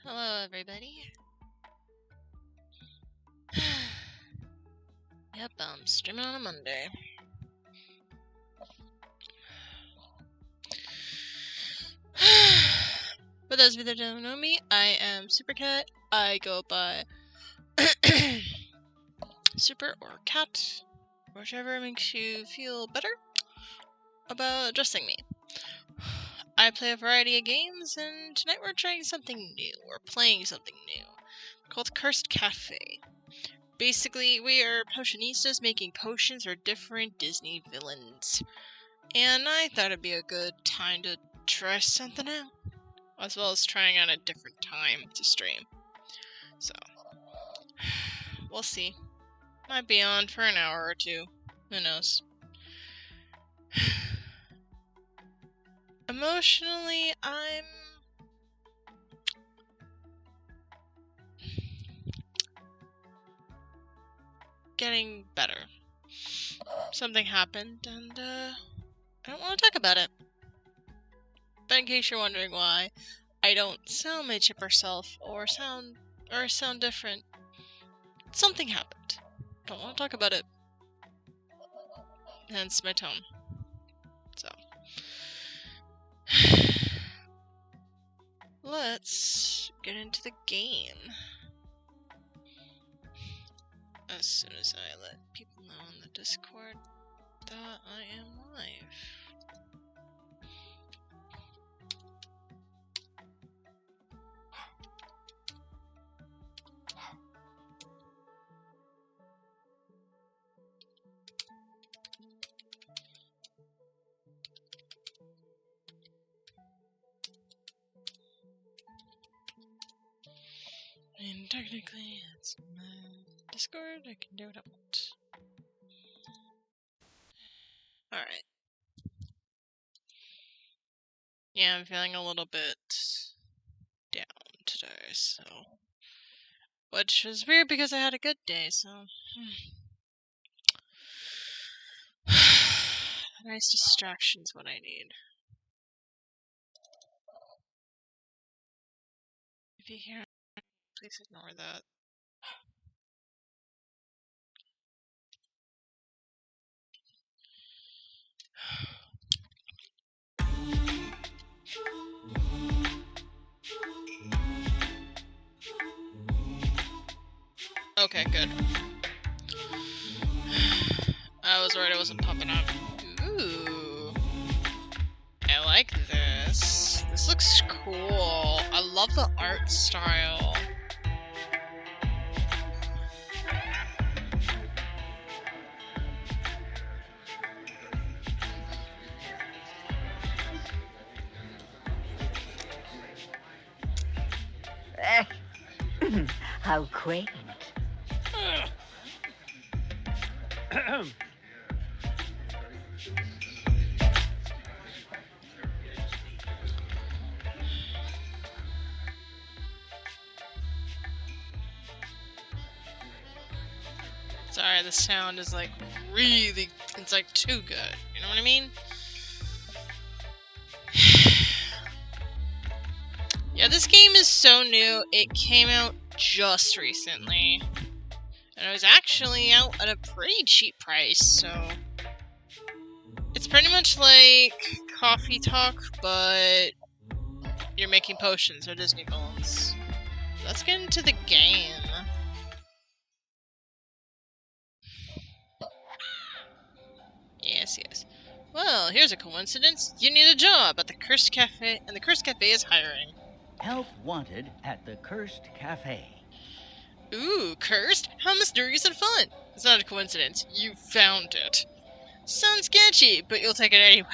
Hello, everybody. Yep, I'm streaming on a Monday. For those of you that don't know me, I am Supercat. I go by Super or Cat, whichever makes you feel better about addressing me. I play a variety of games, and tonight we're trying something new. We're playing something new called Cursed Cafe. Basically, we are potionistas making potions for different Disney villains. And I thought it'd be a good time to try something out. As well as trying out a different time to stream. So, we'll see. Might be on for an hour or two. Who knows? Emotionally, I'm getting better. Something happened, and I don't want to talk about it. But in case you're wondering why I don't sound my chipper self or sound different, something happened. Don't want to talk about it. Hence my tone. So let's get into the game. As soon as I let people know in the Discord that I am live. And technically, it's my Discord. I can do what I want. Alright. Yeah, I'm feeling a little bit down today, so. Which is weird because I had a good day, so. Nice distraction's what I need. If you hear, please ignore that. Okay, good. I was worried I wasn't popping up. Ooh. I like this. This looks cool. I love the art style. How quaint. Sorry, the sound is like really, it's like too good. You know what I mean? Yeah, this game is so new. It came out just recently. And it was actually out at a pretty cheap price, so. It's pretty much like Coffee Talk, but you're making potions or Disney villains. Let's get into the game. Yes, yes. Well, here's a coincidence. You need a job at the Cursed Cafe, and the Cursed Cafe is hiring. Help wanted at the Cursed Cafe. Ooh, cursed? How mysterious and fun! It's not a coincidence. You found it. Sounds sketchy, but you'll take it anyway.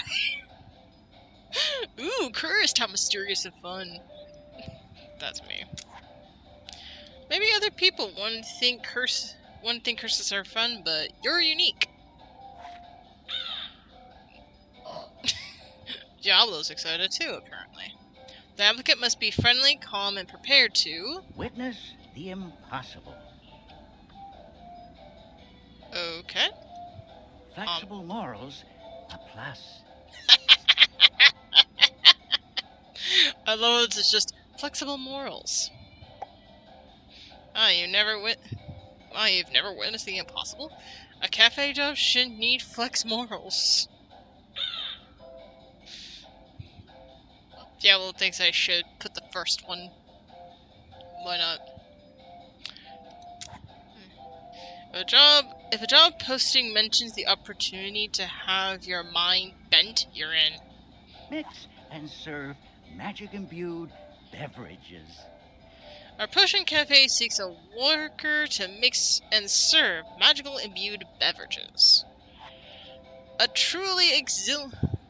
Ooh, cursed! How mysterious and fun. That's me. Maybe other people wouldn't think curses are fun, but you're unique. Diablo's excited too, apparently. The applicant must be friendly, calm, and prepared to Witness the impossible. Okay. Flexible morals, a plus. I love it. It's just flexible morals. You've never witnessed the impossible? A cafe job shouldn't need flex morals. Diablo thinks I should put the first one. Why not? If a job posting mentions the opportunity to have your mind bent, you're in. Mix and serve magic-imbued beverages. Our potion cafe seeks a worker to mix and serve magical imbued beverages. A truly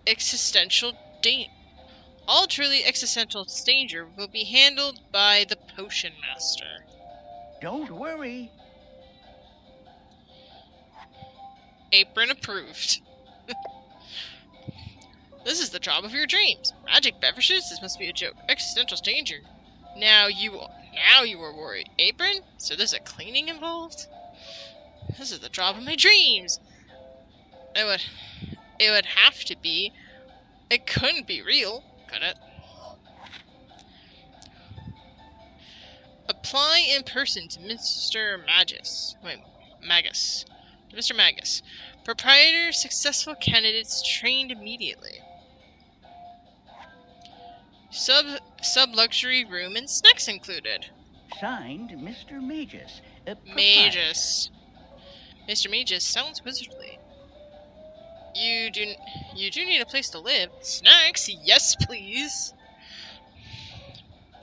existential danger. All truly existential danger will be handled by the potion master. Don't worry. Apron approved. This is the job of your dreams. Magic beverages? This must be a joke. Existential danger. Now you are worried. Apron? So there's a cleaning involved? This is the job of my dreams. It would have to be. It couldn't be real, could it? Apply in person to Mr. Magus. To Mr. Magus. Proprietor, successful candidates trained immediately. Sub-luxury room and snacks included. Signed, Mr. Magus. Magus. Mr. Magus sounds wizardly. You do need a place to live. Snacks? Yes, please.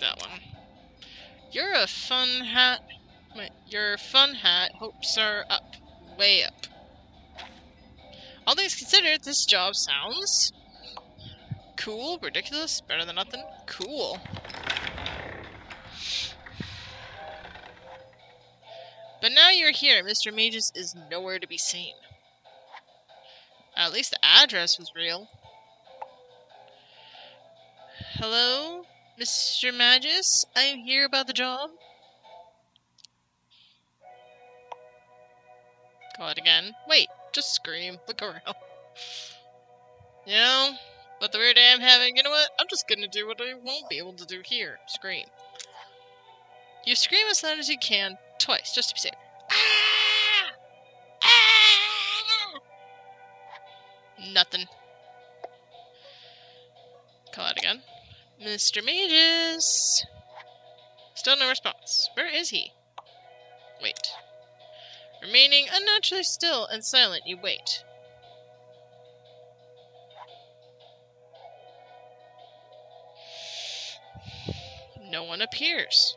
That one. Your fun hat hopes are up. Way up. All things considered, this job sounds cool, ridiculous, better than nothing. Cool. But now you're here, Mr. Magus is nowhere to be seen. At least the address was real. Hello, Mr. Magus? I'm here about the job. Call it again. Wait, just scream. Look around. You know, with the weird day I'm having, you know what? I'm just gonna do what I won't be able to do here. Scream. You scream as loud as you can, twice, just to be safe. Ah! Ah! Nothing. Call it again. Mr. Magus. Still no response. Where is he? Wait. Remaining unnaturally still and silent, you wait. No one appears.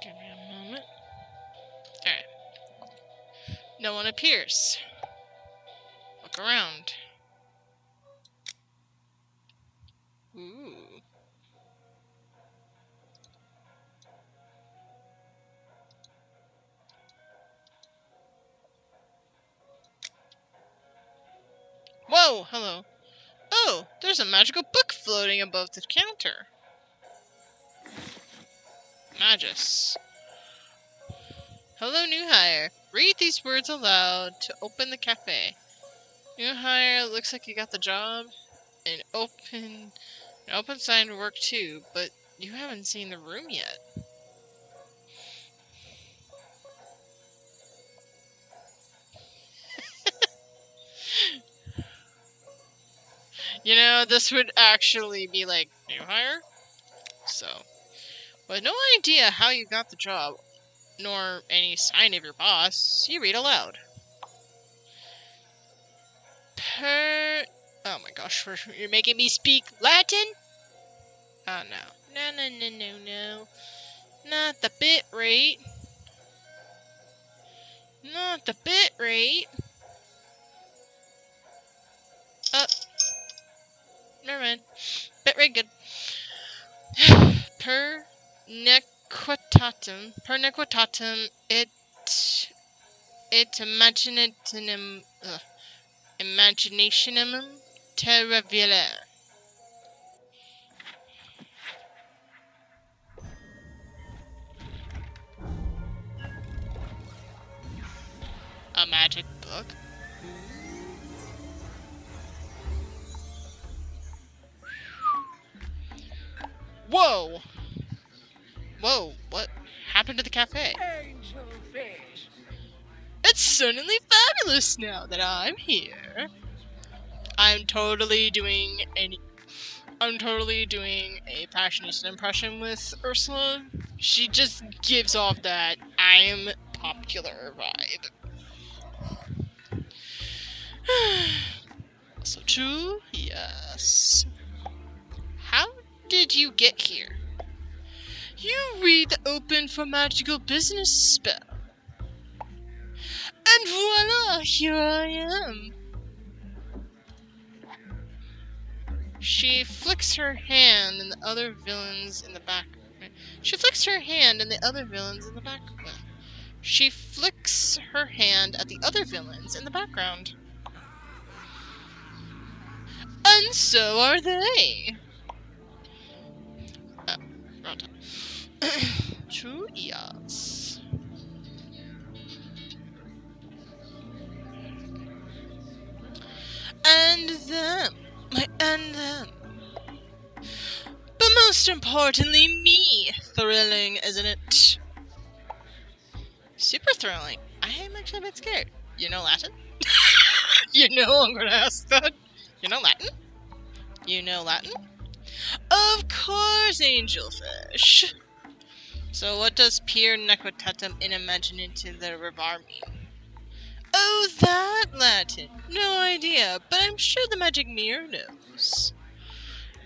Give me a moment. Alright. No one appears. Look around. Ooh. Whoa, hello. Oh, there's a magical book floating above the counter. Magus. Hello, new hire. Read these words aloud to open the cafe. New hire, looks like you got the job. An open sign to work too, but you haven't seen the room yet. You know, this would actually be like, new hire? So, with no idea how you got the job, nor any sign of your boss, you read aloud. Oh my gosh, you're making me speak Latin? Oh no. No. Not the bit rate. Not the bit rate. Oh. Never mind. Bit rate good. Per nequitatum. It imaginationem terravilla. A magic book? Whoa! Whoa, what happened to the cafe? Angelfish. It's certainly fabulous now that I'm here. I'm totally doing a Passionista impression with Ursula. She just gives off that I'm popular vibe. So true? Yes. How did you get here? You read the open for magical business spell. And voila, here I am. She flicks her hand and the other villains in the back. She flicks her hand at the other villains in the background. And so are they. Oh, wrong time. True, yes. And them. But most importantly, me. Thrilling, isn't it? Super thrilling. I am actually a bit scared. You know Latin? You know I'm gonna ask that. You know Latin? Of course, angelfish. So what does per nequitatum in imaginative the revar mean? Oh, that Latin. No idea, but I'm sure the magic mirror knows.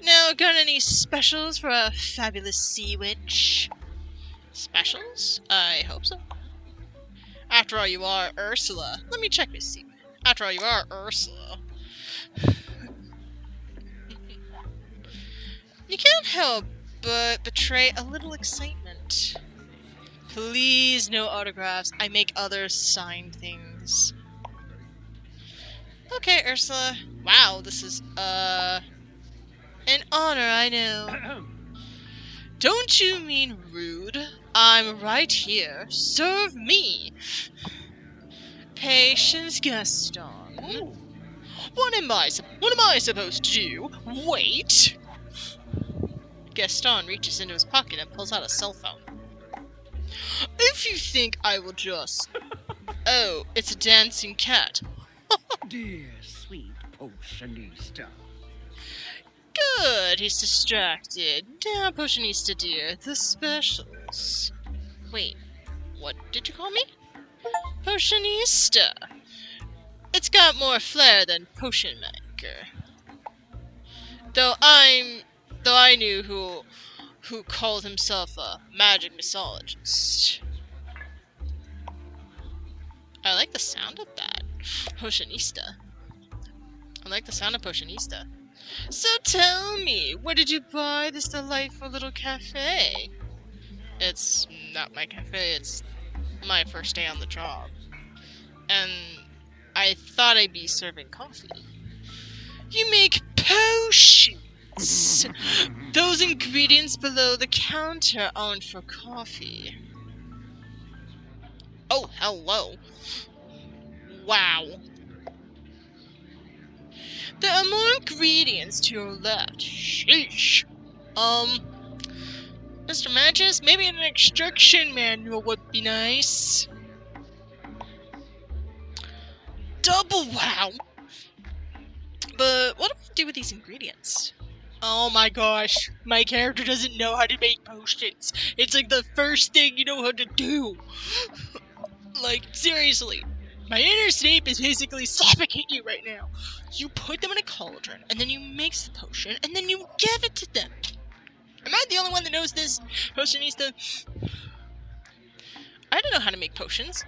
Now, got any specials for a fabulous sea witch? Specials? I hope so. After all, you are Ursula. Let me check this secret. After all, you are Ursula. You can't help but betray a little excitement. Please, no autographs. I make others sign things. Okay, Ursula. Wow, this is, an honor, I know. Don't you mean rude? I'm right here. Serve me. Patience, Gaston. Ooh. What am I supposed to do? Wait! Gaston reaches into his pocket and pulls out a cell phone. If you think I will just... Oh, it's a dancing cat. Dear sweet Potionista. Good, he's distracted. Now, Potionista dear, the specials. Wait, what did you call me? Potionista. It's got more flair than potion maker. Though I knew who called himself a magic mixologist. I like the sound of that. Potionista. I like the sound of Potionista. So tell me, where did you buy this delightful little cafe? It's not my cafe, it's my first day on the job. And I thought I'd be serving coffee. You make potions! Those ingredients below the counter aren't for coffee. Oh, hello. Wow. There are more ingredients to your left. Sheesh. Mr. Manchus, maybe an instruction manual would be nice. Double wow! But what do we do with these ingredients? Oh my gosh, my character doesn't know how to make potions. It's like the first thing you know how to do. Like, seriously. My inner Snape is basically suffocating you right now. You put them in a cauldron, and then you mix the potion, and then you give it to them. Am I the only one that knows this, Potionista? I don't know how to make potions.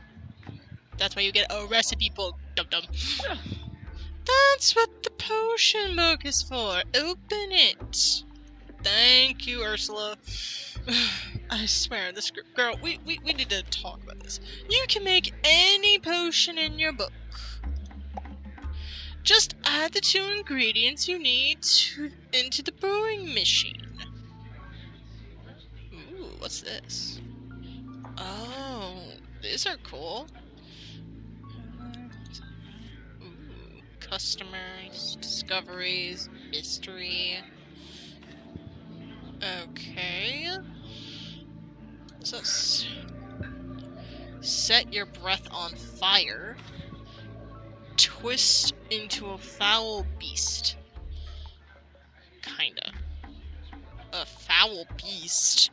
That's why you get a recipe book, dum-dum. That's what the potion book is for. Open it. Thank you, Ursula. I swear, this girl, we need to talk about this. You can make any potion in your book. Just add the 2 ingredients you need into the brewing machine. Ooh, what's this? Oh, these are cool. Ooh, customers, discoveries, mystery. Okay. So, set your breath on fire. Twist into a foul beast. Kinda. A foul beast?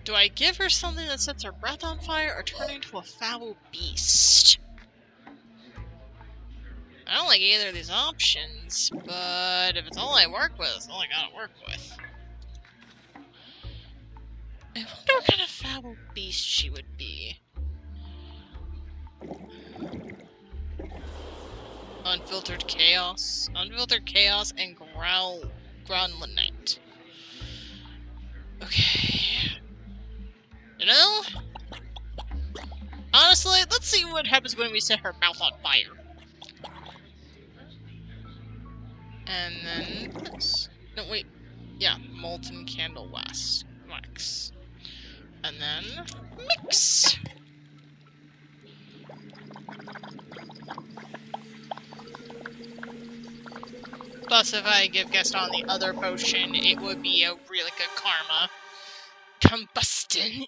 Do I give her something that sets her breath on fire or turn into a foul beast? I don't like either of these options, but if it's all I work with, it's all I gotta work with. I wonder what kind of foul beast she would be. Unfiltered chaos. Unfiltered chaos and growlinite. Okay. You know? Honestly, let's see what happens when we set her mouth on fire. And then this. No, wait. Yeah, molten candle wax. And then mix! Plus, if I give Gaston the other potion, it would be a really good karma. Combustie!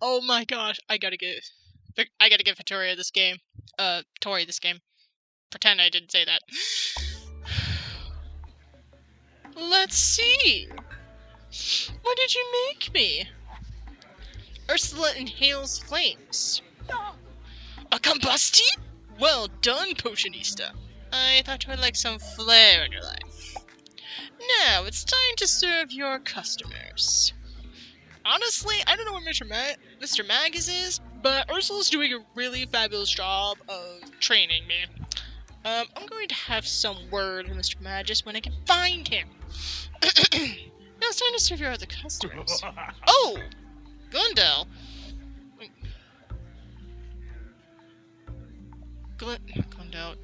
Oh my gosh, I gotta give Victoria this game. Tori this game. Pretend I didn't say that. Let's see. What did you make me? Ursula inhales flames. A combustie? Well done, Potionista. I thought you would like some flair in your life. Now, it's time to serve your customers. Honestly, I don't know what Mr. Magus is, but Ursula's doing a really fabulous job of training me. I'm going to have some word with Mr. Magus when I can find him. Now it's time to serve your other customers. Oh! Glendale. Glendale.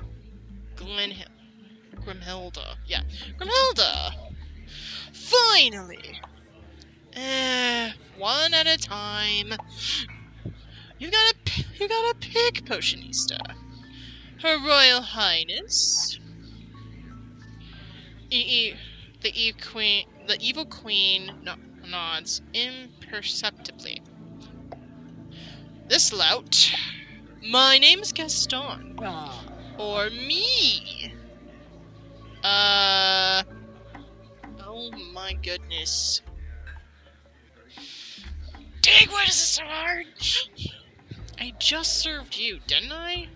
Grimhilda. Yeah. Grimhilda! Finally! One at a time. You gotta pick, Potionista. Her Royal Highness. The evil queen nods imperceptibly. This lout. My name's Gaston. Or me. Oh my goodness. Dang, why is this so hard? I just served you, didn't I?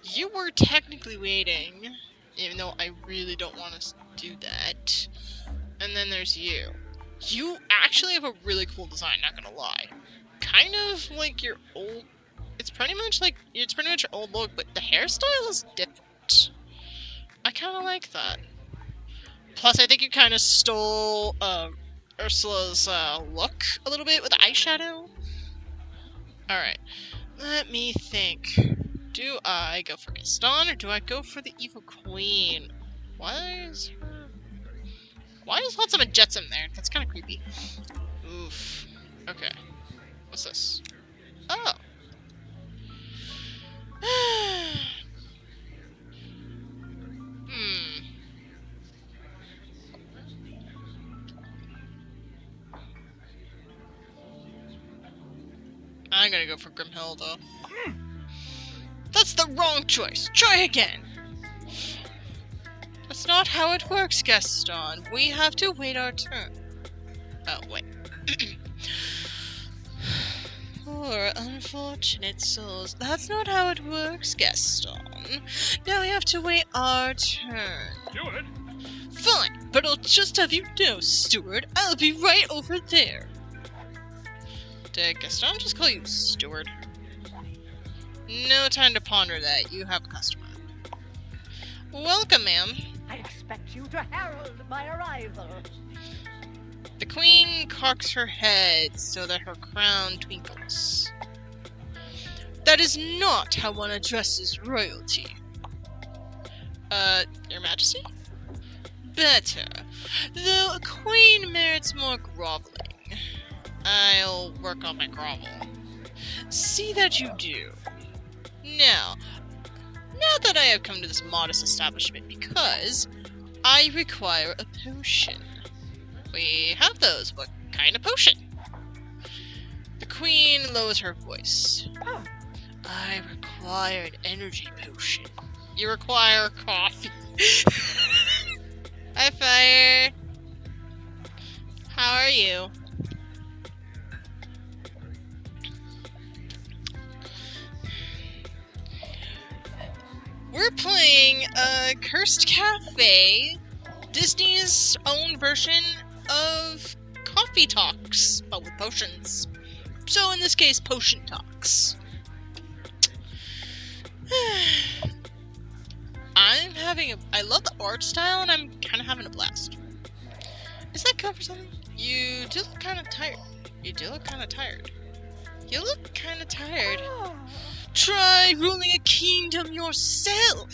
You were technically waiting, even though I really don't want to do that. And then there's you. You actually have a really cool design, not gonna lie. Kind of like your old... It's pretty much your old look, but the hairstyle is different. I kind of like that. Plus, I think you kind of stole Ursula's look a little bit with the eyeshadow. Alright, let me think. Do I go for Gaston or do I go for the evil queen? Why is lots of jets in there? That's kind of creepy. Oof. Okay. What's this? Oh. I'm gonna go for Grimhilda. That's the wrong choice. Try again. That's not how it works, Gaston. We have to wait our turn. Oh, wait. Poor unfortunate souls. That's not how it works, Gaston. Now we have to wait our turn. Steward? Fine, but I'll just have you know, Steward, I'll be right over there. Did Gaston just call you Steward? No time to ponder that. You have a customer. Welcome, ma'am. I expect you to herald my arrival. The queen cocks her head so that her crown twinkles. That is not how one addresses royalty. Your Majesty? Better. Though a queen merits more groveling. I'll work on my grovel. See that you do. Now that I have come to this modest establishment because I require a potion. We have those. What kind of potion? The queen lowers her voice. Oh. I require an energy potion. You require coffee. Hi, Fire. How are you? We're playing Cursed Cafe, Disney's own version of Coffee Talks, but with potions. So in this case, Potion Talks. I love the art style, and I'm kind of having a blast. Is that code for something? You do look kind of tired. You look kind of tired. Try ruling a kingdom yourself!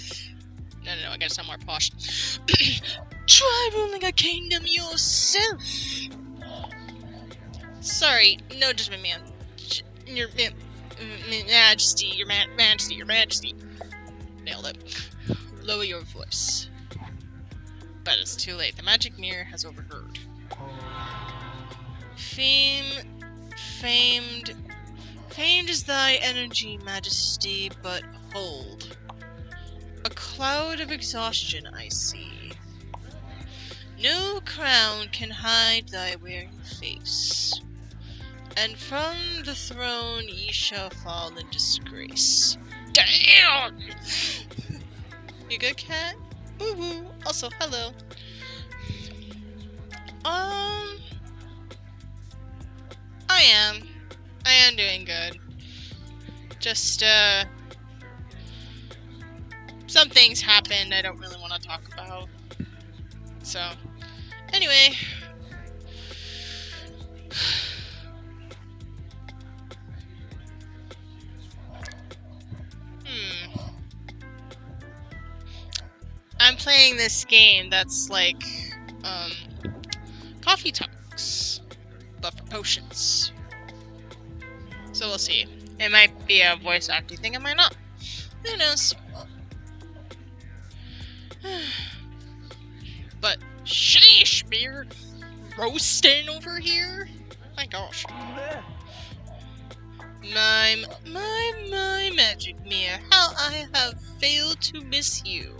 No, I gotta sound more posh. Try ruling a kingdom yourself! Sorry, no judgment, man. Your Majesty, your Majesty. Nailed it. Lower your voice. But it's too late. The magic mirror has overheard. Famed is thy energy, Majesty, but hold. A cloud of exhaustion I see. No crown can hide thy wearing face. And from the throne ye shall fall in disgrace. Damn! You good, cat? Woo-woo. Also, hello. I am doing good. Just, some things happened I don't really want to talk about. So, anyway. I'm playing this game that's like, Coffee Talks, but for potions. So we'll see. It might be a voice acting thing, it might not. Who knows? But, sheesh, beer roasting over here? My gosh. My magic mirror, how I have failed to miss you.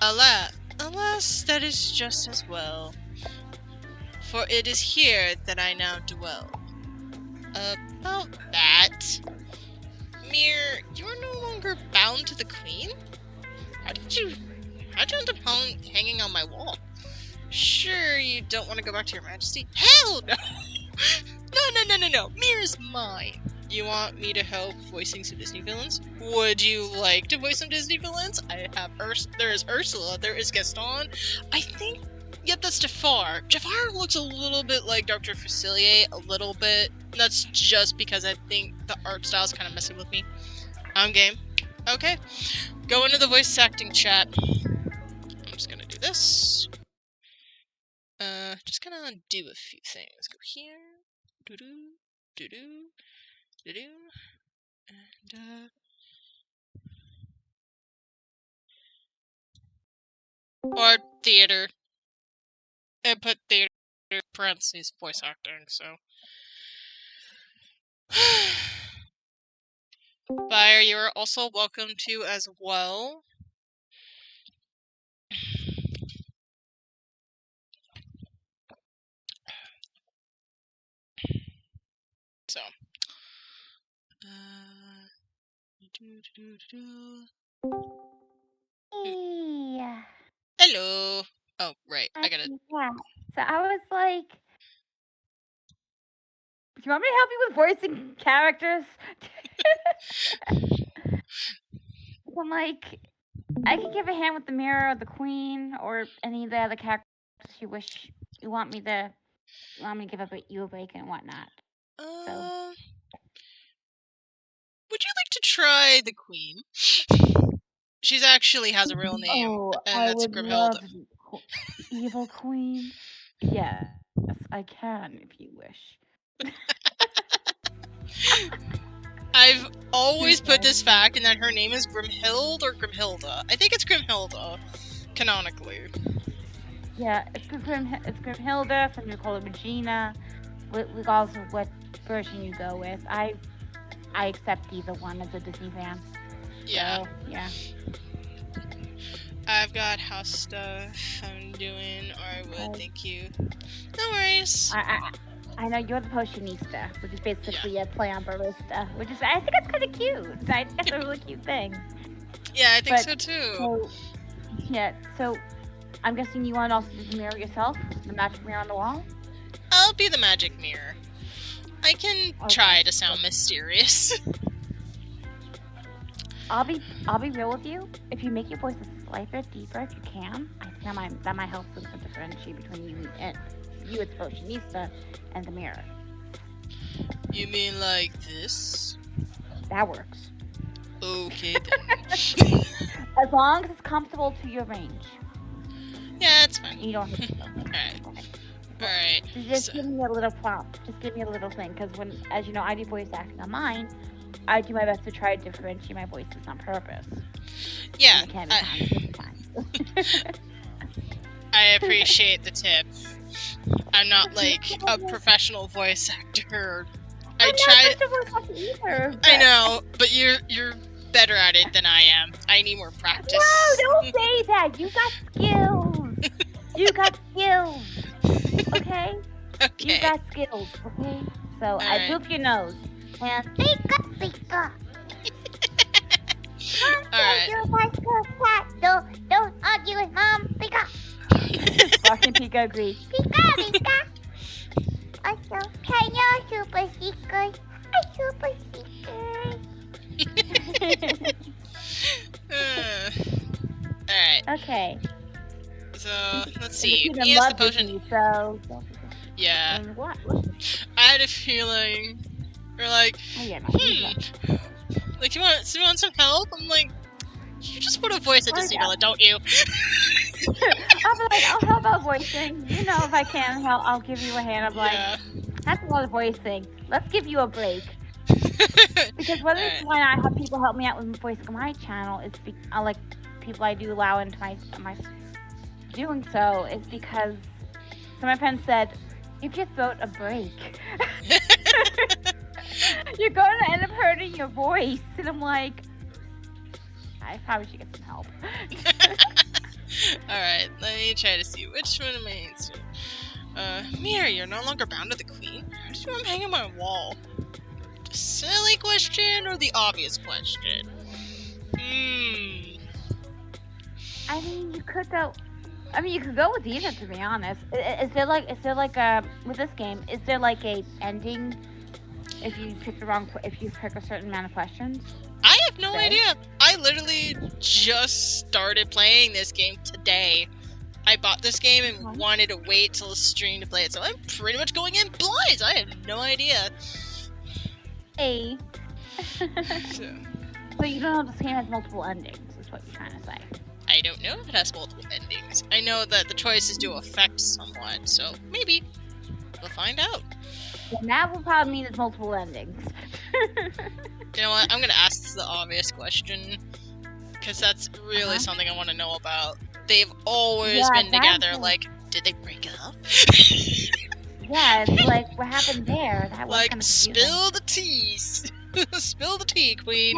Alas, that is just as well. For it is here that I now dwell. About that, Mirror, you're no longer bound to the queen? How'd you end up hanging on my wall? Sure, you don't want to go back to your Majesty? Hell no! No. Mirror's mine. You want me to help voicing some Disney villains? Would you like to voice some Disney villains? I have there is Ursula, there is Gaston. I think, yep, that's Jafar. Jafar looks a little bit like Dr. Facilier, a little bit. That's just because I think the art style is kind of messing with me. I'm game. Okay, go into the voice acting chat. I'm just gonna do this. Just gonna do a few things. Go here. Do-do. And, or theater. I put theater parentheses voice acting, so. Fire, you are also welcome to as well. Hey. Hello. Oh, right. I gotta. Yeah. So I was like, do you want me to help you with voicing characters? I'm like, I could give a hand with the mirror or the queen or any of the other characters you wish you want me to give you a break and whatnot. Would you like to try the queen? She's actually has a real name, and I that's would Grimhilda. love evil queen. Yes, I can if you wish. I've always put this fact in that her name is Grimhild or Grimhilda. I think it's Grimhilda, canonically. Yeah, it's Grimhilda. Some people call it Regina. Regardless of what version you go with, I accept either one as a Disney fan. Yeah. So, yeah. I've got house stuff I'm doing, or I would, thank you. No worries. I know you're the Potionista, which is basically a play on Barista, which is, I think it's kind of cute. I think it's a really cute thing. Yeah, I think so too. So I'm guessing you want to also do the mirror yourself? The magic mirror on the wall? I'll be the magic mirror. I can try to sound mysterious. I'll be real with you. If you make your voice a slight bit deeper, if you can, I think that might help with the differentiate between you and you as Potionista and the mirror. You mean like this? That works. Okay then. As long as it's comfortable to your range. Yeah, it's fine. You don't have to. Alright. Just give me a little prompt. Just give me a little thing, because as you know, I do voice acting on mine. I do my best to try to differentiate my voices on purpose. Yeah. I appreciate the tip. I'm not like a professional voice actor. I know, but you're better at it than I am. I need more practice. No, don't say that. You got skills. You got skills. Okay? You got skills, okay? So I pooped your nose. And Pika. Alright. Don't argue with Mom. Pika. Fox and Pika agree. Pika. Also, can you super seekers? Super seekers. Alright. Okay. So, let's see. Me as the potion. Yeah. What? I had a feeling. You're like, like, you want some help? I'm like, you just put a voice at Disneyville, don't you? I'll be like, I'll help out voicing. You know, if I can help, I'll give you a hand. I'm like, that's a lot of voicing. Let's give you a break. Because one of the reasons why I have people help me out with voicing on my channel is like people I do allow into my doing so is because some of my friends said, give your throat a break. You're going to end up hurting your voice. And I'm like, I probably should get some help. Alright, let me try to see. Which one am I answering? Mirror, you're no longer bound to the queen? How did you want hanging on my wall? The silly question or the obvious question? I mean, you could go with either, to be honest. Is there like with this game, is there like a ending if you pick a certain amount of questions? I have no idea. I literally just started playing this game today. I bought this game and wanted to wait till the stream to play it, so I'm pretty much going in blind. I have no idea. Hey. So you don't know this game has multiple endings, is what you're trying to say. I don't know if it has multiple endings. I know that the choices do affect somewhat, so maybe we'll find out. And that will probably mean there's multiple endings. You know what? I'm gonna ask the obvious question, because that's really something I want to know about. They've always been together. Like, did they break up? Yeah, it's like, what happened there? That was like, kind of spill the tea. Spill the tea, queen.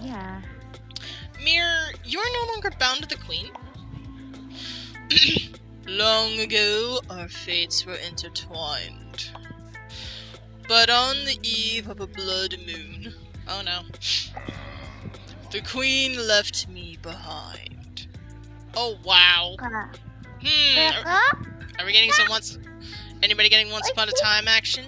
Yeah. Mirror, you're no longer bound to the queen. Long ago, our fates were intertwined. But on the eve of a blood moon, Oh no. The queen left me behind. Oh wow. Are we getting some anybody getting Once Upon a Time action?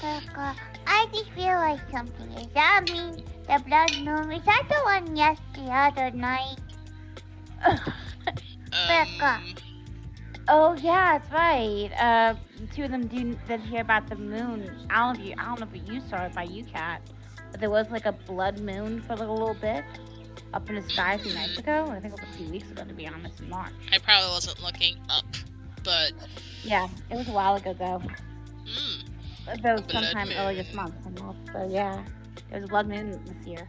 I just realized something. Is that mean the blood moon? Is that the one the other night? Oh yeah, that's right. Two of them did hear about the moon. I don't know if you saw it by UCAT, but there was like a blood moon for like a little bit up in the sky a few nights ago. I think it was a few weeks ago, to be honest, in March. I probably wasn't looking up, but yeah, it was a while ago though. Though sometime early this month. So yeah, there was a blood moon this year.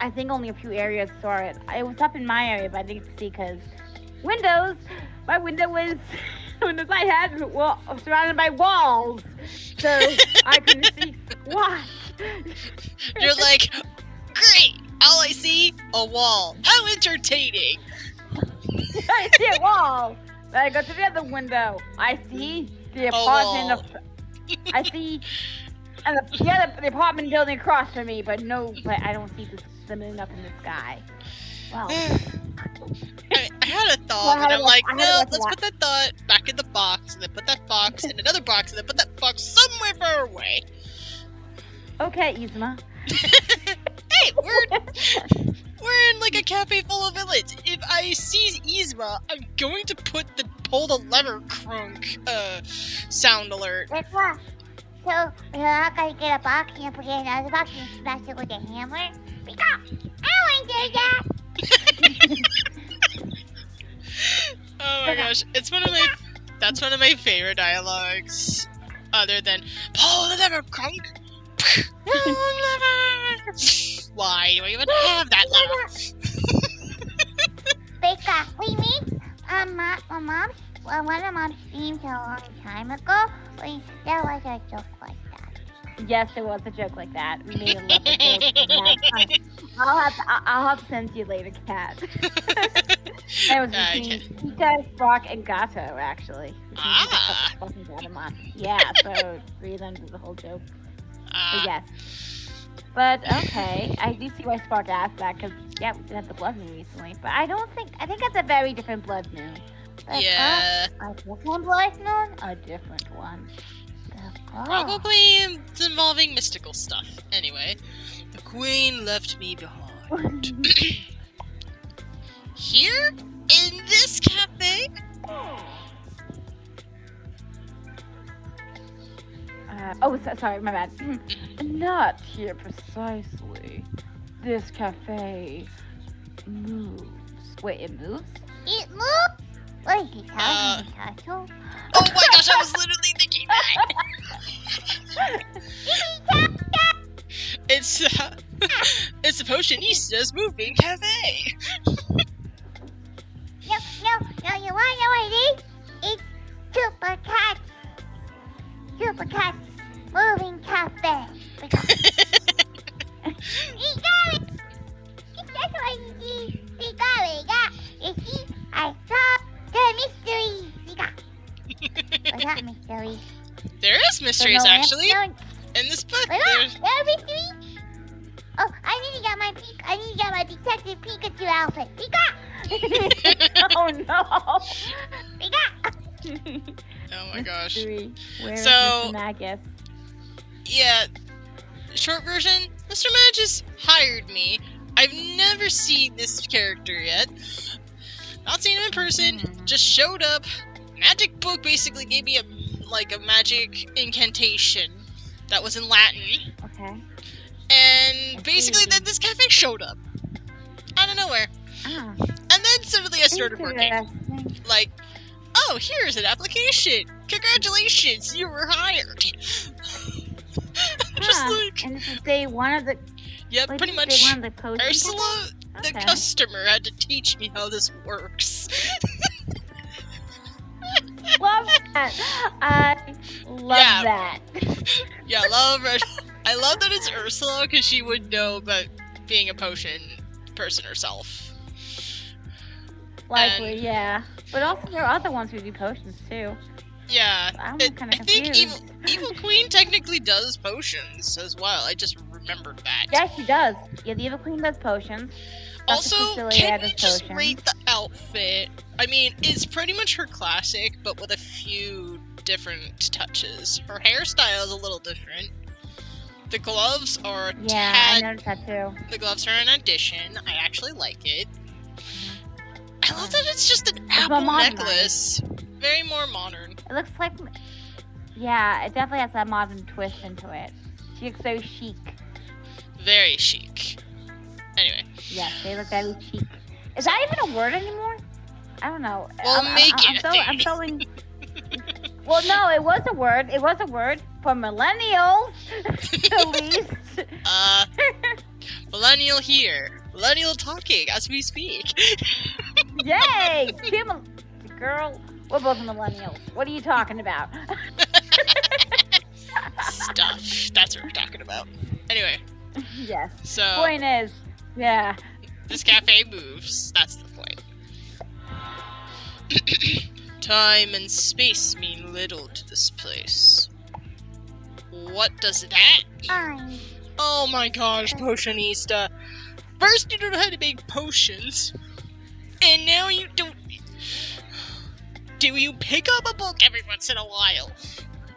I think only a few areas saw it. It was up in my area, but I didn't get to see because my window was windows I had were surrounded by walls, so I couldn't see what. You're like, great! All I see, a wall. How entertaining! I see a wall. Then I go to the other window. I see the apartment I see the apartment building across from me, but I don't see the moon up in the sky. Well, I had a thought, and I'm like, no, let's put that thought back in the box, and then put that box in another box, and then put that box somewhere far away. Okay, Yzma. Hey, we're in like a cafe full of villains. If I see Yzma, I'm going to put the pull the lever crunk sound alert. So we're not gonna get a box and put it in another box and smash it with a hammer? Because I won't do that! Oh my gosh, that's one of my favorite dialogues. Other than pull the lever, crunk. Pull the lever. Why do I even have that lever? Becca, we made one of mom's streams a long time ago. There was a joke like that. Yes, there was a joke like that. We made a lever joke. I'll have to send you later, Kat. It was between Pika, Brock, and Gato, actually. Yeah, so 3 of them did the whole joke. But yes. But, okay, I do see why Spark asked that, because, yeah, we did have the blood moon recently. But I think that's a very different blood moon. Yeah. A different blood moon? A different one. Probably involving mystical stuff. Anyway, the queen left me behind. Here? In this cafe? Sorry, my bad. Not here precisely. This cafe moves. Wait, it moves? It moves? What is it, Tasso? Oh my gosh, I was literally thinking that! It's a Potionista's moving cafe! No, you wanna know what it is? It's Super Cat's moving cafe. You got it! That's what it is. You got it. You see, I solved the mystery. What's that mystery? There is mysteries, actually. In this book, there's... mystery? Oh, I need to get my Detective Pikachu outfit. Pika! Oh no! Pika! Oh my gosh. Where is Mr. Magus? Yeah, short version, Mr. Magus hired me. I've never seen this character yet. Not seen him in person, just showed up. Magic book basically gave me a magic incantation that was in Latin. Okay. And basically then this cafe showed up. Out of nowhere. Ah. And then suddenly I started working. Like, oh, here's an application. Congratulations, you were hired. Just like... And this is day one of the... Yeah, pretty much. Day one of the Ursula, the customer, had to teach me how this works. Love that. I love that. Yeah, I love that it's Ursula, because she would know about being a potion person herself. Likely, yeah. But also there are other ones who do potions, too. Yeah. I'm kind I of think confused. Evil Queen technically does potions as well. I just remembered that. Yeah, she does. Yeah, the Evil Queen does potions. Also, Cecilia can we does just potions. rate the outfit? I mean, it's pretty much her classic, but with a few different touches. Her hairstyle is a little different. The gloves are I noticed that too. The gloves are an addition. I actually like it. I love that it's just an apple necklace. Very more modern. It looks like... Yeah, it definitely has that modern twist into it. She looks so chic. Very chic. Anyway. Yes, they look very chic. Is that even a word anymore? I don't know. Well, I'm feeling... Well, no, it was a word. It was a word for millennials, at least. Millennial here. Millennial talking as we speak. Yay! Girl, we're both millennials. What are you talking about? Stuff. That's what we're talking about. Anyway. Yes. So. Point is, yeah. This cafe moves. That's the point. Time and space mean little to this place. What does that mean? Oh my gosh, Potionista. First you don't know how to make potions, and now you don't... Do you pick up a book every once in a while?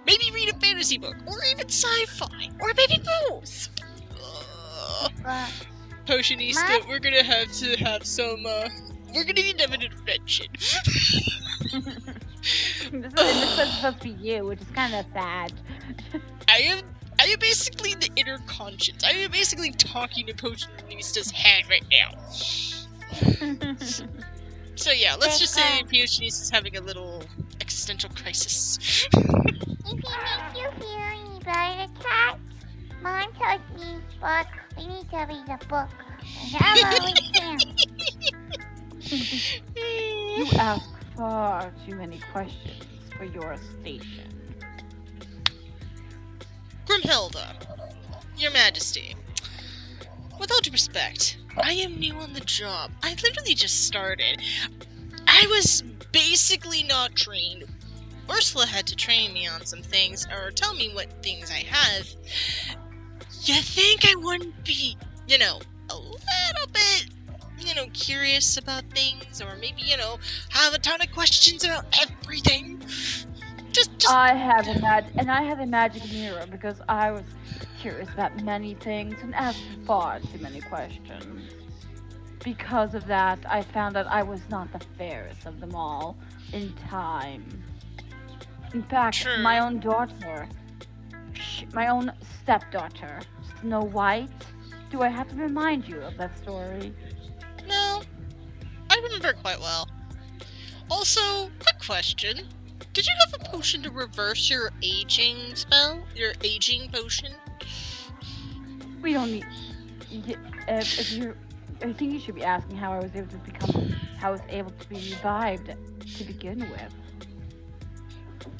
Maybe read a fantasy book, or even sci-fi, or maybe both. Potionista, we're gonna have to have some, we're gonna need to have an intervention. This is supposed to be you, which is kind of sad. I am basically the inner conscience. I am basically talking to Potionista's head right now. So yeah, let's just say Potionista's having a little existential crisis. If it makes you feel any better, cat, Mom tells me book. We need to read a book. Whenever we can. You ask far too many questions for your station. Grimhilda, Your Majesty, with all due respect, I am new on the job. I literally just started. I was basically not trained. Ursula had to train me on some things, or tell me what things I have. You think I wouldn't be, a little bit, curious about things, or maybe, have a ton of questions about everything? I have a magic mirror because I was curious about many things and asked far too many questions. Because of that, I found that I was not the fairest of them all in time. In fact, my own daughter, my own stepdaughter, Snow White. Do I have to remind you of that story? No, I remember quite well. Also, quick question. Did you have a potion to reverse your aging spell? Your aging potion? We don't need... I think you should be asking how I was able to be revived to begin with.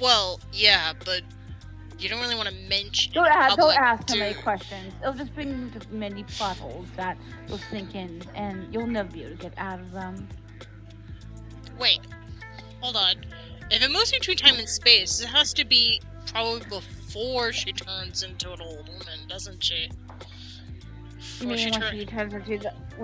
Well, yeah, but you don't really want to mention... Don't ask so many questions. It'll just bring you to many puddles that will sink in, and you'll never be able to get out of them. Wait, hold on. If it moves between time and space, it has to be probably before she turns into an old woman, doesn't she? You mean when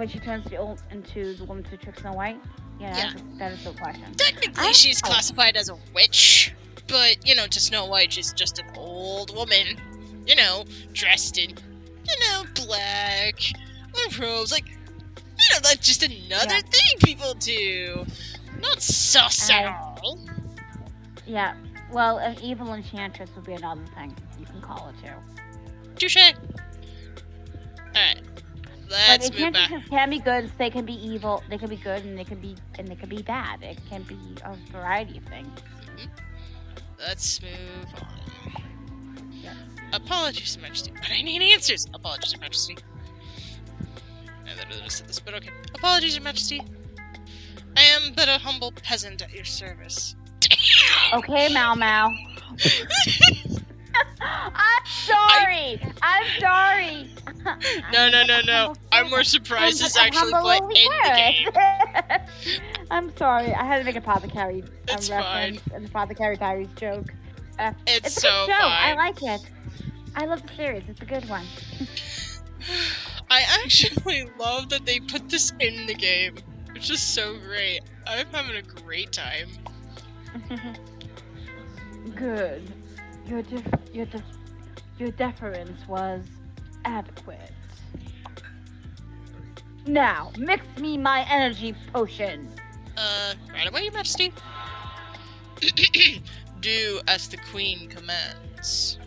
she turns into the woman to trick Snow White? Yeah. That is the question. Technically, she's classified as a witch, but, to Snow White, she's just an old woman, dressed in, black, or robes, that's just another thing people do. Not sus at all. Yeah, well, an evil enchantress would be another thing you can call it too. Touche. Alright, let's move back. Enchantresses can be good. They can be evil. They can be good, and they can be bad. It can be a variety of things. Mm-hmm. Let's move on. Yeah. Apologies, Your Majesty, but I need answers. Apologies, Your Majesty. I literally just said this, but okay. Apologies, Your Majesty. I am but a humble peasant at your service. Okay, Mau Mau. I'm sorry. No. I'm more surprised it's actually quite in the game. I'm sorry. I had to make a Apothecary It's reference fine. and the Apothecary Diaries joke. It's It's a good so show. I fine. like it. I love the series. It's a good one. I actually love that they put this in the game. It's just so great. I'm having a great time. Good. Your deference was adequate. Now, mix me my energy potion. Right away, Your Majesty. Do as the Queen commands.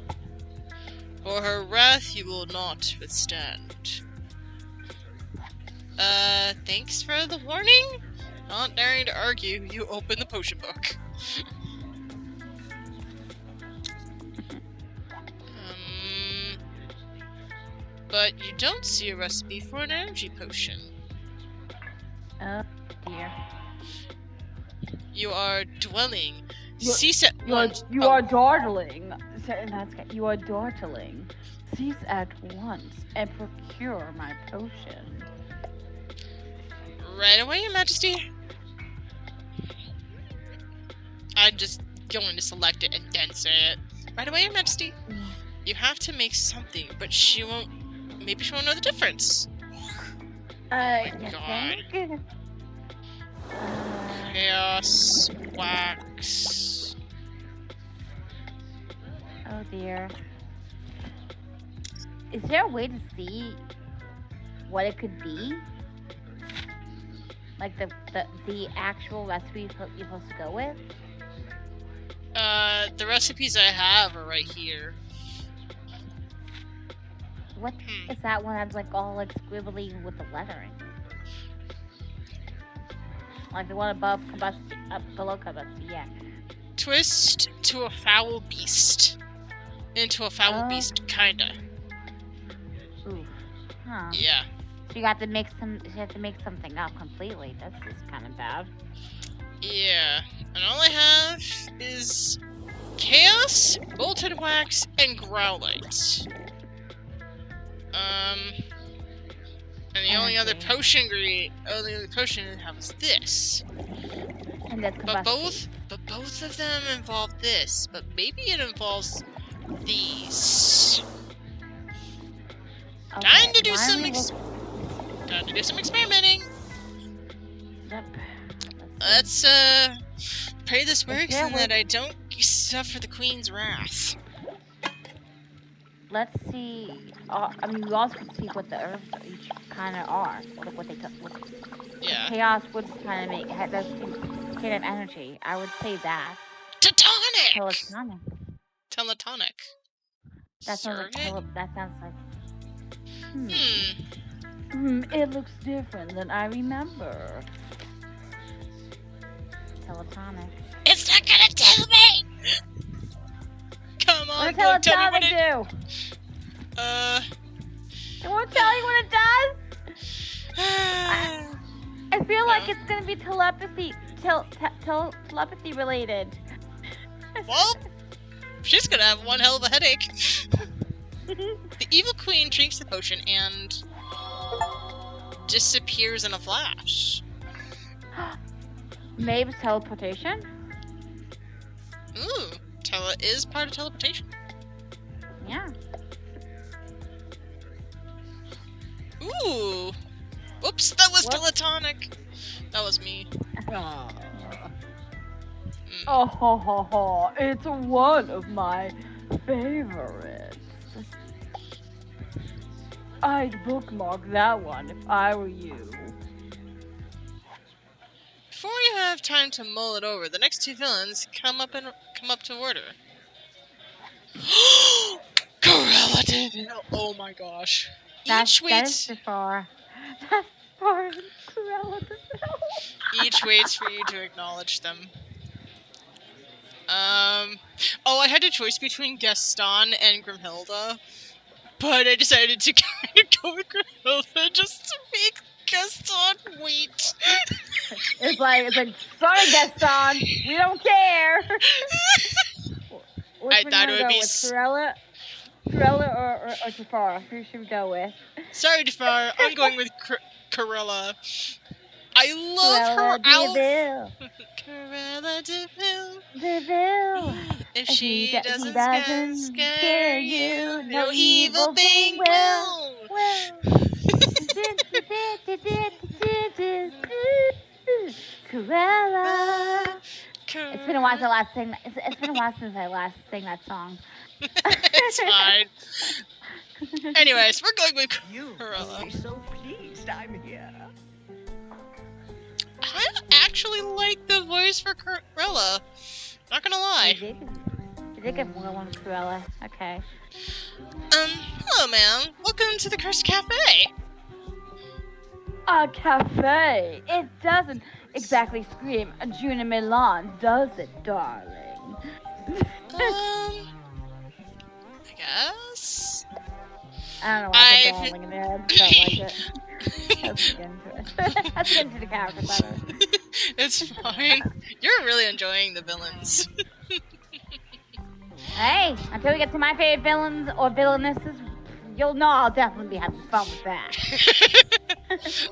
For her wrath you will not withstand. Thanks for the warning? Not daring to argue, you open the potion book. But you don't see a recipe for an energy potion. Oh dear. You are dwelling. Cease at once. You are dawdling. You are dawdling. Cease at once and procure my potion. Right away, Your Majesty. I'm just going to select it and then say it. Right away, Your Majesty. You have to make something, but she won't. Maybe she won't know the difference. God. Chaos wax. Oh dear. Is there a way to see what it could be? Like the actual recipe you're supposed to go with? The recipes I have are right here. What is that one that's like all like squibbly with the lettering? Like the one above below Combusty, yeah. Twist to a foul beast. Into a foul beast, kinda. Ooh. Huh. Yeah. So you have to make something up completely. That's just kind of bad. Yeah. And all I have is chaos, molten wax, and growlite. And the only other potion I have is this. And that's Combusty. But both of them involve this. But maybe it involves these. Okay. Time to do some experimenting. Yep. Let's pray this works and that I don't suffer the Queen's wrath. Let's see. I mean, you also can see what the herbs each kind of are. What they yeah. Chaos would kind of make those kind of energy. I would say that. Teletonic. Teletonic. That sounds like. That sounds like. It looks different than I remember. Teletonic. It's not gonna tell me. Come on, what does Teletonic do? It won't tell you what it does. I feel like it's gonna be telepathy related. Well, she's gonna have one hell of a headache. The evil queen drinks the potion and disappears in a flash. Maybe teleportation? Ooh, is part of teleportation. Yeah. Ooh. Oops, that was teletonic. That was me. Oh, ho, ho, ho. It's one of my favorites. I'd bookmark that one if I were you. Before you have time to mull it over, the next two villains come up to order. Corella did it! Oh my gosh. Each waits for you to acknowledge them. Oh, I had a choice between Gaston and Grimhilda, but I decided to kind of go with Grimhilda just to make Gaston wait. It's like, sorry, Gaston, we don't care. I thought it would be Corella or Jafar. Who should we go with? Sorry, Jafar. I'm going with Corella. I love her Cruella outfit. Cruella DeVille. DeVille. If she doesn't scare scare you, no evil thing will. Cruella. It's been a while since it's been a while since I last sang that song. It's fine. Anyways, we're going with Cruella. Be so pleased I'm here. I actually like the voice for Cruella. Not gonna lie. You did give more one Cruella. Okay. Hello, ma'am. Welcome to the Cursed Cafe. A cafe. It doesn't exactly scream Juna Milan, does it, darling? I guess. I don't know why I'm darling in there. I just don't like it. Let's get into it. Let's get into the character better. It's fine. You're really enjoying the villains. Hey, until we get to my favorite villains or villainesses, you'll know I'll definitely be having fun with that.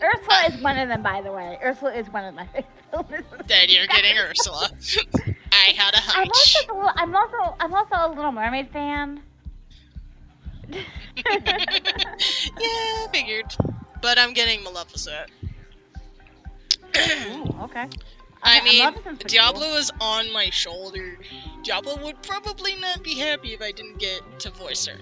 Ursula is one of them, by the way. Ursula is one of my favorite villains. Then you're getting Ursula. I had a hunch. I'm also a Little Mermaid fan. Yeah, figured. But I'm getting Maleficent. Ooh, okay. I mean, Diablo is on my shoulder. Diablo would probably not be happy if I didn't get to voice her.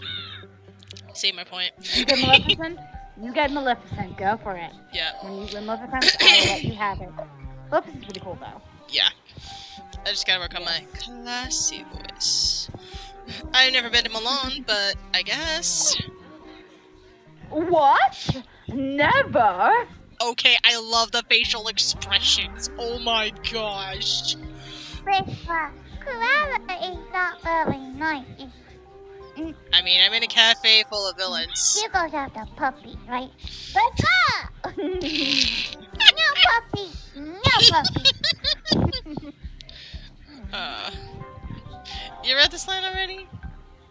See my point? You get Maleficent? You get Maleficent. Go for it. Yeah. When you win Maleficent, I will let you have it. Maleficent's pretty cool, though. Yeah. I just gotta work on my classy voice. I've never been to Milan, but I guess. What? Never? Okay, I love the facial expressions. Oh my gosh. Cruella is not very nice. I mean, I'm in a cafe full of villains. She goes after puppies, right? Let's go! No puppy! No puppy! You read this line already?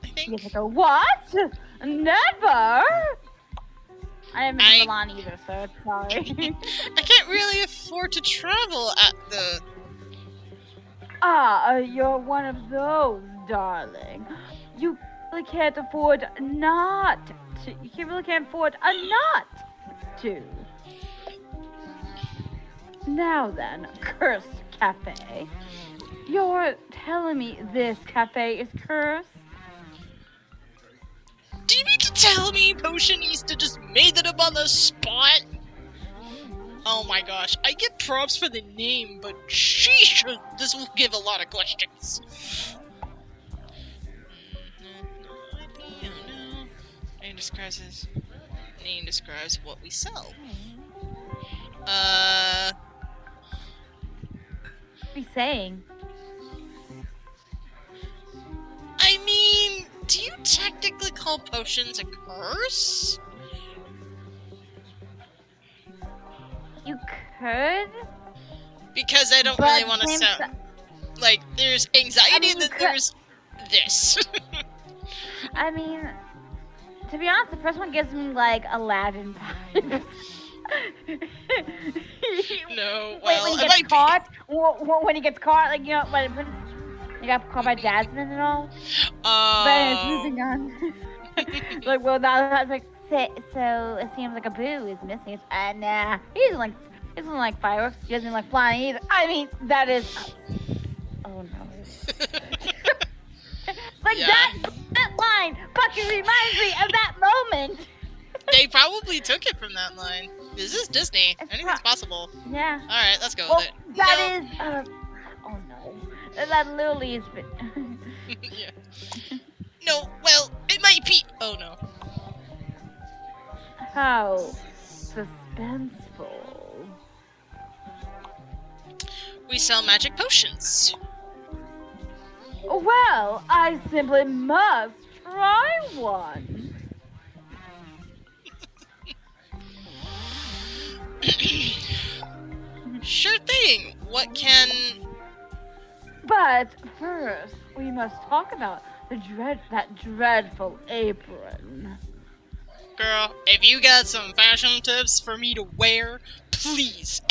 I think. You go, what? Never? I haven't been to Milan either, so it's sorry. I can't really afford to travel at the... You're one of those, darling. You really can't afford not to. You really can't afford a not to. Now then, cursed cafe. You're telling me this cafe is cursed? Do you mean to tell me Potionista just made that up on the spot? Oh my gosh, I get props for the name, but sheesh, this will give a lot of questions. Name describes what we sell. What are you saying? I mean, do you technically call potions a curse? You could? Because I don't really want to sound like there's anxiety that there's this. I mean, to be honest, the first one gives me like Aladdin vibes. No, well, when he gets caught, when he gets caught, like, you know, when he got caught by Jasmine and all. But it's moving on. Like, well, now I was like, so it seems like a boo is missing. Nah, he doesn't like fireworks. He doesn't like flying either. I mean, that is. Oh no. Like that line fucking reminds me of that moment. They probably took it from that line. This is Disney. Anything's possible. Yeah. All right, let's go with it. That is. Oh no. That literally is. Yeah. No, well, it might be. Oh no. How suspenseful. We sell magic potions. Well, I simply must try one. Sure thing. What can... But first, we must talk about that dreadful apron. Girl, if you got some fashion tips for me to wear, please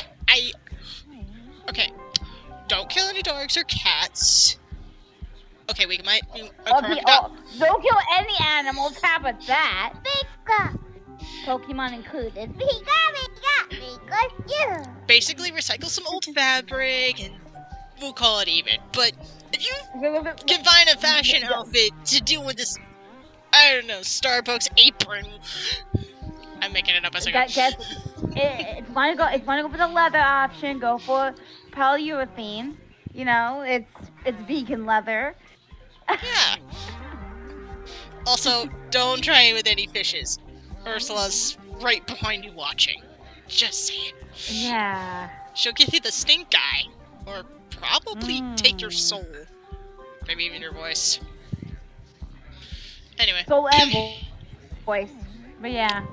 Okay, don't kill any dogs or cats. Okay, we might... Okay, don't kill any animals, how about that? Pika. Pokemon included. Pikachu. Basically, recycle some old fabric, and we'll call it even. But if you can find a fashion outfit to do with this, I don't know, Starbucks apron... I'm making it up as I go. If you want to go for the leather option, go for polyurethane. You know, it's vegan leather. Yeah. Also, don't try it with any fishes. Ursula's right behind you watching. Just saying. Yeah. She'll give you the stink eye. Or probably take your soul. Maybe even your voice. Anyway. Soul and voice. But yeah.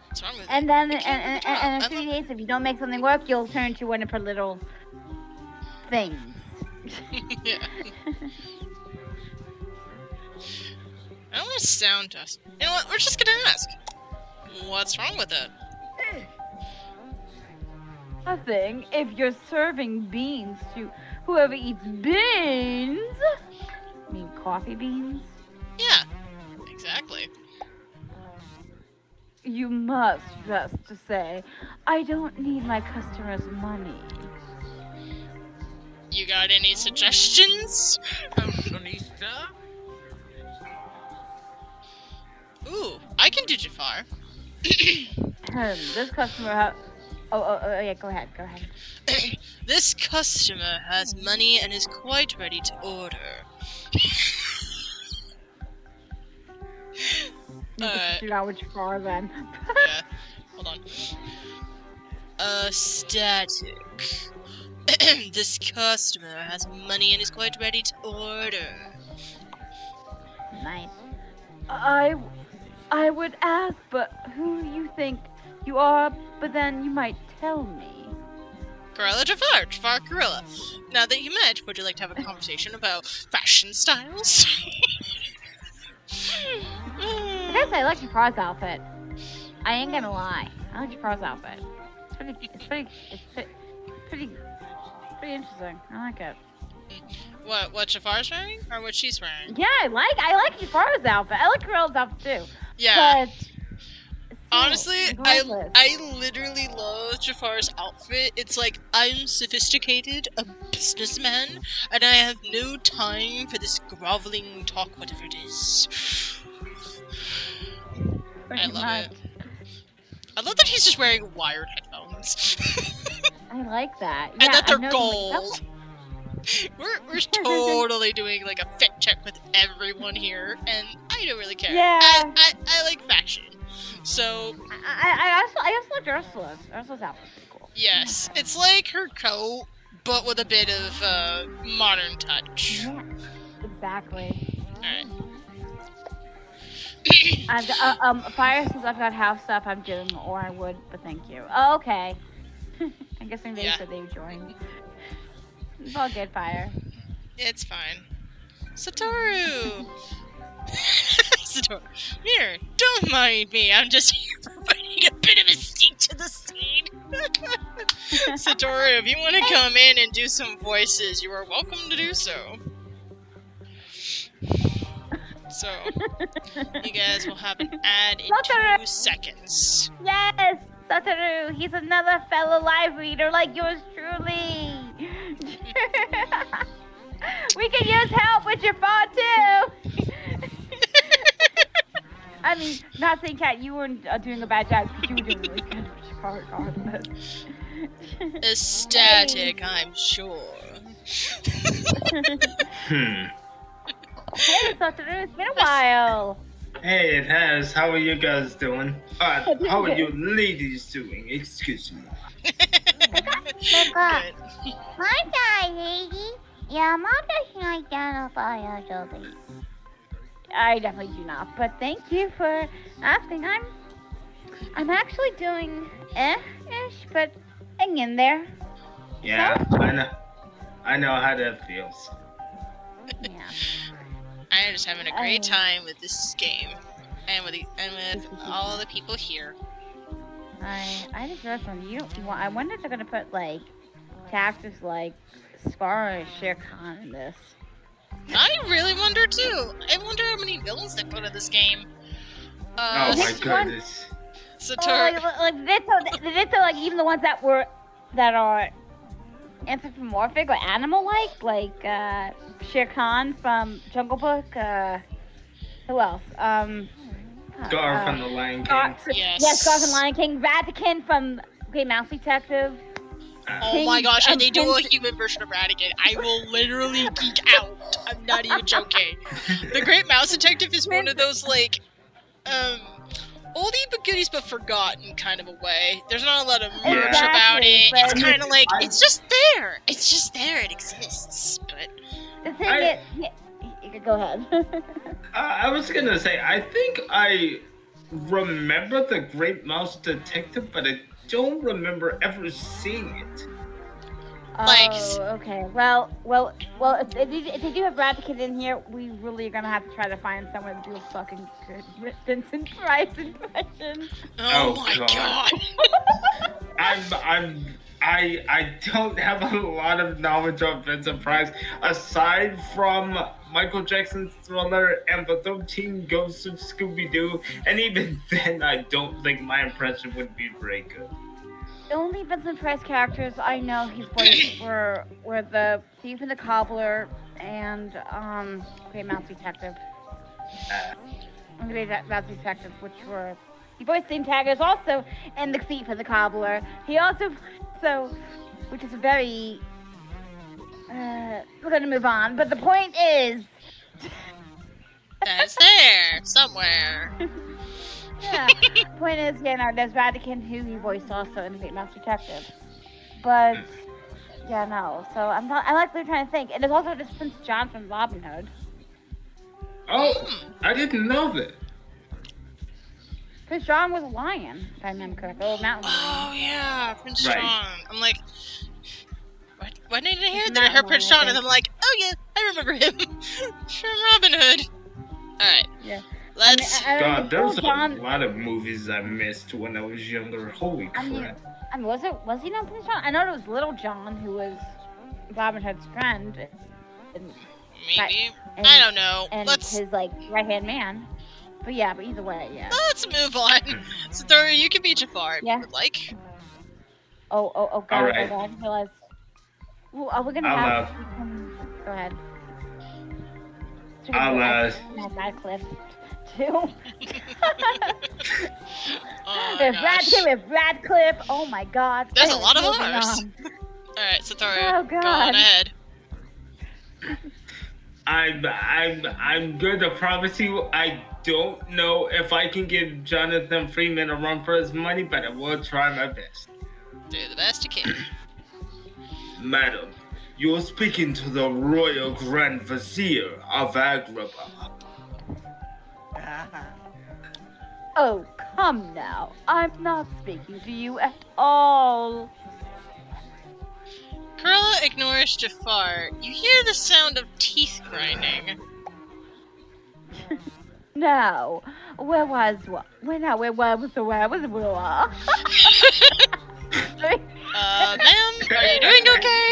What's wrong with and it? then, and in 3 days, if you don't make something work, you'll turn to one of her little things. Yeah. I don't want to sound us. You know what? We're just gonna ask. What's wrong with it? Nothing. If you're serving beans to whoever eats beans. I mean, coffee beans? Yeah. Exactly. You must just say, I don't need my customers' money. You got any suggestions? Ooh, I can do Jafar. This customer Oh, yeah, go ahead. This customer has money and is quite ready to order. Shoot out with Jafar then. Yeah, hold on. Static. This customer has money and is quite ready to order. Nice. I would ask, but who you think you are, but then you might tell me. Gorilla Jafar Gorilla. Now that you met, would you like to have a conversation about fashion styles? I guess I like Jafar's outfit. I ain't gonna lie. I like Jafar's outfit. It's pretty interesting. I like it. What Jafar's wearing? Or what she's wearing? Yeah, I like Jafar's outfit. I like Gorilla's outfit too. Yeah. But honestly, I literally love Jafar's outfit. It's like, I'm sophisticated, a businessman, and I have no time for this groveling talk, whatever it is. I love it. I love that he's just wearing wired headphones. I like that. And yeah, that they're gold. We're totally doing like a fit check with everyone here, and I don't really care. Yeah. I like fashion. So I also like Ursula's. Ursula's outfit's pretty cool. Yes, it's like her coat, but with a bit of modern touch. Yeah, exactly. Alright. I've got, Fire, since I've got house stuff, I'm doing, or I would, but thank you. Oh, okay. I'm guessing they said they joined. It's all good, Fire. It's fine. Satoru! Satoru, here, don't mind me. I'm just here providing a bit of a seat to the scene. Satoru, if you want to come in and do some voices, you are welcome to do so. So, you guys will have an ad in Satoru! 2 seconds. Yes! Satoru! He's another fellow live reader like yours truly! We can use help with your phone too! I mean, not saying, Kat, you weren't doing a bad job, because you were doing really good with your phone regardless. Ecstatic, I'm sure. Hey, Satoru, it's been a while. Hey, it has. How are you guys doing? How are you ladies doing? Excuse me. Hi, lady. Yeah, Mom doesn't identify as a lady. I definitely do not, but thank you for asking. I'm actually doing ish, but hang in there. Yeah, I know how that feels. Yeah. I'm just having a great time with this game, and with all the people here. I just read something. I wonder if they're gonna put like characters like Scar or Shere Khan in this. I really wonder too. I wonder how many villains they put in this game. Oh my goodness. Satoru. Like like even the ones that are anthropomorphic or animal-like, like Shere Khan from Jungle Book. Who else? Scar from the Lion King. Yes. Scar from Lion King. Ratican from Great Mouse Detective. Oh my gosh, and they do a human version of Ratigan. I will literally geek out. I'm not even joking. The Great Mouse Detective is one of those, like, oldie but goodies but forgotten kind of a way. There's not a lot of merch about it. It's kind of like, it's just there. It's just there. It exists. But the thing is... Go ahead. I was gonna say, I think I remember the Great Mouse Detective, but I don't remember ever seeing it. Okay. Well. If they do have Ratican in here, we really are gonna have to try to find someone to do a fucking good Vincent Price impression. Oh my god. I don't have a lot of knowledge of Vincent Price aside from Michael Jackson's Thriller and the 13 Ghosts of Scooby-Doo, and even then I don't think my impression would be very good. The only Vincent Price characters I know he's voiced were the Thief and the Cobbler and Great Mouse Detective. Great Mouse Detective, which were he voiced the antagonist also in The Thief and the Cobbler. He also which is a very we're gonna move on, but the point is that's there somewhere. Yeah. Point is, there's Ratican, who he voiced also in The Great Mouse Detective. But so I'm actually trying to think. And there's also this Prince John from Robin Hood. Oh, I didn't know that. Prince John was a lion, if I remember correctly. Mountain lion. Oh yeah, Prince John. I'm like, what did I hear? It's Then I heard Prince John, lion, and I'm like, oh yeah, I remember him from Robin Hood. All right. Yeah. Let's. God, there's a lot of movies I missed when I was younger. Holy crap! I mean, was he not Prince John? I know it was Little John who was Robin Hood's friend. Maybe. I don't know. And his right-hand man. But either way, yeah. Let's move on. Satoru, you can be Jafar if you would like. Oh, God. All right. I didn't realize. Well, are we gonna have? Go ahead. Radcliffe too. Radcliffe. Oh my God. There's a lot of others. All right, Satoru. Oh God. Go on ahead. I'm good to promise you. I don't know if I can give Jonathan Freeman a run for his money, but I will try my best. Do the best you can. Madam, you're speaking to the Royal Grand Vizier of Agrabah. Oh, come now. I'm not speaking to you at all. Kurla ignores Jafar. You hear the sound of teeth grinding. Now, where was Willa? Ma'am, are you doing okay?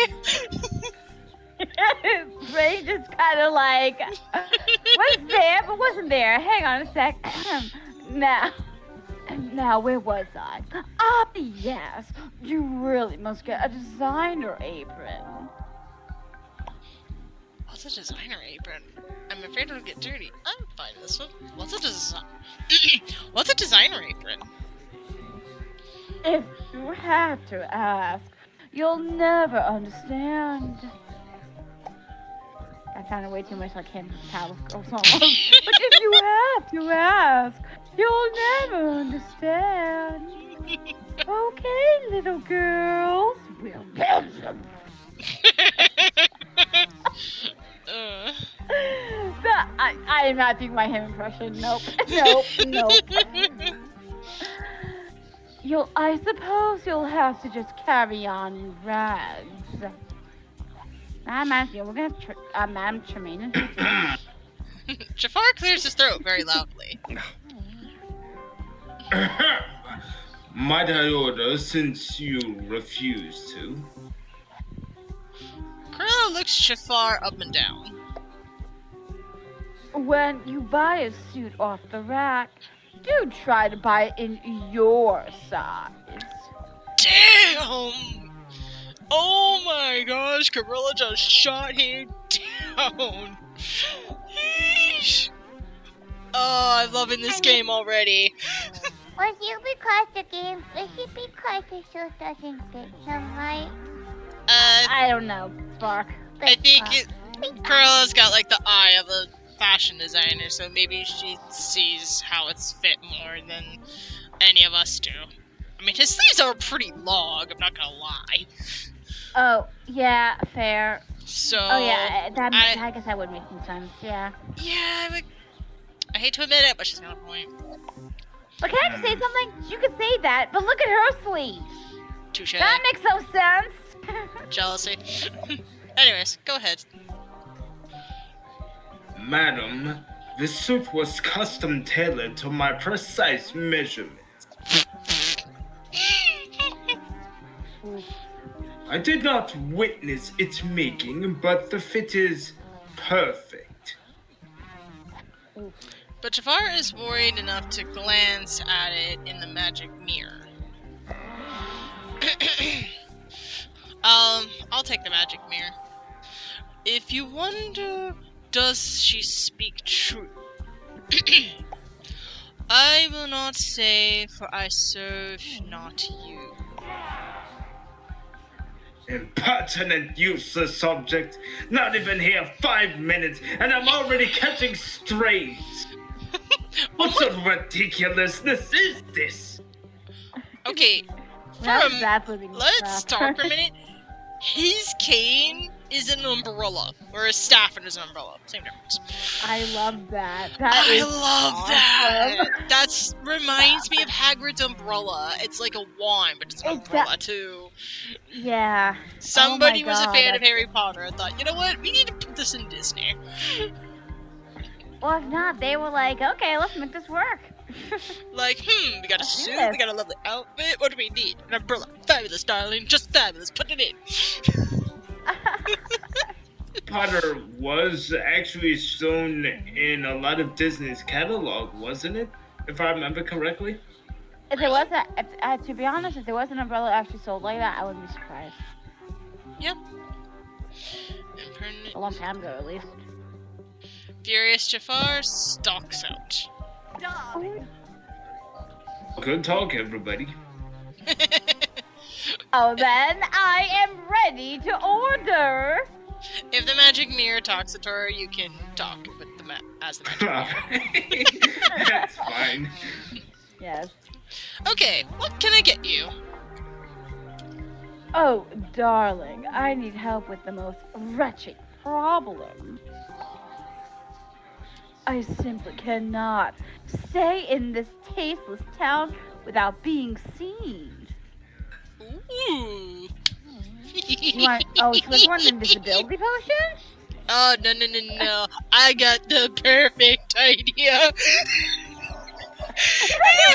Ray just kind of like was there but wasn't there. Hang on a sec. Now, where was I? Ah, yes. You really must get a designer apron. What's a designer apron? I'm afraid it'll get dirty. I'm fine with this one. What's a designer apron? If you have to ask, you'll never understand. That sounded way too much like him, Power Girl song. But if you have to ask, you'll never understand. Okay, little girls, we'll build them. I am not doing my him impression. Nope. I suppose you'll have to just carry on in rags. We're gonna have Madame Tremaine and Jafar clears his throat very loudly. Might I order since you refuse to? Corella looks Jafar up and down. When you buy a suit off the rack, do try to buy it in your size. Damn! Oh my gosh, Corella just shot him down. Yeesh. Oh, I'm loving this game already. Was it because the game? Was it because the suit doesn't fit him right? I don't know, Spark. I think Corella's got like the eye of a fashion designer, so maybe she sees how it's fit more than any of us do. I mean, his sleeves are pretty long, I'm not gonna lie. Oh, yeah, fair. So... Oh, yeah, I guess that would make some sense, yeah. Yeah, I hate to admit it, but she's got a point. But can I just say something? You could say that, but look at her sleeves. Touche. That makes no sense. Jealousy. Anyways, go ahead. Madam, the suit was custom tailored to my precise measurements. I did not witness its making, but the fit is perfect. But Jafar is worried enough to glance at it in the magic mirror. I'll take the magic mirror. If you wonder, does she speak true? I will not say, for I serve not you. Impertinent, useless subject. Not even here 5 minutes, and I'm already catching strays. What sort of ridiculousness is this? Okay, let's talk for a minute. His cane is an umbrella, or his staff is an umbrella. Same difference. I love that. I love that. That reminds me of Hagrid's umbrella. It's like a wand, but it's an umbrella too. Yeah. Somebody was a fan of Harry Potter and thought, you know what? We need to put this in Disney. Well, if not, they were like, okay, let's make this work. Like, we got a suit, we got a lovely outfit, what do we need? An umbrella. Fabulous, darling, just fabulous, put it in. Potter was actually shown in a lot of Disney's catalog, wasn't it? If I remember correctly. If there was to be honest, if there was an umbrella actually sold like that, I wouldn't be surprised. Yep. A long time ago, at least. Furious Jafar stalks out. Good talk, everybody. Oh, then I am ready to order. If the magic mirror talks to Satoru, you can talk with as the magic mirror. That's fine. Yes. Okay, what can I get you? Oh, darling, I need help with the most wretched problem. I simply cannot stay in this tasteless town without being seen. Ooh. You want, so you want an invisibility potion? Oh, no. I got the perfect idea.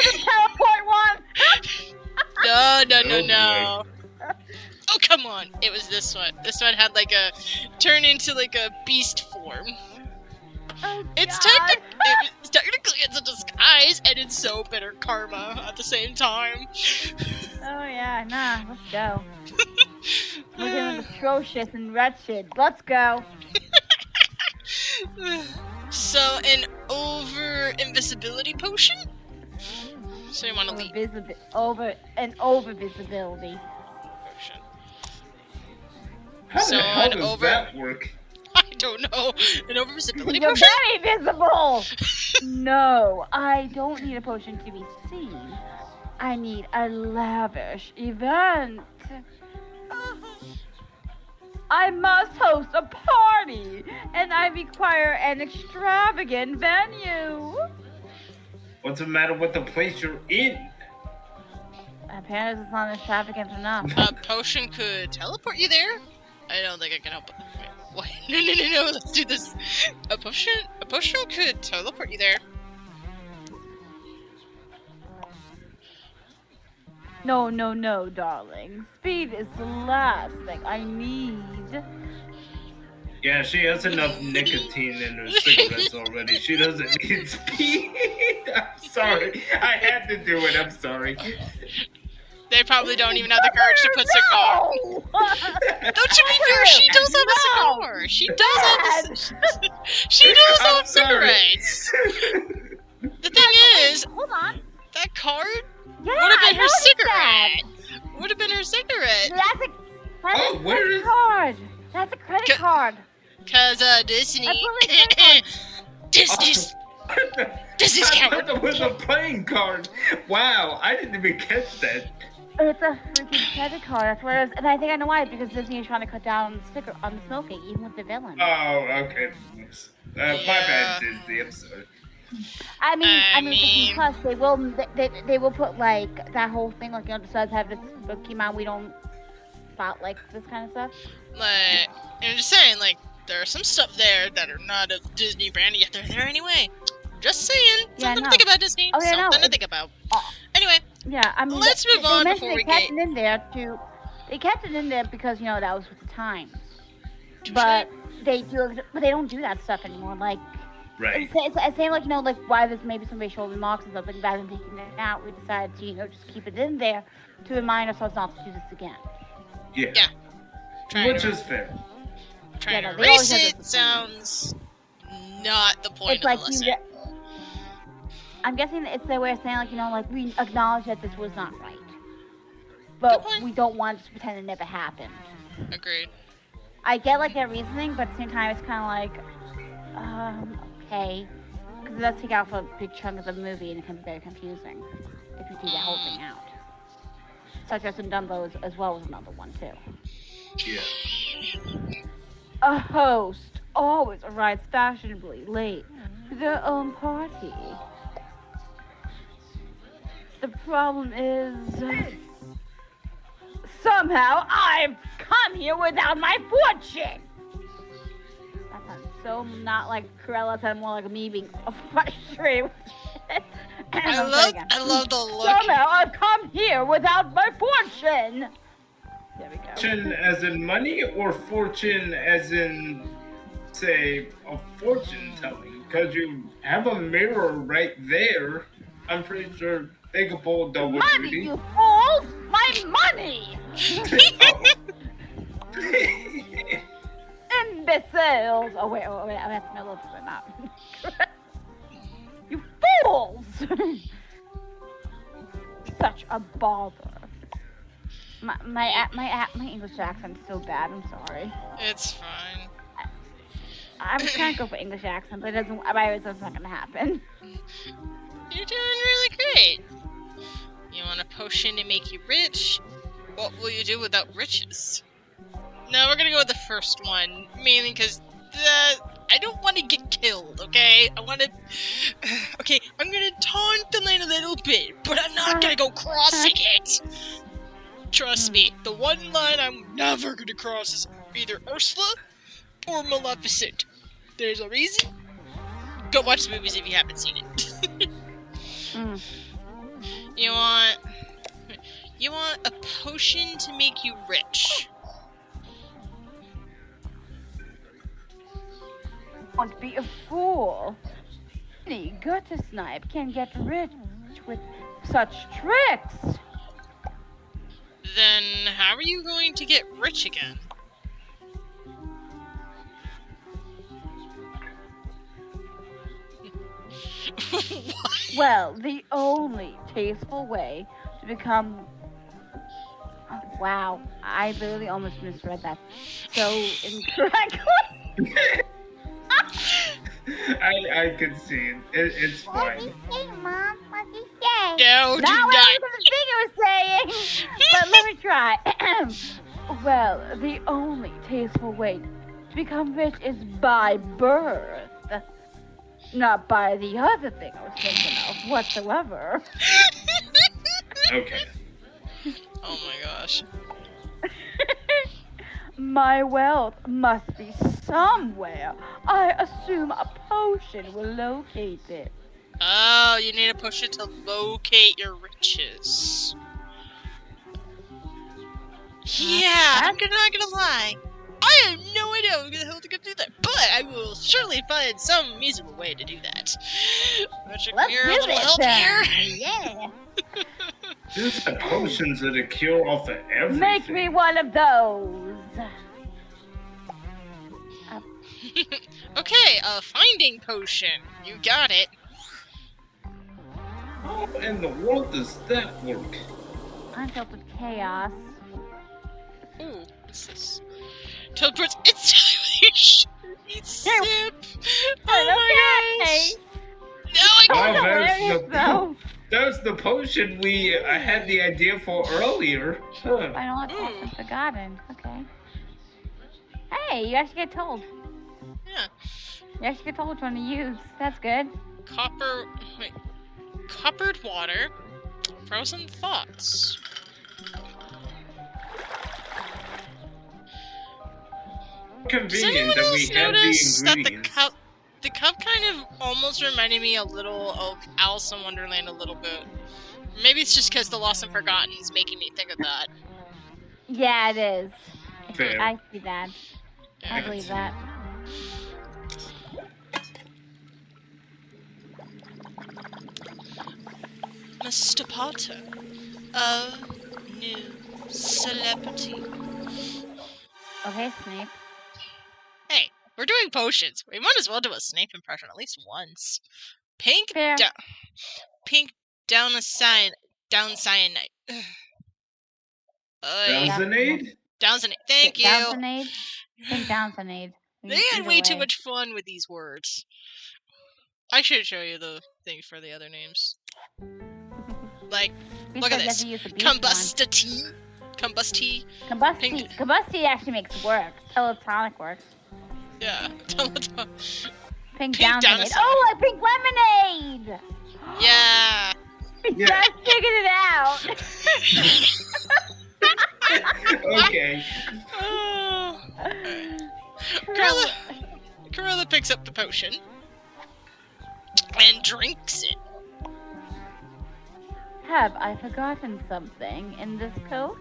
The teleport one! No. Oh, come on. It was this one. This one had like a turn into like a beast form. Oh, it's technically it's a disguise, and it's so bitter karma at the same time. Oh yeah, nah, let's go. We're doing atrocious and wretched. Let's go. So, an over-invisibility potion? So you want to leave? Over visibility. Potion. How the hell does that work? I don't know. An over-visibility You're potion? very visible! No, I don't need a potion to be seen. I need a lavish event. I must host a party, and I require an extravagant venue. What's the matter with the place you're in? Apparently it's not extravagant enough. A potion could teleport you there? I don't think I can help it. Wait, what? No, let's do this. A potion could teleport you there. No, darling. Speed is the last thing I need. Yeah, she has enough nicotine in her cigarettes already. She doesn't need speed. I'm sorry. I had to do it. I'm sorry. They probably don't even have the courage to put cigar. Don't you be fair? She does have a cigar. She does have cigarettes. The thing is, hold on. That card Yeah, would have been her that. cigarette. Would have been her cigarette. That's a credit card. That's a credit card. Cause Disney. Disney's I thought that was a playing card. Wow, I didn't even catch that. It's a freaking credit card. That's what it is. And I think I know why. It's because Disney is trying to cut down on the smoking, even with the villain. Oh, okay. Oops. My bad, Disney. I'm sorry. I mean, Disney Plus, they will put like that whole thing, like, you know, besides have this book came out, we don't spot like this kind of stuff. Like, I'm just saying, like, there are some stuff there that are not a Disney brand, yet they're there anyway. Just saying. Something to think about, Disney. Oh, yeah, something to think about. Anyway. Yeah, I mean, let's move on before we kept it in there too. They kept it in there because, you know, that was with the times. But they don't do that stuff anymore. Like, right. It's saying, like, you know, like, why there's maybe some racial remarks and stuff like that, and taking it out, we decided to, you know, just keep it in there to remind ourselves not to do this again. Yeah. Which is fair. Trying to erase it sounds not the point of the lesson. I'm guessing it's their way of saying, like, you know, like, we acknowledge that this was not right. But we don't want to pretend it never happened. Agreed. I get, like, their reasoning, but at the same time, it's kind of like, okay. Because it does take out a big chunk of the movie, and it can be very confusing if you take that whole thing out. Such as in Dumbo as well as another one, too. Yeah. A host always arrives fashionably late to their own party. The problem is, somehow I've come here without my fortune. That sounds so not like Corella, sounds more like me being frustrated. I love the look. Somehow I've come here without my fortune. There we go. Fortune as in money, or fortune as in, say, a fortune telling? Because you have a mirror right there. I'm pretty sure they could pull double money, duty. You fools! My money! Imbeciles! Oh wait, I have to know those or not. You fools! Such a bother. My English accent's so bad. I'm sorry. It's fine. I'm trying to go for English accent, but it's not gonna happen. You're doing really great. You want a potion to make you rich? What will you do without riches? No, we're gonna go with the first one, mainly because I don't want to get killed. Okay, I'm gonna taunt the land a little bit, but I'm not gonna go crossing it. Trust me, the one line I'm never gonna cross is either Ursula or Maleficent. There's a reason. Go watch the movies if you haven't seen it. You want a potion to make you rich. Don't be a fool. Any gutter snipe can get rich with such tricks. Then how are you going to get rich again? Well, the only tasteful way to become... Oh, wow, I literally almost misread that so incorrectly. I can see it. It's fine. What did you say, Mom? What did you say? No, do Not what not. I was saying, but let me try. Well, the only tasteful way to become rich is by birth. Not by the other thing I was thinking of whatsoever. Okay. Oh my gosh. My wealth must be somewhere. I assume a potion will locate it. Oh, you need a potion to locate your riches. Yeah, I'm not gonna lie. I have no idea how to do that, but I will surely find some musical way to do that. Magic Let's mirror, a do little this help then. here. Yeah. There's the potions are the cure all for everything. Make me one of those. Okay, a finding potion. You got it. How in the world does that work? I'm filled with chaos. Ooh, what's this? Teleports instantly. Eat sip. Oh my gosh. Oh, that's the potion we had the idea for earlier. Huh. I know it's often forgotten. Okay. Hey, you actually get told. Yeah. You actually get told which one to use. That's good. Coppered water. Frozen thoughts. Convenient that we had the ingredients. That the cup kind of almost reminded me a little of Alice in Wonderland a little bit. Maybe it's just because the Lost and Forgotten is making me think of that. Yeah, it is. Fair. I see that. Yeah. I believe that. Mr. Potter, a new celebrity. Okay, Snape. Hey, we're doing potions. We might as well do a Snape impression at least once. Pink down cyanide. Downzonate. Thank you. Downzonate? Pink Downzonate. They had way too much fun with these words. I should show you the thing for the other names. Like, look at this. Combustity. Combusty. Combusty actually makes work. Teletonic works. Yeah. Pink Downzonate. Oh, like pink lemonade! Yeah. You guys figured it out. Okay. Corella picks up the potion and drinks it. Have I forgotten something in this coat?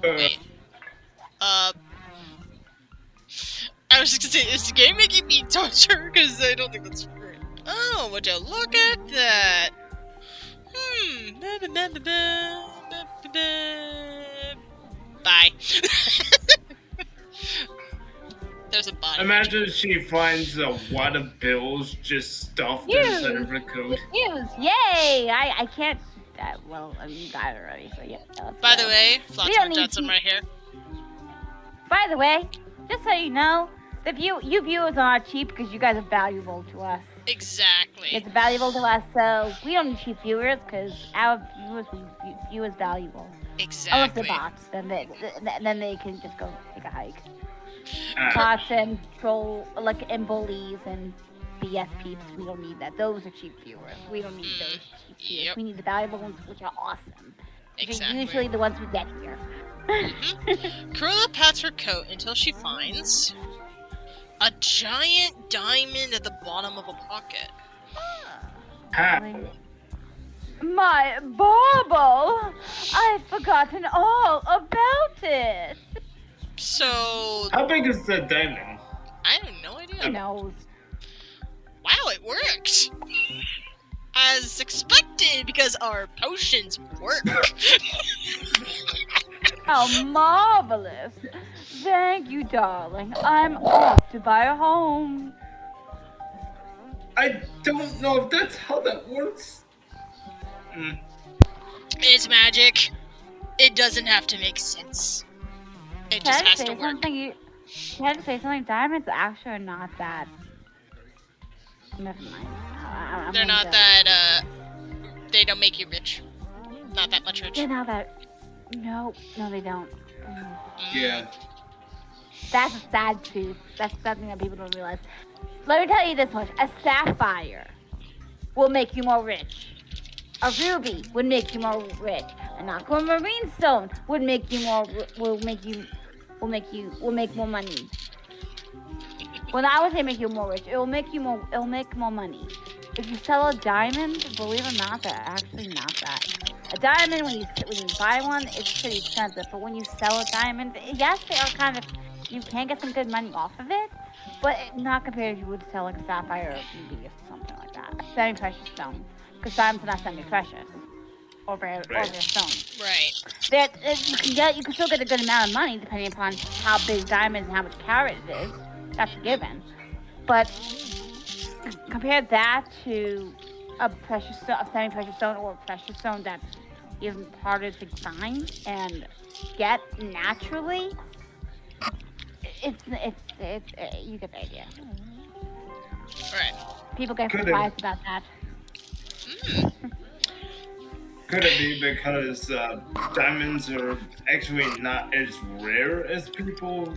Wait. I was just gonna say, is the game making me torture? Because I don't think that's great. Oh, would you look at that? Bye. There's a body. Imagine she finds a wad of bills just stuffed inside of her coat. Yay! I can't. Well, I mean, you got it already, so yeah. By the way, Flotsam and Jetsam right here. By the way, just so you know, you viewers are not cheap because you guys are valuable to us. Exactly. It's valuable to us, so we don't need cheap viewers because our viewers view as valuable. Exactly. Unless they're bots, then they can just go take a hike. Bots and troll and bullies and BS peeps, we don't need that. Those are cheap viewers. We don't need those cheap viewers. Yep. We need the valuable ones, which are awesome. Exactly. Which are usually the ones we get here. Cruella pats her coat until she finds a giant diamond at the bottom of a pocket. My bauble! I've forgotten all about it! So... How big is the diamond? I have no idea. Who knows? Wow, it worked! As expected, because our potions work. How marvelous! Thank you, darling. I'm off to buy a home. I don't know if that's how that works. It's magic. It doesn't have to make sense. It just has to work. You had to say something. Diamonds actually are not that. Never mind. They're not that, they don't make you rich. Not that much rich. They're not that. No, they don't. Yeah. That's a sad truth. That's something that people don't realize. Let me tell you this much. A sapphire will make you more rich. A ruby would make you more rich. An aquamarine stone would make you more. Will make more money. When I would say make you more rich, it'll make more money. If you sell a diamond, believe it or not, they're actually not that A diamond, when you buy one, it's pretty expensive. But when you sell a diamond, yes, they are kind of, you can get some good money off of it, but not compared to you would sell like a sapphire or ruby or something like that. A semi-precious stone, because diamonds are not semi-precious or rare stones. Right. That you can still get a good amount of money depending upon how big diamonds and how much carat it is. That's a given. But compare that to a semi-precious stone or a precious stone that's even harder to find and get naturally. It's you get the idea. Right. People get surprised about that. Could it be because diamonds are actually not as rare as people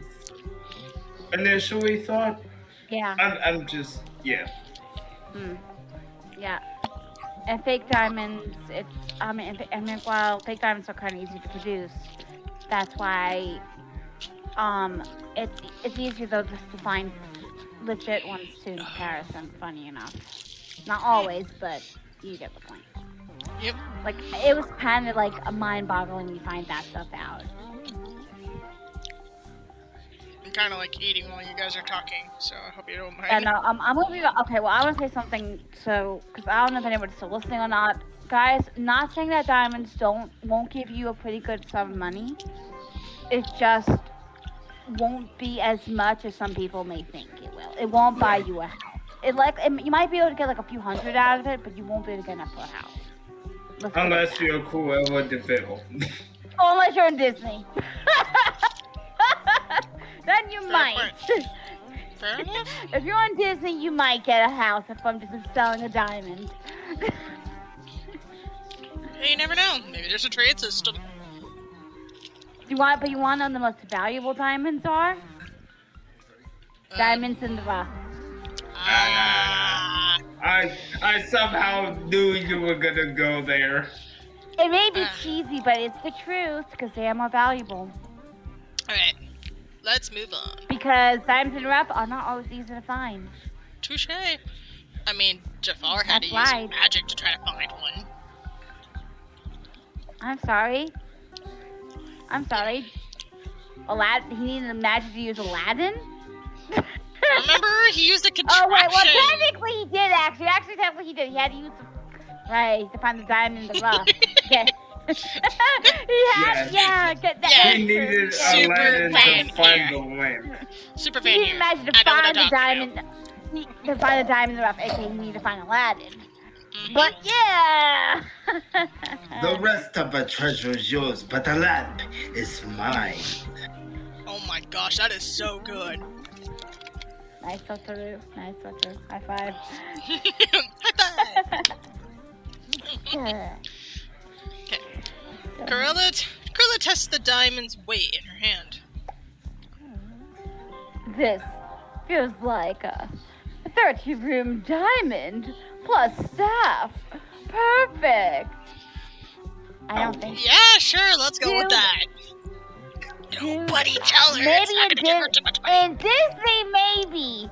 initially thought? Yeah. I'm just, yeah. Yeah. And fake diamonds, while fake diamonds are kind of easy to produce, that's why it's easier though just to find legit ones too in comparison. Funny enough, not always, but you get the point. Yep. Like it was kind of like a mind-boggling when you find that stuff out. I'm kind of like eating while you guys are talking, so I hope you don't mind. Yeah, no, I'm gonna be okay. Well, I want to say something, so because I don't know if anybody's still listening or not, guys. Not saying that diamonds won't give you a pretty good sum of money. It just won't be as much as some people may think it will. It won't buy you a house. You might be able to get like a few hundred out of it, but you won't be able to get enough for a house. Unless you're Cruella de Vil. Unless you're in Disney. Then you might. Fair enough. If you're on Disney, you might get a house if I'm just selling a diamond. You never know. Maybe there's a trade system. You want to know the most valuable diamonds are? Diamonds in the rough. I somehow knew you were gonna go there. It may be cheesy, but it's the truth because they are more valuable. Alright, let's move on. Because diamonds in the rough are not always easy to find. Touche. I mean, Jafar had to use magic to try to find one. I'm sorry. Aladdin. He needed magic to use Aladdin. Remember, he used a contraption. Oh wait, well technically he did actually. Actually, technically he did. He had to use to find the diamond in the rough. Okay. He needed Aladdin to find the lamp. Super fan here. He needed magic to find the diamond. To find the diamond in the rough. Okay, he needed to find Aladdin. Mm-hmm. But yeah. The rest of the treasure is yours, but the lamp is mine. Oh my gosh, that is so good. Nice Satoru. High five. High five. Okay. Cruella tests the diamond's weight in her hand. This feels like a 30-room diamond plus staff. Perfect. I don't think. Yeah, sure. Let's go with that. Nobody tell her. Maybe in Disney, maybe.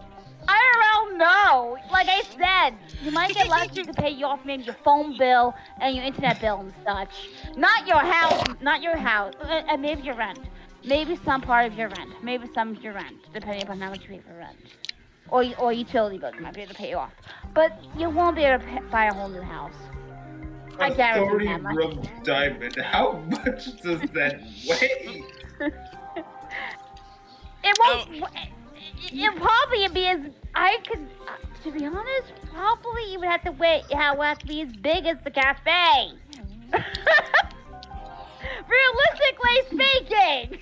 I don't know. Like I said, you might get lucky to pay you off maybe your phone bill and your internet bill and such. Not your house, and maybe your rent. Maybe some part of your rent. Maybe some of your rent, depending upon how much you pay for rent. Or utility bills you might be able to pay you off. But you won't be able to buy a whole new house. I guarantee that much. 30-room diamond. How much does that weigh? It won't. It probably be as to be honest, probably it would have to weigh. It would have to be as big as the cafe. Realistically speaking.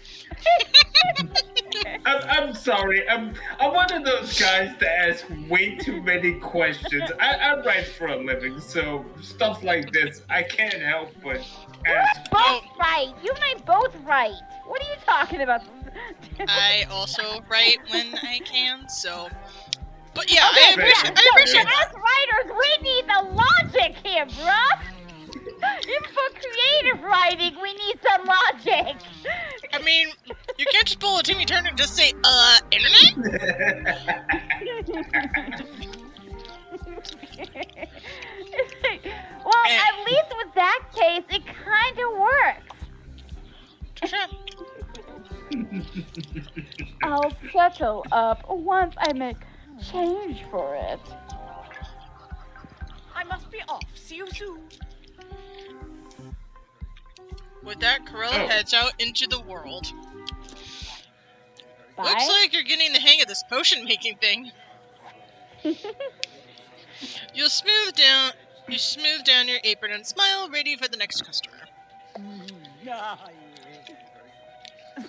I'm sorry. I'm one of those guys that ask way too many questions. I write for a living, so stuff like this I can't help but ask. You're both right. You might both right. What are you talking about? I also write when I can, so. But yeah, okay, I appreciate. As writers, we need the logic here, bruh. Even for creative writing, we need some logic. I mean, you can't just pull a Timmy Turner and just say, internet? Well, at least with that case, it I'll settle up once I make change for it. I must be off. See you soon. With that, Corella heads out into the world. Bye. Looks like you're getting the hang of this potion making thing. You smooth down your apron and smile, ready for the next customer.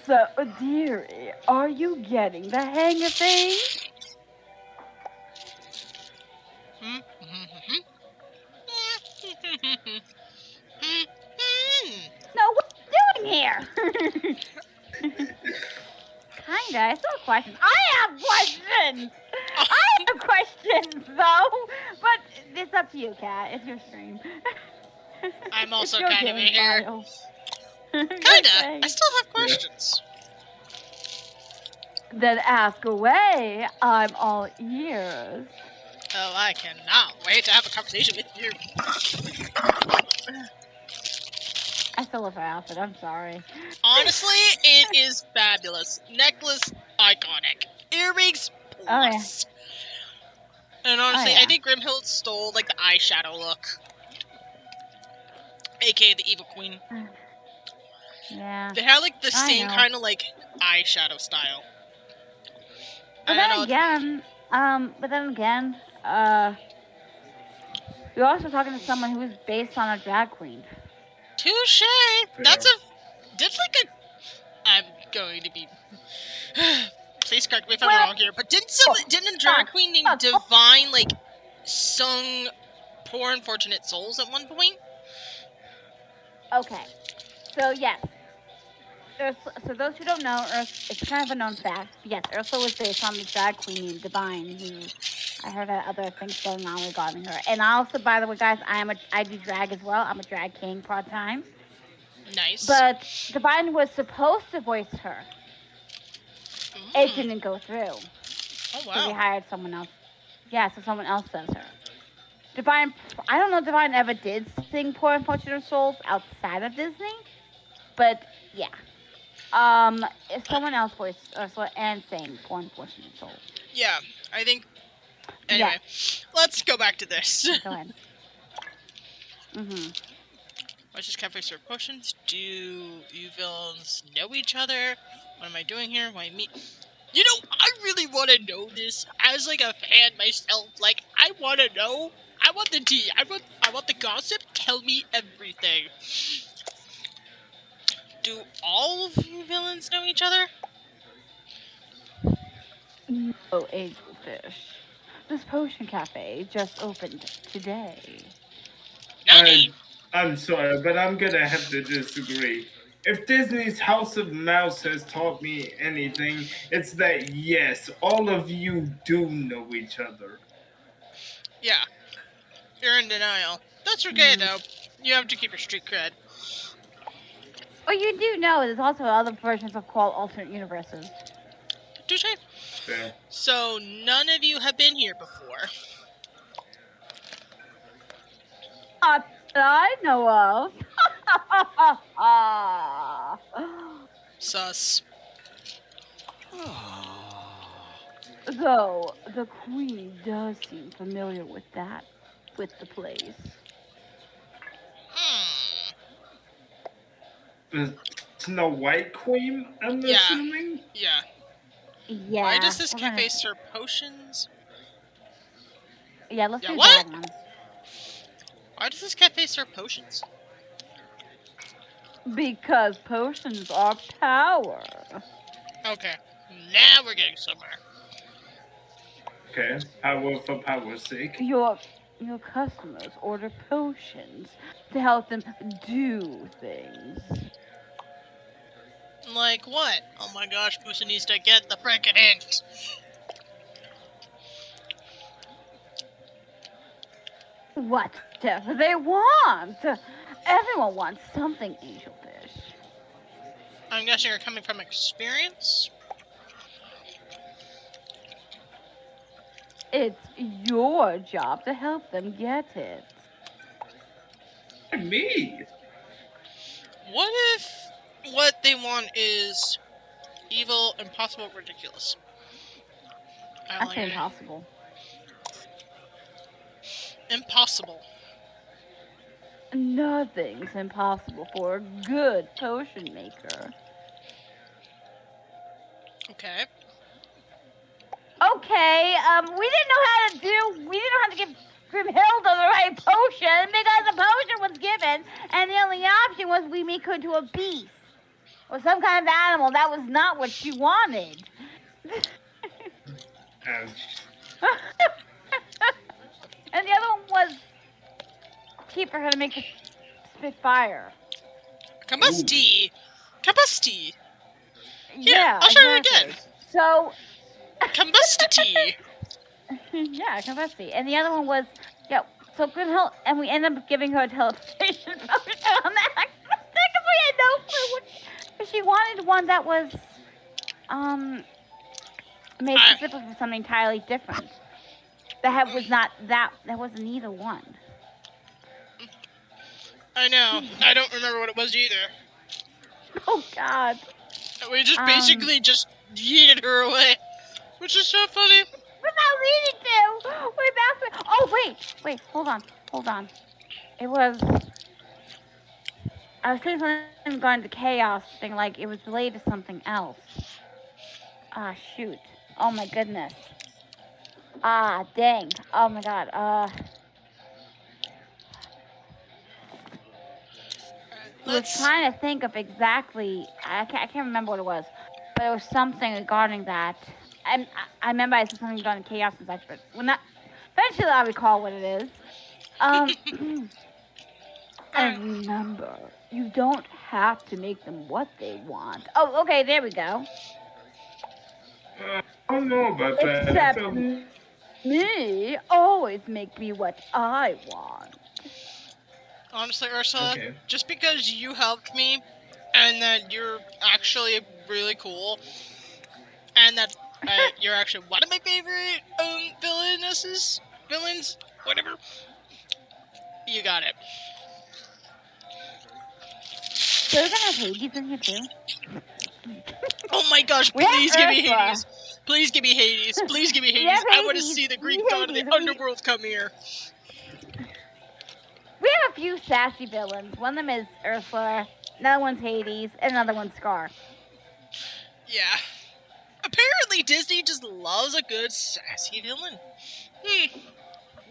So, dearie, are you getting the hang of things? No, what are you doing here? Kinda. I still have questions. I have questions! Though! But it's up to you, Kat. It's your stream. I'm also your kind of game here. file. Kinda. I still have questions. Then ask away. I'm all ears. Oh, I cannot wait to have a conversation with you. I still love her outfit. I'm sorry. Honestly, it is fabulous. Necklace, iconic. Earrings, plus. Oh, yeah. And honestly, Oh, yeah. I think Grimhild stole, like, the eyeshadow look. AKA the Evil Queen. Yeah. They had, like, the same kind of, like, eyeshadow style. But then again, you're also talking to someone who is based on a drag queen. Touche! That's like a... I'm going to be... Please correct me if I'm wrong here, but didn't a drag queen named Divine, like, sung Poor Unfortunate Souls at one point? Okay. So, yes. So those who don't know, it's kind of a known fact. Yes, Ursula was based on the drag queen named Divine, who I heard had other things going on regarding her. And also, by the way, guys, I do drag as well. I'm a drag king part-time. Nice. But Divine was supposed to voice her. It didn't go through. Oh, wow. So we hired someone else. Yeah, so someone else does her. Divine, I don't know if Divine ever did sing Poor Unfortunate Souls outside of Disney. But, yeah. Someone else voiced Ursula and sang Poor Unfortunate Souls. Yeah, I think... Anyway, let's go back to this. Go ahead. What's this cafe serve potions? Do you villains know each other? What am I doing here? Why me? You know, I really want to know this as, like, a fan myself. Like, I want to know. I want the tea. I want the gossip. Tell me everything. Do all of you villains know each other? No, Angelfish. This potion cafe just opened today. I'm sorry, but I'm gonna have to disagree. If Disney's House of Mouse has taught me anything, it's that yes, all of you do know each other. Yeah. You're in denial. That's okay, though. You have to keep your street cred. Well, you do know there's also other versions of called alternate universes. Touche. Fair. So, none of you have been here before. Not that I know of. Sus. Though the queen does seem familiar with the place. The Snow White Queen, I'm assuming? Yeah. Yeah. Why does this cafe serve potions? Yeah, let's do what? that one. Why does this cafe serve potions? Because potions are power. Okay. Now we're getting somewhere. Okay, power for power's sake. Your customers order potions to help them do things. Like what? Oh my gosh, Boosa needs to get the frickin' hint. Whatever they want. Everyone wants something, Angelfish. I'm guessing you're coming from experience? It's your job to help them get it. Me? What if what they want is evil, impossible, ridiculous. I say impossible. Impossible. Nothing's impossible for a good potion maker. Okay. Okay, we didn't know how to give Grimhilda the right potion because the potion was given, and the only option was we make her into a beast or some kind of animal. That was not what she wanted. Ouch. And the other one was cheap for her to make her spit fire. Combusti! Combusti! Yeah, I'll show exactly. you again. So... Combustity! Yeah, Combusty. And the other one was, yeah, so Grimhild, and we ended up giving her a teleportation potion on that. Because we had no clue what she wanted one that was, made specifically for something entirely different. That wasn't either one. I know. I don't remember what it was either. Oh, God. We just basically just yeeted her away. Which is so funny. Without needing to! Oh, wait, hold on. It was... I was saying something going to chaos thing, like it was related to something else. Ah, shoot. Oh my goodness. Ah, dang. Oh my god. I was trying to think of exactly... I can't remember what it was. But it was something regarding that. I remember I said something regarding chaos and such, but eventually I'll recall what it is. And remember, you don't have to make them what they want. Oh, okay, there we go. I don't know about that. Except me always make me what I want. Honestly, Ursula, just because you helped me, and that you're actually really cool, and that you're actually one of my favorite villains, whatever. You got it. So you're gonna have Hades in here too? Oh my gosh, please give me Hades. Please give me Hades. Please give me Hades. I want to see the Greek god of the underworld come here. We have a few sassy villains. One of them is Ursula, another one's Hades, and another one's Scar. Yeah. Apparently Disney just loves a good sassy villain.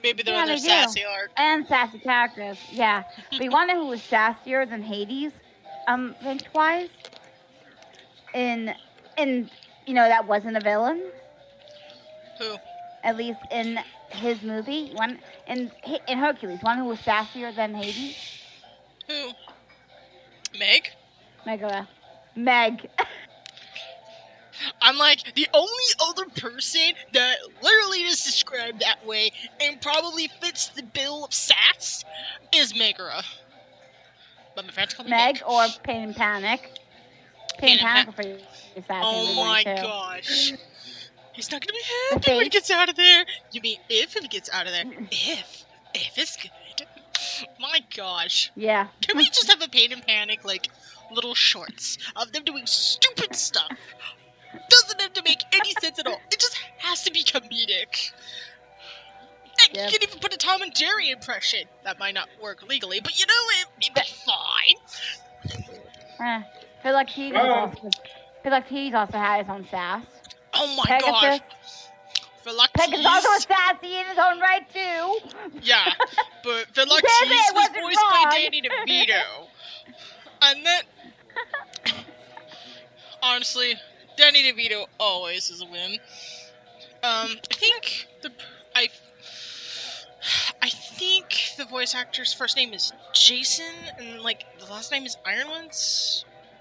Maybe they're their sassy arc. And sassy characters, yeah. But you wanna know who was sassier than Hades, rank-wise? In that wasn't a villain? Who? At least in his movie. In Hercules, one who was sassier than Hades? Who? Meg? Meg. I'm like, the only other person that literally is described that way and probably fits the bill of sass is Megara. But my friends call me Meg. Or Pain and Panic. Pain and Panic are pretty sassy. Oh my gosh. He's not gonna be happy when he gets out of there. You mean if he gets out of there? If it's good. My gosh. Yeah. Can we just have a Pain and Panic, little shorts of them doing stupid stuff? Doesn't have to make any sense at all. It just has to be comedic. And you can even put a Tom and Jerry impression. That might not work legally, but it'd be fine. I feel like Hades also had his own sass. Oh my gosh. Pegasus also was sassy in his own right too. Yeah, but Philoctetes was voiced by Danny DeVito. And then, honestly, Danny DeVito always is a win. I think the voice actor's first name is Jason, and the last name is Ireland.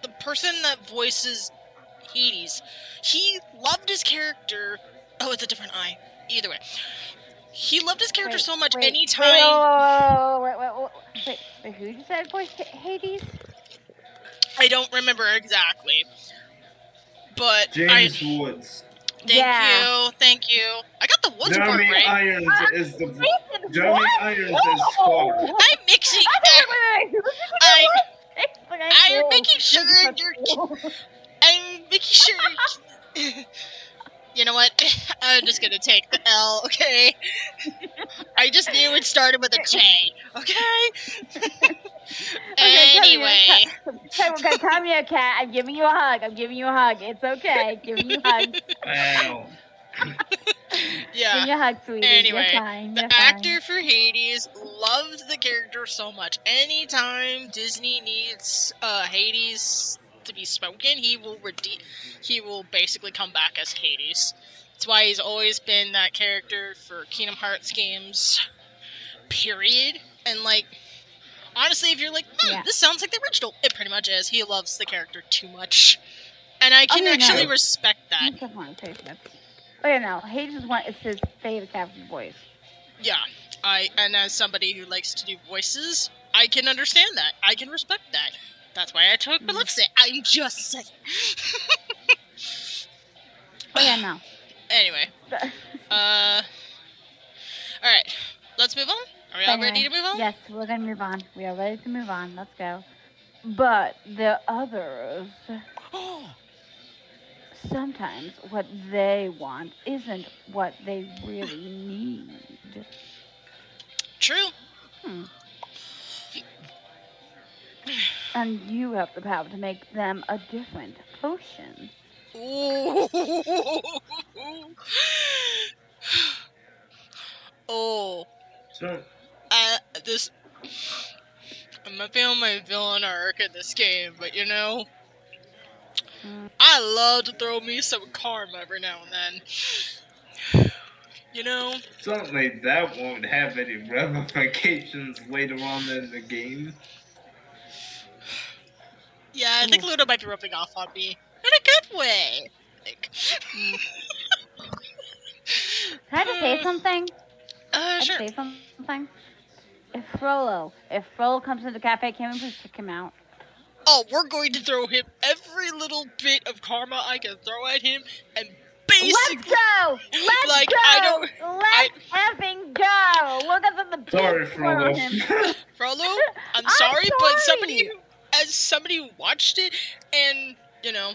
The person that voices Hades, he loved his character. Oh, it's a different eye. Either way, he loved his character so much. Anytime. Wait, who just said voice Hades? I don't remember exactly, but James Woods. Thank you. I got the Woods part right. Jeremy Irons is Scar. I'm mixing. I'm making sure I'm think he should. You know what? I'm just gonna take the L, okay? I just knew it started with a J, okay? Anyway. Come here, cat. I'm giving you a hug. It's okay. Giving you hugs. Wow. Yeah. Give me a hug, sweetie. Anyway, You're fine. the actor for Hades loves the character so much. Anytime Disney needs Hades to be spoken, he will basically come back as Hades. That's why he's always been that character for Kingdom Hearts games. Period. And like, honestly, if you're like, this sounds like the original, it pretty much is. He loves the character too much, and I can actually respect that. Oh yeah, no. Hades is his favorite character voice. Yeah, and as somebody who likes to do voices, I can understand that. I can respect that. That's why I took Maleficent. I'm just saying. Oh yeah, no. Anyway, all right, let's move on. Are we all ready to move on? Yes, we're gonna move on. We are ready to move on. Let's go. But the others. Sometimes what they want isn't what they really need. True. And you have the power to make them a different potion. Ooh. Oh. So, I'm not feeling my villain arc in this game, but you know, I love to throw me some karma every now and then. You know? Certainly that won't have any ramifications later on in the game. Yeah, I think Luna might be rubbing off on me. In a good way. Like, Can I just say something? Sure. Say something? If Frollo comes into the cafe, can we please kick him out? Oh, we're going to throw him every little bit of karma I can throw at him, and basically... Let's go! Let's go! Let's effing go! Look at the Sorry, Frollo. Frollo, I'm sorry, but as somebody who watched it, and, you know,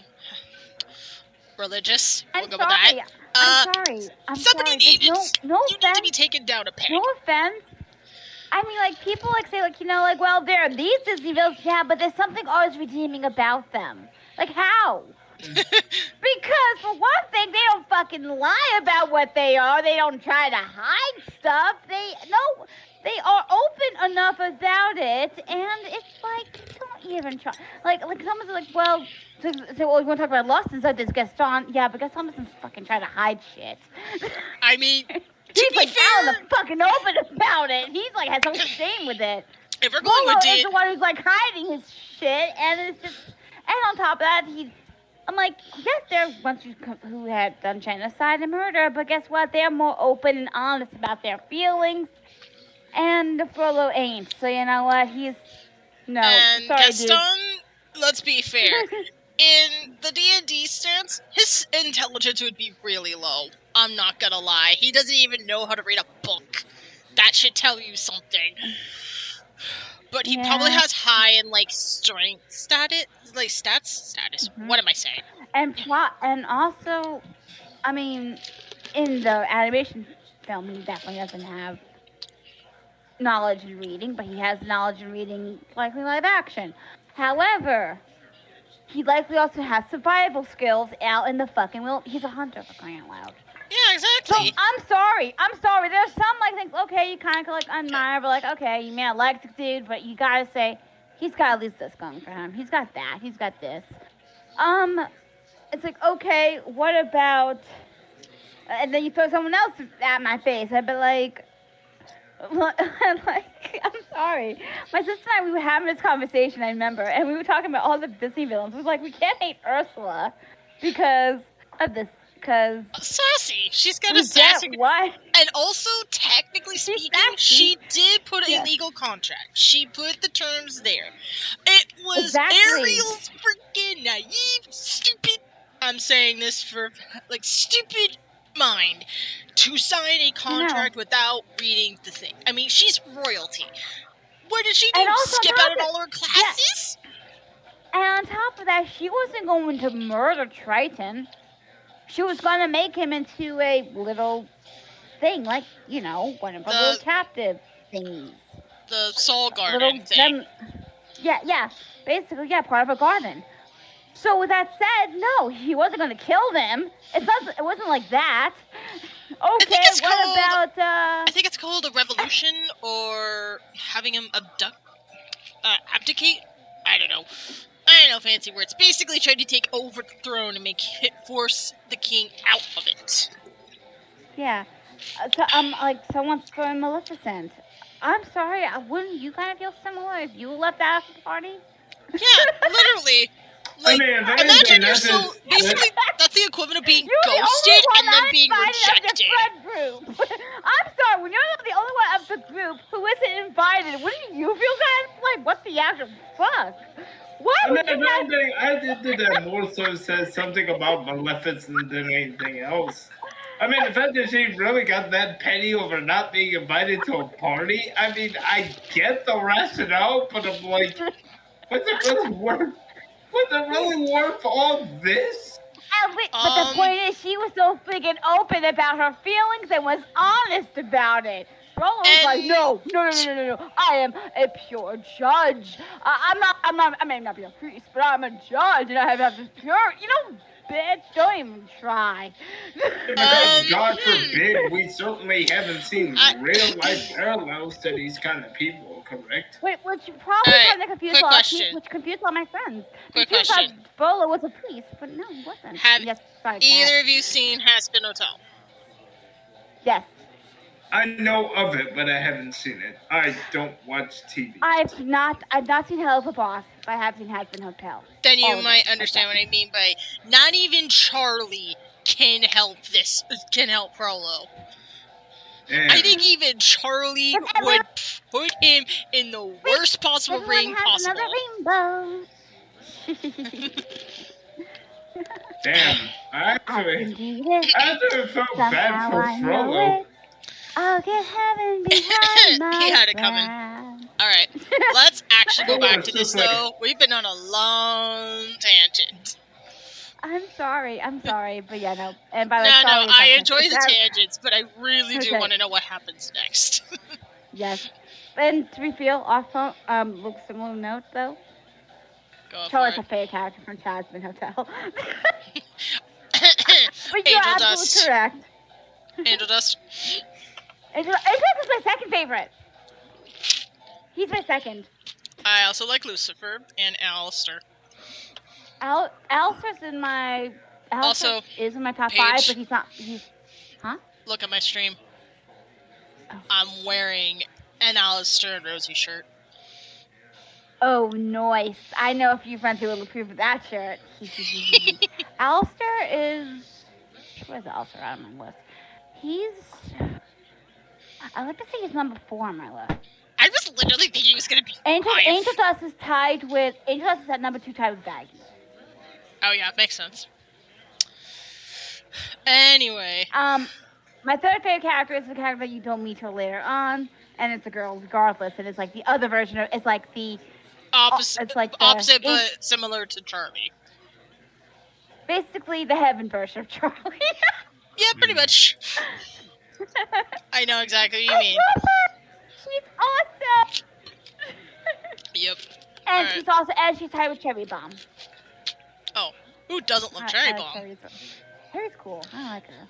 religious, we'll go with that. I'm somebody sorry. needed, no you need to be taken down a peg. No offense. I mean, like, people, like, say, like, you know, like, well, there are these Disney villains, yeah, but there's something always redeeming about them. Like, how? Because, for one thing, they don't fucking lie about what they are. They don't try to hide stuff. They are open enough about it, and it's like, don't even try. Like someone's like, well, you want to talk about Lost and stuff, there's Gaston. Yeah, but Gaston doesn't fucking try to hide shit. I mean... He's like out in the fucking open about it. He's like has no shame with it. If we're going with is the one who's like hiding his shit, and it's just, and on top of that, I'm like, yes, there are ones who had done genocide and murder, but guess what? They're more open and honest about their feelings, and Frollo ain't. So you know what? Sorry, Gaston, dude. Let's be fair. In the D&D stance, his intelligence would be really low. I'm not gonna lie. He doesn't even know how to read a book. That should tell you something. But he probably has high in, like, strength status. Like, status? Mm-hmm. What am I saying? And also, I mean, in the animation film, he definitely doesn't have knowledge in reading, but he has knowledge in reading, likely live action. However... he likely also has survival skills out in the fucking world. He's a hunter, for crying out loud. Yeah, exactly. So, I'm sorry. There's some, like, things, okay, you kind of, like, admire, but, like, okay, you may not like the dude, but you gotta say, he's got at least this going for him. He's got that. He's got this. It's like, okay, what about... and then you throw someone else at my face. I'd be like... I'm sorry. My sister and I, we were having this conversation, I remember, and we were talking about all the Disney villains. We were like, we can't hate Ursula because of this, because... sassy. She's got a sassy... What? And also, technically speaking, she did put a legal contract. She put the terms there. It was Ariel's freaking naive, stupid... I'm saying this for, like, stupid... mind to sign a contract without reading the thing. I mean, she's royalty. What did she do? Skip out of all her classes? Yeah. And on top of that she wasn't going to murder Triton. She was going to make him into a little thing, like, one of her little captive thingies. The soul garden thing. Basically, part of a garden. So with that said, no, he wasn't going to kill them. It wasn't like that. Okay, I think it's called a revolution or having him abdicate? I don't know fancy words. Basically trying to take over the throne and force the king out of it. Yeah. So someone's throwing Maleficent. I'm sorry, wouldn't you kind of feel similar if you left out of the party? Yeah, literally. Like, imagine basically, that's the equivalent of being ghosted and then being rejected. Group. I'm sorry, when you're the only one of the group who isn't invited, wouldn't you feel kind of like, what's the actual fuck? I did that more so says something about Maleficent than anything else. I mean, the fact that she really got that petty over not being invited to a party, I mean, I get the rationale, but I'm like, was it really worth all this? But the point is, she was so freaking open about her feelings and was honest about it. Frollo was like, no. I am a pure judge. I may not be a priest, but I'm a judge, and I have this pure, bitch, don't even try. Because God forbid, we certainly haven't seen real life parallels to these kind of people, correct? Which probably kind of confused a lot of people, which confused all my friends. Quick question. Thought Frollo was a priest, but no, he wasn't. Have either of you seen Hazbin Hotel? Yes. I know of it, but I haven't seen it. I don't watch TV. I've not seen Hell of a Boss, but I have seen Hazbin Hotel. Then you might understand what I mean by not even Charlie can help Frollo. Yeah. I think even Charlie would put him in the worst possible ring possible. Another rainbow. Damn, I actually felt bad for Frollo. I'll get heaven behind my He had it coming. Alright, let's actually go back to this, though. We've been on a long tangent. I'm sorry, but yeah, no. And by the way, I enjoy the tangents, but I really do want to know what happens next. Yes. And to be real, also, Luke's similar note, though. Charlie's a favorite character from Hazbin Hotel. But you're absolutely correct. Angel Dust. Angel is my second favorite. He's my second. I also like Lucifer and Alistair. Alistair's in my... Also, is in my top Paige, 5, but he's not... Huh? Look at my stream. Oh. I'm wearing an Alistair and Rosie shirt. Oh, nice. I know a few friends who will approve of that shirt. Alistair is... Where's Alistair on my list? I like to say he's number 4 on my list. I was literally thinking he was going to be Angel Dust is at number 2 tied with Baggy. Oh yeah, makes sense. Anyway. My third favorite character is the character that you don't meet till later on, and it's a girl regardless, and it's like the other version of, it's like the... Opposite, but similar to Charlie. Basically the heaven version of Charlie. Yeah, pretty much. I know exactly what you mean. She's awesome. Yep. And she's tied with Cherry Bomb. Oh, who doesn't love Cherry Bomb? Cherry's cool. I like her.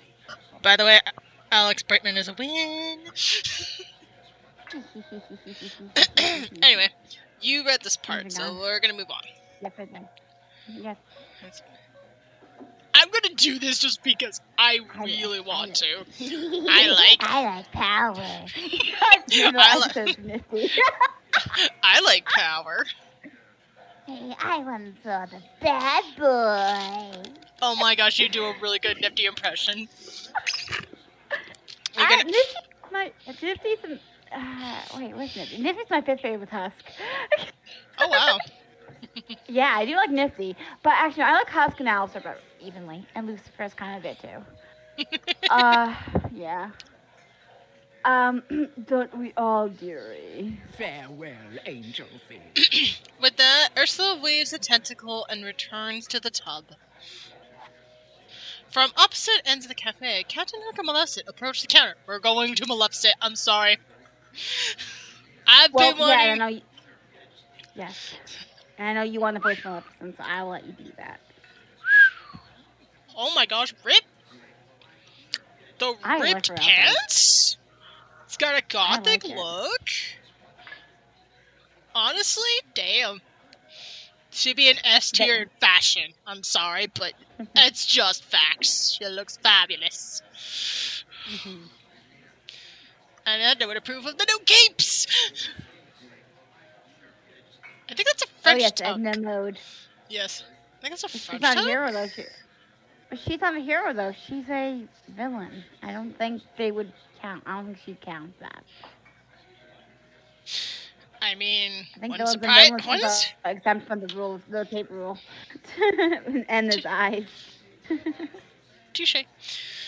By the way, Alex Brightman is a win. Anyway, you read this part, so we're gonna move on. Yes, I did. Yes. I'm gonna do this just because I really want to. I like power. I like power. Hey, I once saw the bad boy. Oh my gosh, you do a really good Nifty impression. Nifty's where's Nifty? Nifty's my 5th favorite Husk. Oh wow. Yeah, I do like Nifty, but actually I like Husk and Alistair better evenly, and Lucifer's kind of it too. Yeah. Don't we all, dearie? Farewell, angel fish. With that, Ursula waves a tentacle and returns to the tub. From opposite ends of the cafe, Captain Hook and Maleficent approach the counter. We're going to Maleficent. I'm sorry. I've been wanting... Yeah, I know. Yes. And I know you want to voice Maleficent, so I'll let you do that. Oh my gosh, Rip! The ripped pants? It's got a gothic look. Honestly, damn. She'd be an S tier in fashion. I'm sorry, but it's just facts. She looks fabulous. And I would approve of the new capes! I think that's a French tongue. Edna mode. Yes. I think that's a French She's not tongue. a hero, though. She's not a hero, though. She's a villain. I don't think they would count. I don't think she'd count that. I mean, I think villains are exempt from the rules, the tape rule. And his eyes. Touche.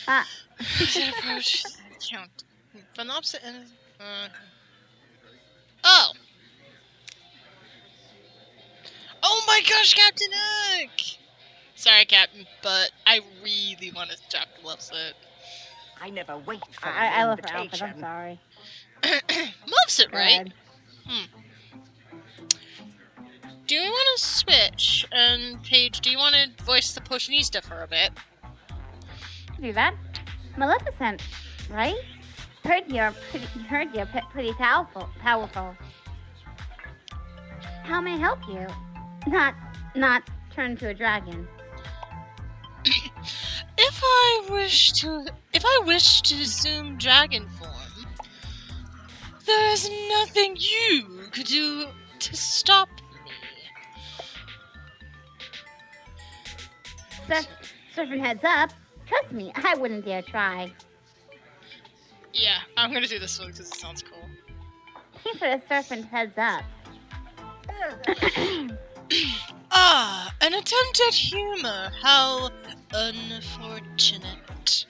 Approach count. From the opposite end. Oh! Oh my gosh, Captain Hook! Sorry, Captain, but I really want to talk to Maleficent. I never wait for I an love her invitation. outfit, I'm sorry. Maleficent, right? Do we want to switch? And Paige, do you want to voice the Potionista for a bit? Do that. Maleficent, right? Heard you're pretty powerful. How may I help you? Not turn into a dragon. If I wish to assume dragon form, there is nothing you could do to stop me. Serpent heads up. Trust me, I wouldn't dare try. Yeah, I'm gonna do this one because it sounds cool. Thanks for the serpent heads up. An attempt at humor. How unfortunate.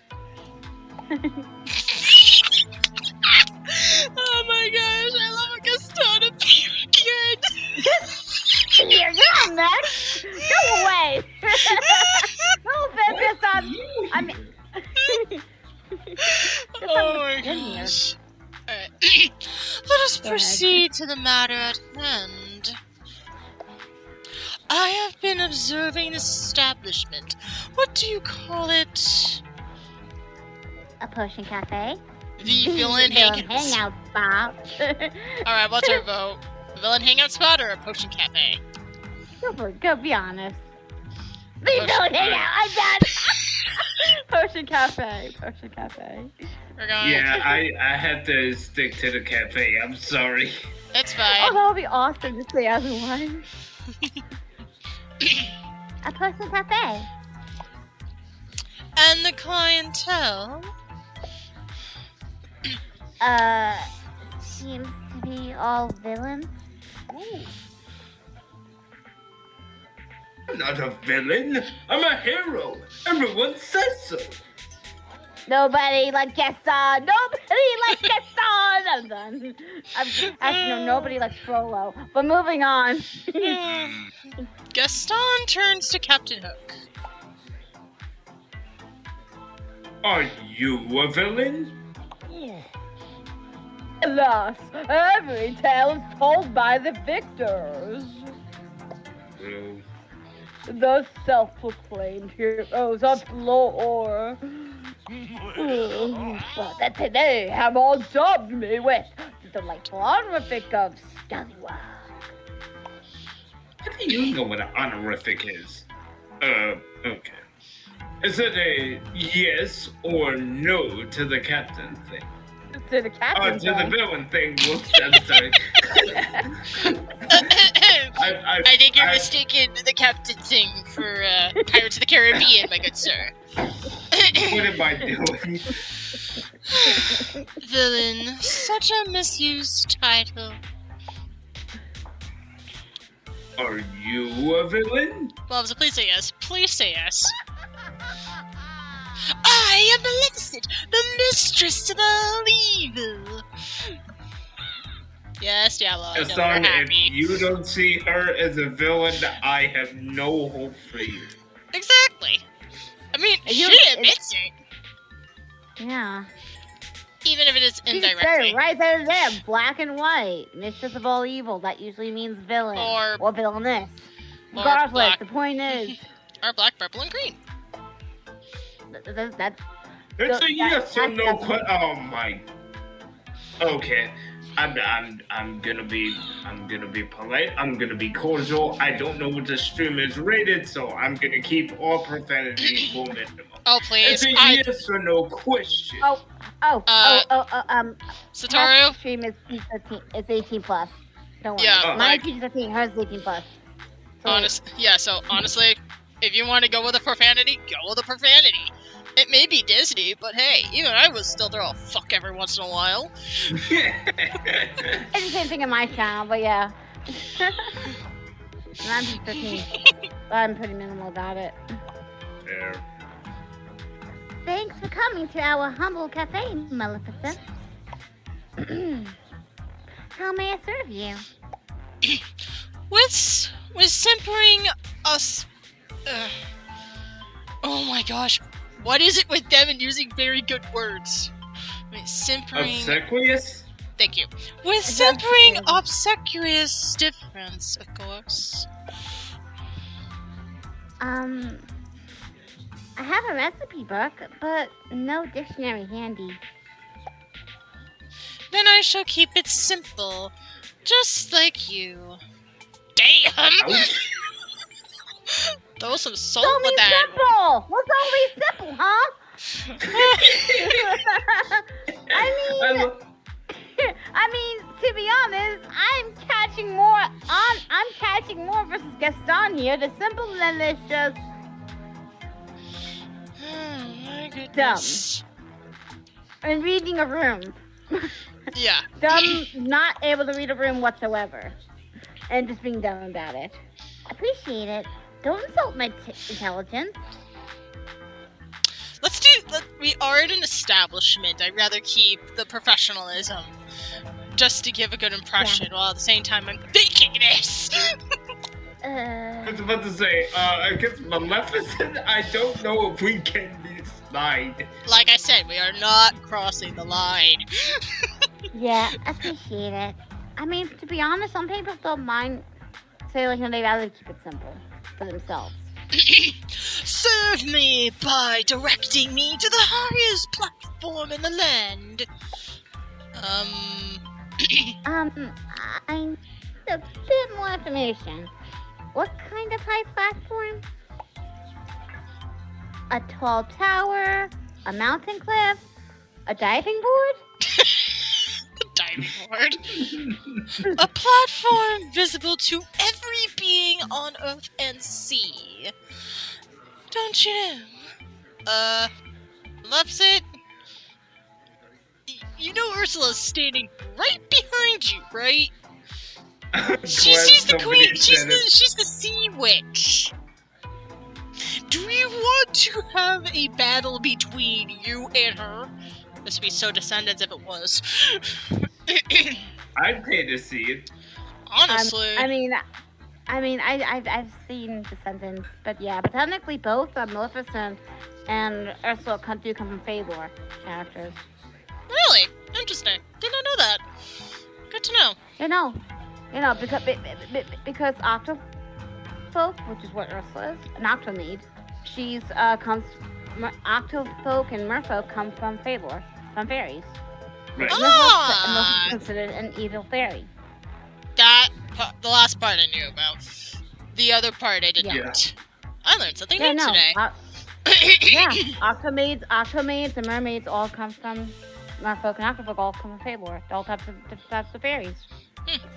Oh my gosh, I love a Gaston appeared. You're gone, Max. Go away. No offense, Gaston. I mean... Oh my gosh. Alright. Let us proceed to the matter at hand. I have been observing this establishment. What do you call it? A potion cafe? The villain hangout spot. Alright, what's our vote? A villain hangout spot or a potion cafe? Go be honest. The villain hangout, I'm done! Potion cafe. We're going. Yeah, I had to stick to the cafe. I'm sorry. It's fine. Oh, that would be awesome to say otherwise. A potion cafe. And the clientele? Seems to be all villains. Ooh. I'm not a villain. I'm a hero. Everyone says so. Nobody like Gaston. I'm done. Actually, no, nobody likes Frollo. But moving on. Gaston turns to Captain Hook. Are you a villain? Alas, every tale is told by the victors. Well, The self-proclaimed heroes of lore. But today have all dubbed me with the delightful honorific of Scallywag. how do you know what an honorific is? Okay. Is it a yes or no to the captain thing? To the captain to the villain thing. Whoops, I'm sorry. I think you're mistaken the captain thing for Pirates of the Caribbean, my good sir. What am I doing? Villain, such a misused title. Are you a villain? Well, please say yes. Please say yes. I am Maleficent, the mistress of all evil. Yes, Diablo, I know you're happy. If you don't see her as a villain, I have no hope for you. Exactly. I mean, she admits it. Yeah. Even if it is indirectly. She said right there, black and white. Mistress of all evil. That usually means villain. Or villainess. Regardless, the point is... Or black, purple, and green. It's a yes or no question. Oh my... Okay. I'm gonna be polite. I'm gonna be cordial. I don't know what the stream is rated, so I'm gonna keep all profanity full minimum. Oh please! It's a yes or no question. Satoru? Stream is 18 plus. Don't worry. Yeah, mine is 18. Hers is 18 plus. So honestly, if you want to go with a profanity, go with a profanity. It may be Disney, but hey, even I would still throw a fuck every once in a while. It's the same thing in my channel, but yeah. And I'm just 15. But I'm pretty minimal about it. Fair. Thanks for coming to our humble cafe, Maleficent. How may I serve you? With simpering us. Oh my gosh. What is it with them and using very good words? Wait, simpering... Obsequious? Thank you. With simpering obsequious difference, of course. I have a recipe book, but no dictionary handy. Then I shall keep it simple. Just like you. Damn! Throw some salt with that. Simple! What's always simple, huh? I mean, to be honest, I'm catching more versus Gaston here. The simple than is just oh my goodness. dumb. And reading a room. Yeah. Dumb, not able to read a room whatsoever. And just being dumb about it. Appreciate it. Don't insult my intelligence. We are at an establishment. I'd rather keep the professionalism. Just to give a good impression, while at the same time I'm thinking this! I was about to say, against Maleficent, I don't know if we can be snide. Like I said, we are not crossing the line. Yeah, appreciate it. I mean, to be honest, some people don't mind say like, they'd rather keep it simple for themselves. Serve me by directing me to the highest platform in the land. I need a bit more information. What kind of high platform? A tall tower? A mountain cliff? A diving board? Diving board? A platform visible to every being on Earth and sea. Don't you know? Loves it. You know Ursula's standing right behind you, right? She's the queen. She's the sea witch. Do you want to have a battle between you and her? This would be so Descendants if it was. I'd pay to see it. Honestly. I've seen Descendants, but yeah, but technically both Maleficent and Ursula do come from Fëanor characters. Really? Interesting. Did not know that. Good to know. You know, because Octofolk, which is what Ursula is, an Octomede, Octofolk and Merfolk come from Fëanor, from fairies. Right. Merfolk is considered an evil fairy. The last part I knew about. The other part I did not. I learned something new today. Octomaids and mermaids all come from Merfolk, and Octofolk all come from Fëanor. All types of fairies.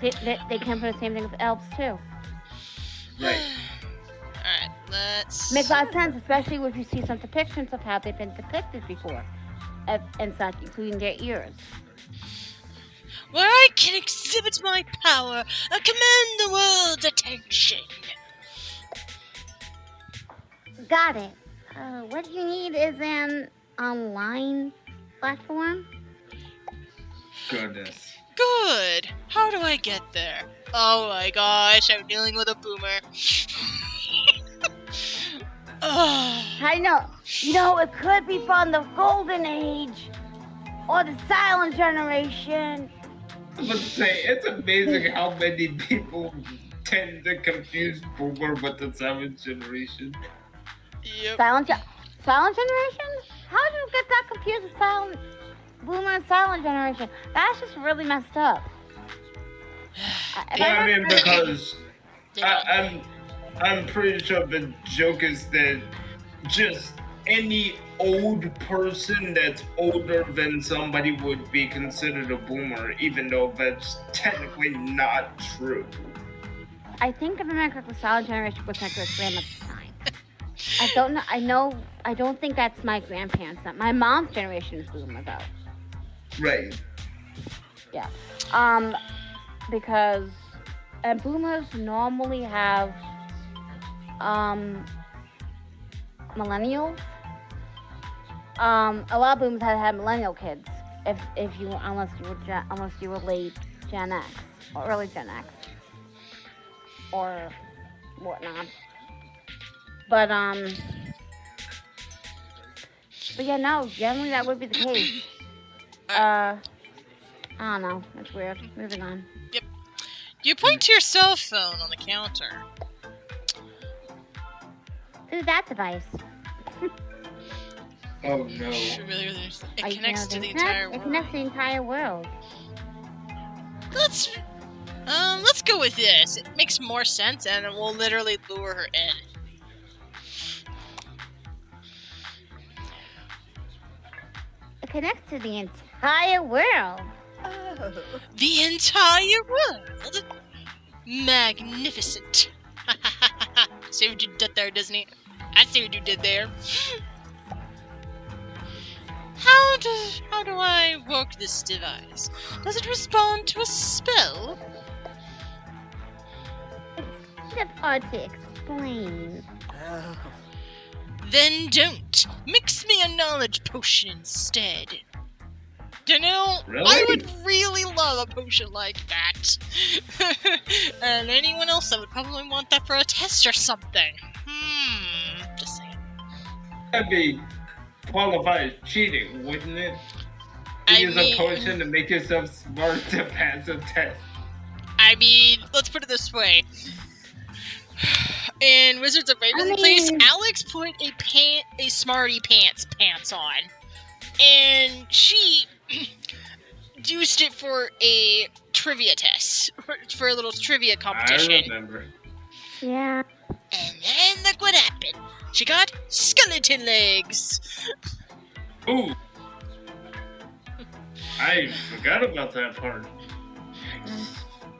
They come from the same thing with elves too. Right. Alright, let's... Makes a lot of sense, especially if you see some depictions of how they've been depicted before. And such, including their ears. Where I can exhibit my power and command the world's attention. Got it. What you need is an online platform. Goodness. Good. How do I get there? Oh my gosh, I'm dealing with a boomer. Oh. I know. You know, it could be from the golden age or the silent generation. I would say it's amazing how many people tend to confuse boomer with the 7th generation. Yep. Silent generation? How did you get that confused with silent boomer and silent generation? That's just really messed up. I mean, because I'm pretty sure the joke is that just any old person that's older than somebody would be considered a boomer, even though that's technically not true. I think if I'm correct, the silent generation was my great grandmother's time. I don't know. I don't think that's my grandparents. My mom's generation is boomer though. Right. Yeah. Because boomers normally have millennials. A lot of boomers had millennial kids. Unless you were late Gen X or early Gen X or whatnot. But yeah, no. Generally, that would be the case. I don't know. That's weird. Moving on. Yep. You point to your cell phone on the counter. Through that device. Oh no. It connects to the entire world. It connects to the entire world. Let's go with this. It makes more sense, and it will literally lure her in. It connects to the entire world. Oh. The entire world? Magnificent. See what you did there, Disney? I see what you did there. How do I work this device? Does it respond to a spell? It's kind of hard to explain. Oh. Then don't. Mix me a knowledge potion instead. You know, Really? I would really love a potion like that. And anyone else that would probably want that for a test or something. Just saying. That'd be qualified as cheating, wouldn't it? To use a potion to make yourself smart to pass a test. I mean, let's put it this way. In Wizards of Waverly Place, Alex put a smarty pants on. And she used it for a trivia test. For a little trivia competition. I remember. Yeah. And then look what happened. She got skeleton legs. Ooh. I forgot about that part.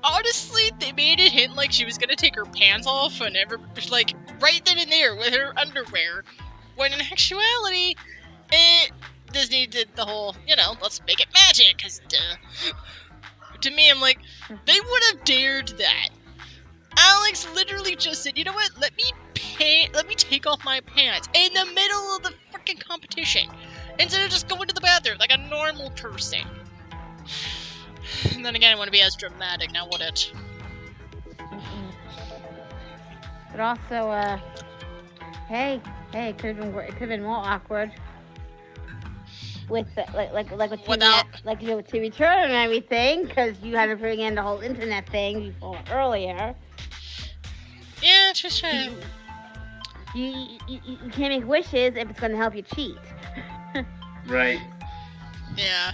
Honestly, they made it hint like she was gonna take her pants off and like right then and there with her underwear. When in actuality, Disney did the whole, let's make it magic, cause duh. To me, I'm like, they would have dared that. Alex literally just said, you know what, let me take off my pants in the middle of the freaking competition. Instead of just going to the bathroom like a normal person. And then again, I want to be as dramatic, now would it? But also, hey, it could have been more awkward with with Without with TV Turner and everything, because you had to bring in the whole internet thing before earlier. Yeah, just right. You can't make wishes if it's going to help you cheat. Right. Yeah.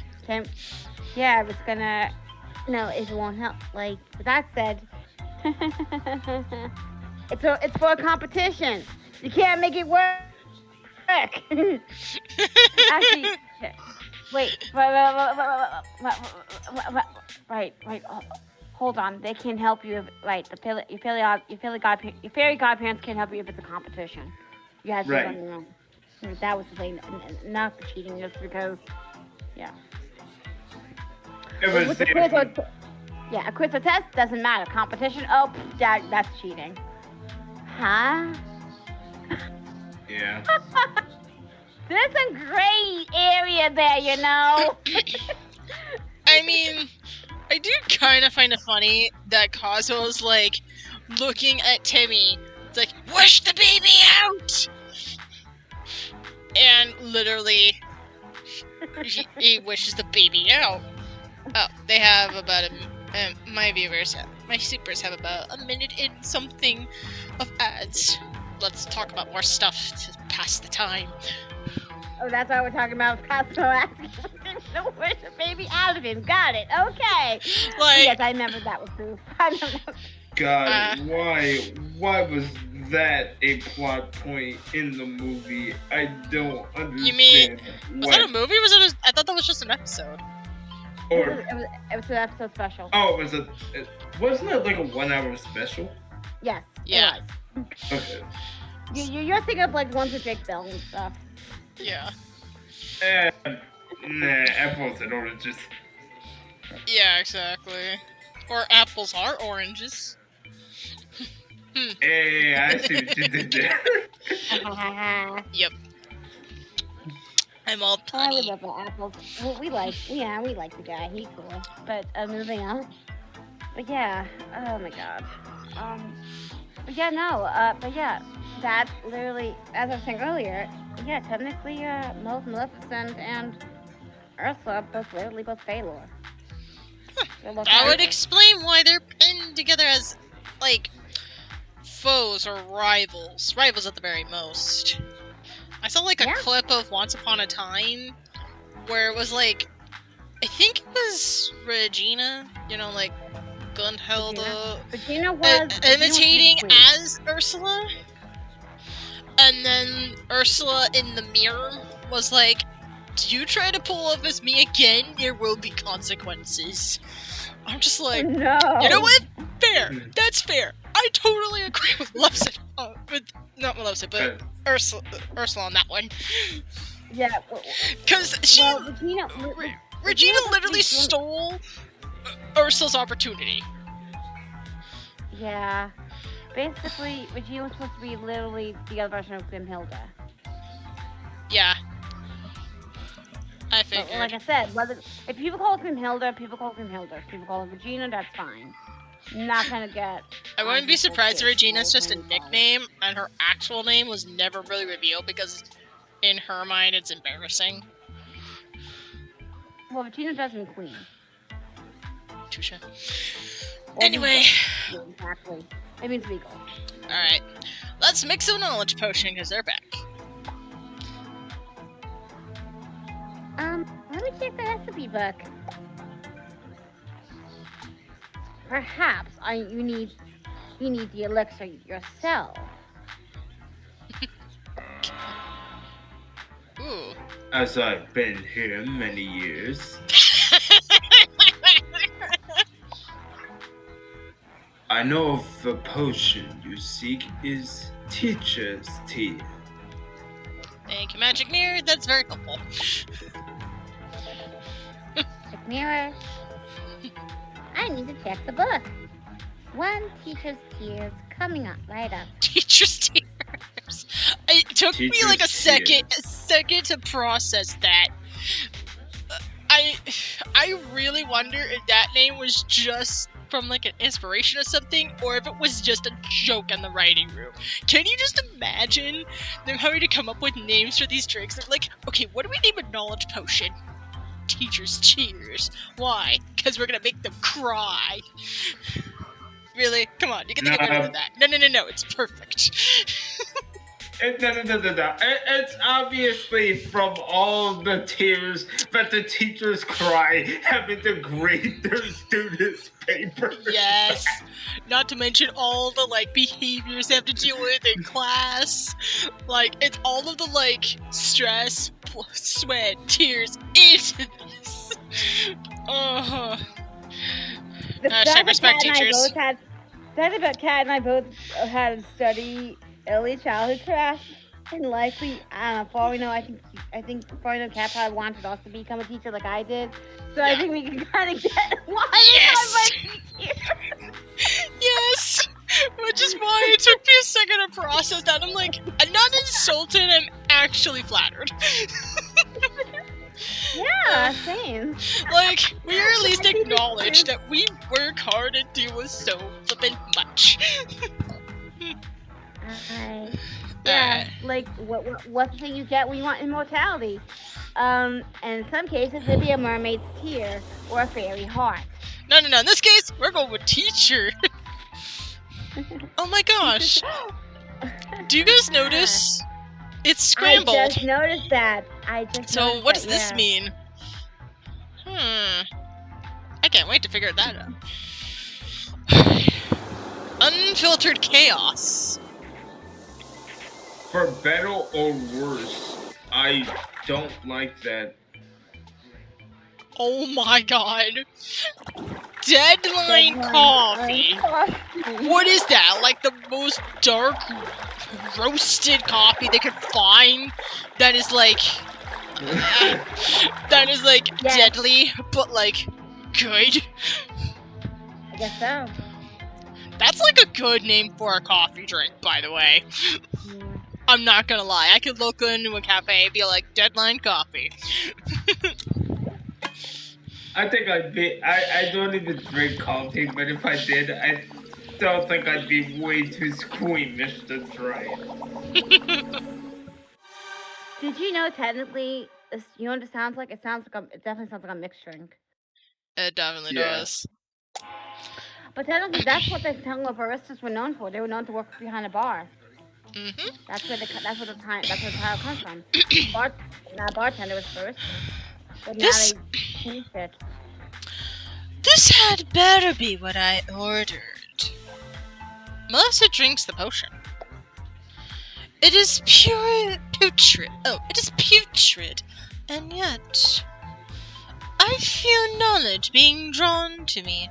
Yeah, if it's gonna, if it won't help. Like, with that said, it's for a competition. You can't make it work. Actually, wait. Right. Hold on. They can't help you. Your fairy godparents can't help you if it's a competition. You have to do it on your own. That was the thing. Not for cheating, just because. Yeah. It was a quiz or test doesn't matter. Competition, that's cheating. Huh? Yeah. Yeah. There's some gray area there, you know. I mean, I do kind of find it funny that Kazuo's like looking at Timmy. It's like, "Wish the baby out!" And literally, he wishes the baby out. Oh, they have about my supers have about a minute and something of ads. Let's talk about more stuff to pass the time. Oh, that's why we're talking about Costco asking to wish a baby out of him. Got it. Okay. Like, yes, I remember that was true. I don't know. God, why was that a plot point in the movie? I don't understand. You mean, was that a movie or was it I thought that was just an episode. Or, it was an episode special. oh, wasn't it like a 1 hour special? Yes. Yeah. It was. Okay. You're thinking of like ones with Jake Bell and stuff. Yeah. Nah, apples and oranges. Yeah, exactly. Or apples are oranges. Hey, I see what you did there. Yep. I'm all I would punny. love the apples. Well, we like the guy. He's cool. But moving on. But yeah, oh my god. But yeah, no. But yeah, that literally, as I was saying earlier, yeah, technically, Maleficent and Ursula both Faelor. That would explain why they're pinned together as, like, foes or rivals. Rivals at the very most. I saw, like, a clip of Once Upon a Time where it was, like, I think it was Regina, you know, like, Gunhilda, Regina was imitating as Ursula. And then Ursula in the mirror was like, "Did you try to pull off as me again? There will be consequences." I'm just like, no. You know what? Fair. That's fair. I totally agree with Maleficent. Not Maleficent, but Ursula on that one. Yeah. Because Regina literally stole Ursula's opportunity. Yeah. Basically, Regina was supposed to be literally the other version of Grimhilda. Yeah. I figured. But like I said, if people call it Grimhilda, people call it Grimhilda. If people call it Regina, that's fine. Not gonna get... I wouldn't be surprised if Regina's just a nickname, and her actual name was never really revealed, because in her mind it's embarrassing. Well, Regina does mean queen. Touche. Anyway. Yeah, exactly. It means legal. Alright. Let's mix a knowledge potion, because they're back. Let me check the recipe book. Perhaps you need the elixir yourself. Ooh. As I've been here many years, I know the potion you seek is Teacher's Tea. Thank you, Magic Mirror. That's very helpful. Check mirror. I need to check the book. One teacher's tears coming up right up. Teacher's tears. It took me like a second to process that. I really wonder if that name was just from like an inspiration or something, or if it was just a joke in the writing room. Can you just imagine them having to come up with names for these drinks? They're like, okay, what do we name a knowledge potion? Teacher's Cheers. Why? Because we're gonna make them cry. Really? Come on, you can get rid of that. No, it's perfect. No. It's obviously from all the tears that the teachers cry having to grade their students' paper. Yes. Not to mention all the, like, behaviors they have to deal with in class. Like, it's all of the, like, stress, sweat, tears into this. I respect teachers. That's about Kat and I both had to study early childhood craft, and likely, I don't know, for all we know, I think for all we know, Kat probably wanted us to become a teacher like I did, so yeah. I think we can kind of get why Yes! Which is why it took me a second to process that. I'm like, not insulted, I'm actually flattered. Yeah, same. Like, we at least acknowledge that we work hard and do so flippin' much. Yeah, like, what's the thing you get when you want immortality? And in some cases, it'd be a mermaid's tear or a fairy heart. No. In this case, we're going with teacher. Oh my gosh. Do you guys notice? It's scrambled. I just noticed that. So what does this mean? I can't wait to figure that out. Unfiltered chaos. For better or worse, I don't like that. Oh my god. Deadline coffee. What is that? Like the most dark roasted coffee they could find that is like deadly but like good. I guess so. That's like a good name for a coffee drink, by the way. I'm not gonna lie, I could look into a cafe and be like, Deadline coffee. I think I don't even drink coffee, but if I did, I don't think I'd be way too squeamish to try it. Did you know technically, you know what it sounds like? It definitely sounds like a mixed drink. It definitely does. But technically, that's what the Tango baristas were known for. They were known to work behind a bar. Mm-hmm. That's where the title comes from. Bartender was first, but now they changed it. This had better be what I ordered. Melissa drinks the potion. It is putrid. Oh, it is putrid, and yet I feel knowledge being drawn to me.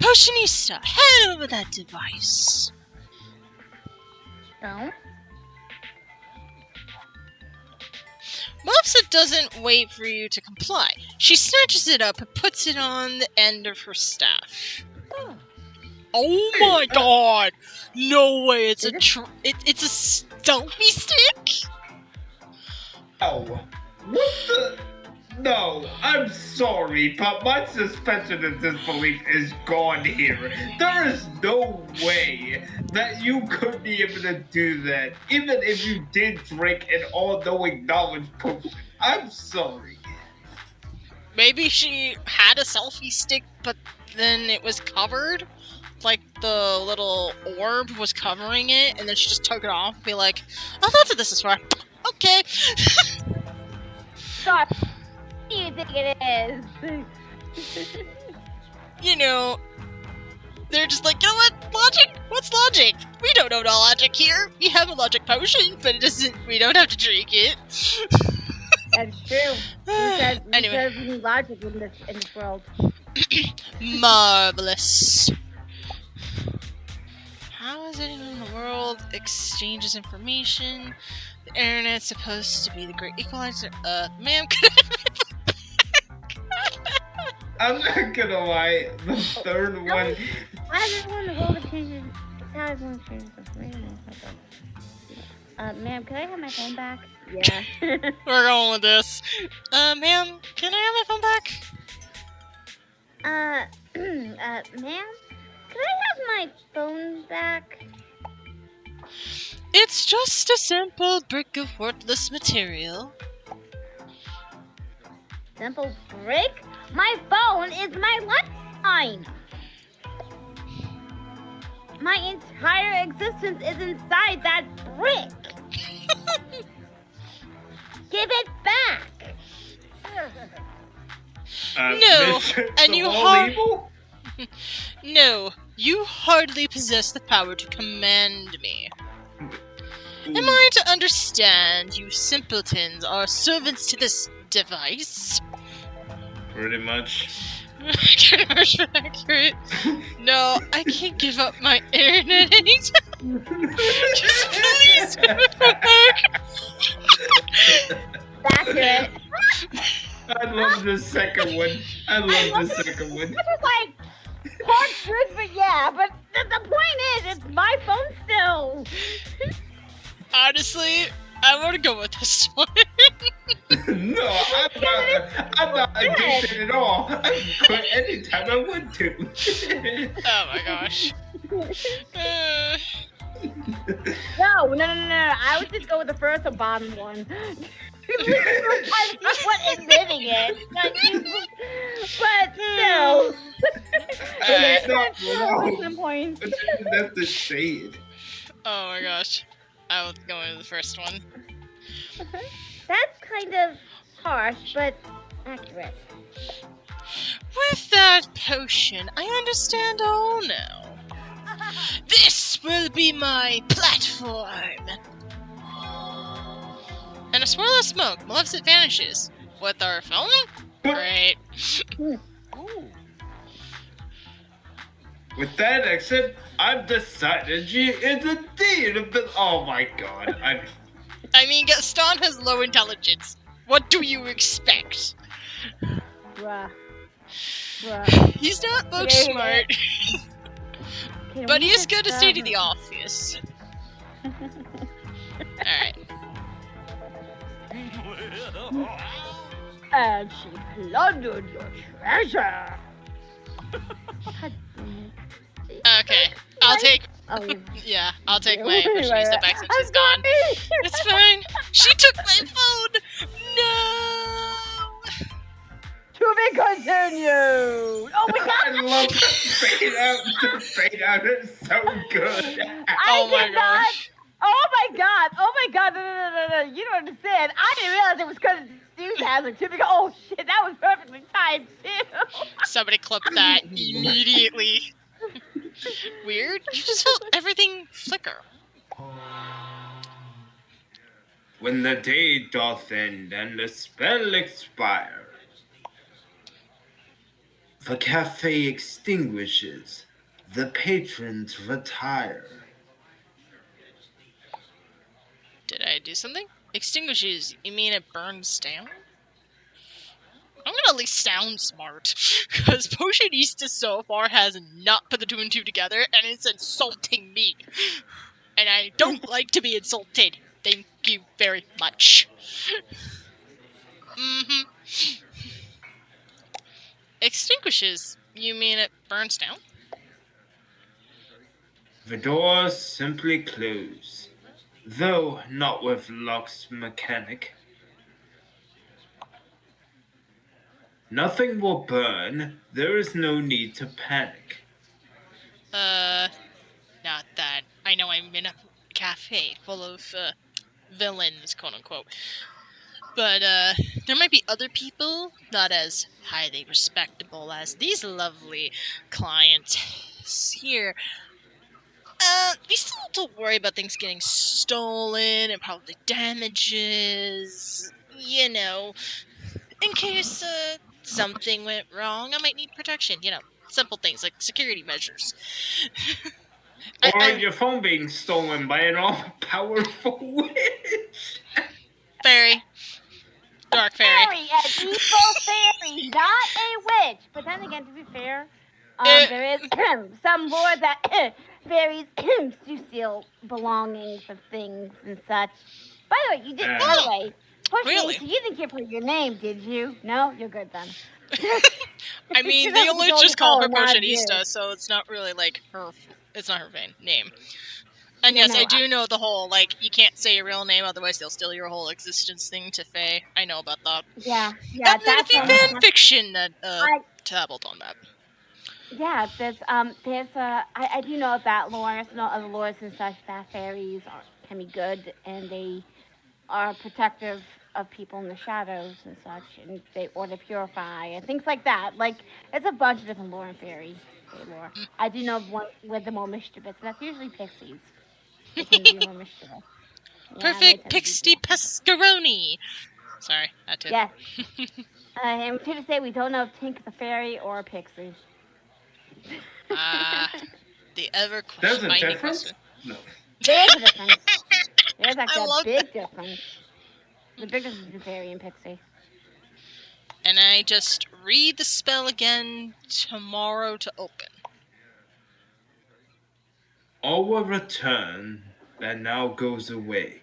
Potionista, hand over that device. No? Melissa doesn't wait for you to comply. She snatches it up and puts it on the end of her staff. Oh my god! No way! It's it's a stealthy stick. Oh, what the? No, I'm sorry, but my suspension of disbelief is gone here. There is no way that you could be able to do that, even if you did drink an all-knowing knowledge potion. I'm sorry. Maybe she had a selfie stick, but then it was covered? Like the little orb was covering it, and then she just took it off and be like, oh, that's what this is for. Okay. God. What do you think it is? You know, they're just like, you know what? Logic? What's logic? We don't know no logic here. We have a logic potion, but it doesn't. We don't have to drink it. That's true. Anyway, we need logic in this world. Marvelous. How is anyone in the world exchanges information? The internet's supposed to be the great equalizer. Ma'am, could I'm not gonna lie, the third one. Why does everyone in the world change? How does everyone change information? Ma'am, can I have my phone back? Yeah. We're going with this. Ma'am, can I have my phone back? Ma'am, can I have my phone back? It's just a simple brick of worthless material. Simple brick? My phone is my lifeline! My entire existence is inside that brick! Give it back! No, and you No, you hardly possess the power to command me. Am I to understand you simpletons are servants to this device? Pretty much. Pretty much accurate. No, I can't give up my internet anytime. Just please give it back. Accurate. I love the second one. I love the second one. This is like hard truth, but yeah. But the point is, it's my phone still. Honestly, I want to go with this one. No, I'm not addicted at all. I can quit anytime I want to. Oh my gosh. No. I would just go with the first or bottom one. Sometimes you weren't admitting it, but no. That's not At some wrong. point. That's the shade. Oh my gosh. I was going with the first one. That's kind of harsh, but accurate. With that potion, I understand all now. This will be my platform! And a swirl of smoke, Maleficent vanishes. With our phone? Great. With that exit, I've decided she is indeed a bit. Oh my god. I mean, Gaston has low intelligence. What do you expect? Bruh. He's not book smart, but he is good to stay to the office. Alright. And she plundered your treasure. Okay, I'll take. Oh, Yeah, I'll take my Fashionista back since she's gone. It's fine. She took my phone. No. To be continued. Oh my god! I love the fade out. The fade out is so good. Oh my gosh. Oh my god! No. You don't understand. I didn't realize it was because Steve's hazard too. Because, oh shit, that was perfectly timed too. Somebody clip that immediately. Weird. You just felt everything flicker. When the day doth end and the spell expire, the cafe extinguishes, the patrons retire. Did I do something? Extinguishes. You mean it burns down? I'm gonna at least sound smart, because Potionista so far has not put the two and two together, and it's insulting me. And I don't like to be insulted. Thank you very much. Extinguishes? You mean it burns down? The doors simply close, though not with lock's mechanic. Nothing will burn, there is no need to panic. Not that. I know I'm in a cafe full of, villains, quote-unquote. But, there might be other people, not as highly respectable as these lovely clients here. We still have to worry about things getting stolen and probably damages, you know, in case, something went wrong, I might need protection, simple things like security measures. Or your phone being stolen by an all-powerful witch. Fairy. Dark fairy. Fairy, an evil fairy, not a witch. But then again, to be fair, there is some lore that fairies do steal belongings of things and such. By the way, you did. By the way, Really? So you didn't give her your name, did you? No, you're good then. I mean, they only just call her Potionista, so it's not really like her. It's not her name. And yes, I do know the whole, you can't say your real name, otherwise they'll steal your whole existence thing to Faye. I know about that. Yeah, and that's a fan fiction that, dabbled on that. Yeah, I do know about lore, I know other lores and such, that fairies can be good, and they are protective of people in the shadows and such, and they order purify, and things like that. It's a bunch of different lore and fairy lore. I do know one with the more mischievous, and that's usually pixies. They tend to be more mischievous. Perfect pixie pescaroni. Sorry, that too. Yeah. And to say we don't know if Tink is a fairy or a pixie. The ever There's a question. difference? No. There's a difference. There's actually a big difference. The big difference between fairy and pixie. And I just read the spell again tomorrow to open. All will return that now goes away.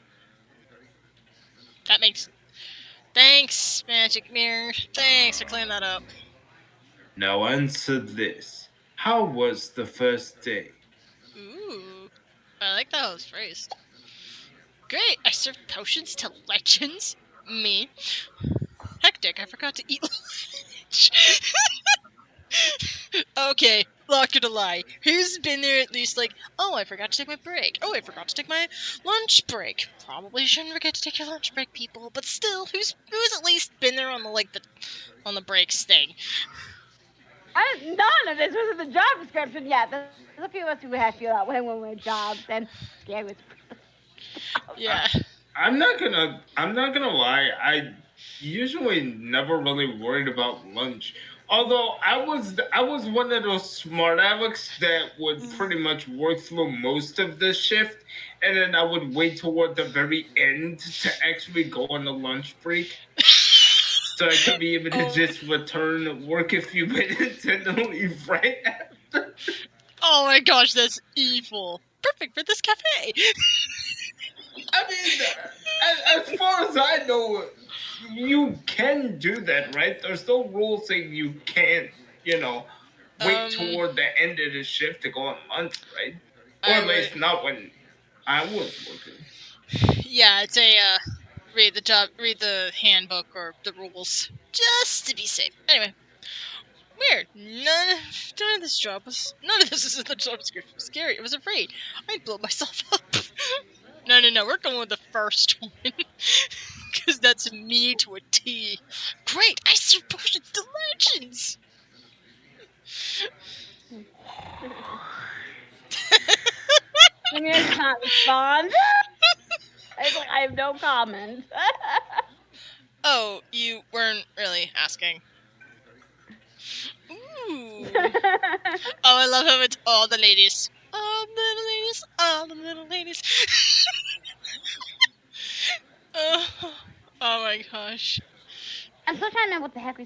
That makes... Thanks, Magic Mirror. Thanks for clearing that up. Now answer this. How was the first day? Ooh. I like that it was phrased. Great, I served potions to legends? Me. Hectic, I forgot to eat lunch. Okay, not gonna lie. Who's been there at least like, oh, I forgot to take my break. Oh, I forgot to take my lunch break. Probably shouldn't forget to take your lunch break, people. But still, who's at least been there on the breaks thing? None of this was in the job description yet. There's a few of us who had feel that way when we were jobs, and Gary was. Yeah. I'm not gonna lie. I usually never really worried about lunch. Although I was one of those smart Alex that would pretty much work through most of the shift, and then I would wait toward the very end to actually go on a lunch break. So I could be able to just return, work a few minutes, and then leave right after. Oh my gosh, that's evil. Perfect for this cafe. I mean, as far as I know, you can do that, right? There's no rule saying you can't, wait toward the end of the shift to go on lunch, right? Or at least not when I was working. Yeah, it's a read the handbook or the rules just to be safe. Anyway, weird. None of this is in the job description. It was scary. I was afraid. I'd blow myself up. No. We're going with the first one because that's me to a T. Great. I serve potions to legends. Samir does not respond. It's like I have no comment. Oh, you weren't really asking. Ooh. Oh, I love how it's all the ladies. All the little ladies. All the little ladies. Oh my gosh. I'm still trying to know what the heck he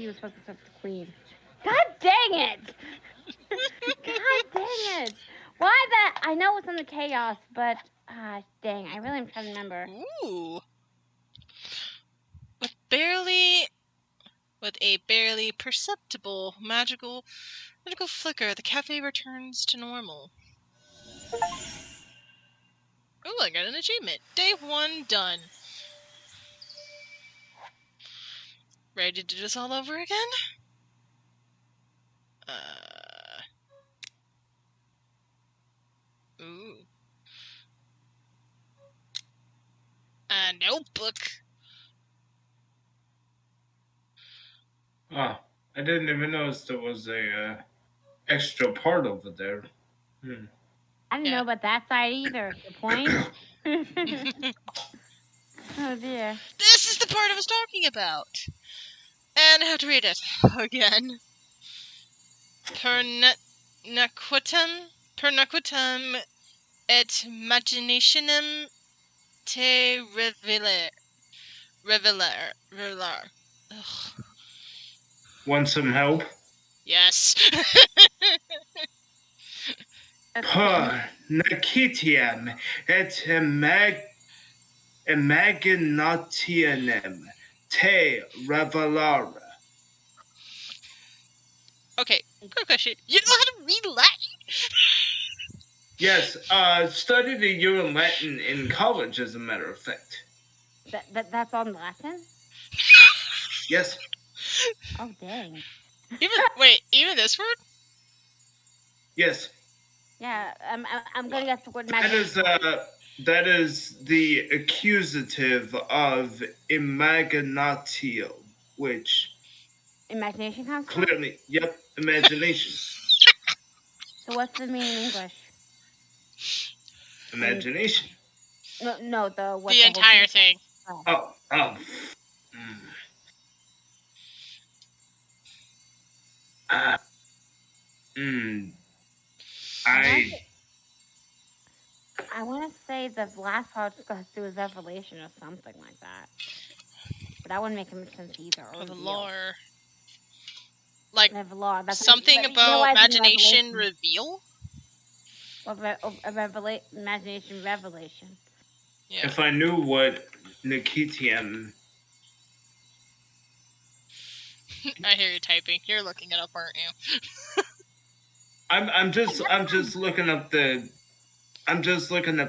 was supposed to serve the queen. God dang it! God dang it! Why that? I know it's in the chaos, but dang, I really am trying to remember. Ooh. With a barely perceptible magical flicker, the cafe returns to normal. Ooh, I got an achievement. Day 1 done. Ready to do this all over again? Ooh. A notebook. Oh, I didn't even notice there was a extra part over there. I didn't know about that side either. Good point. Oh dear. This is the part I was talking about. And I have to read it again. Per et imaginationem te revelar. Ugh. Want some help? Yes. Per Nakitiam et imaginationem te revelar. Okay, quick question. You know how to read Latin? Yes, studied a year in Latin in college, as a matter of fact. That's on Latin? Yes. Oh dang. Even this word? Yes. Yeah, I'm gonna guess the word imagination. That is the accusative of imaginatio, which Imagination comes from? clearly, yep, imagination. So what's the meaning in English? Imagination. No, the entire thing. Oh. I want to say the last part has to do with revelation or something like that. But that wouldn't make much sense either. Or the lore. Like, That's something about imagination reveal? Or imagination revelation. Yeah. If I knew what Nikitian. I hear you typing. You're looking it up, aren't you? I'm just looking up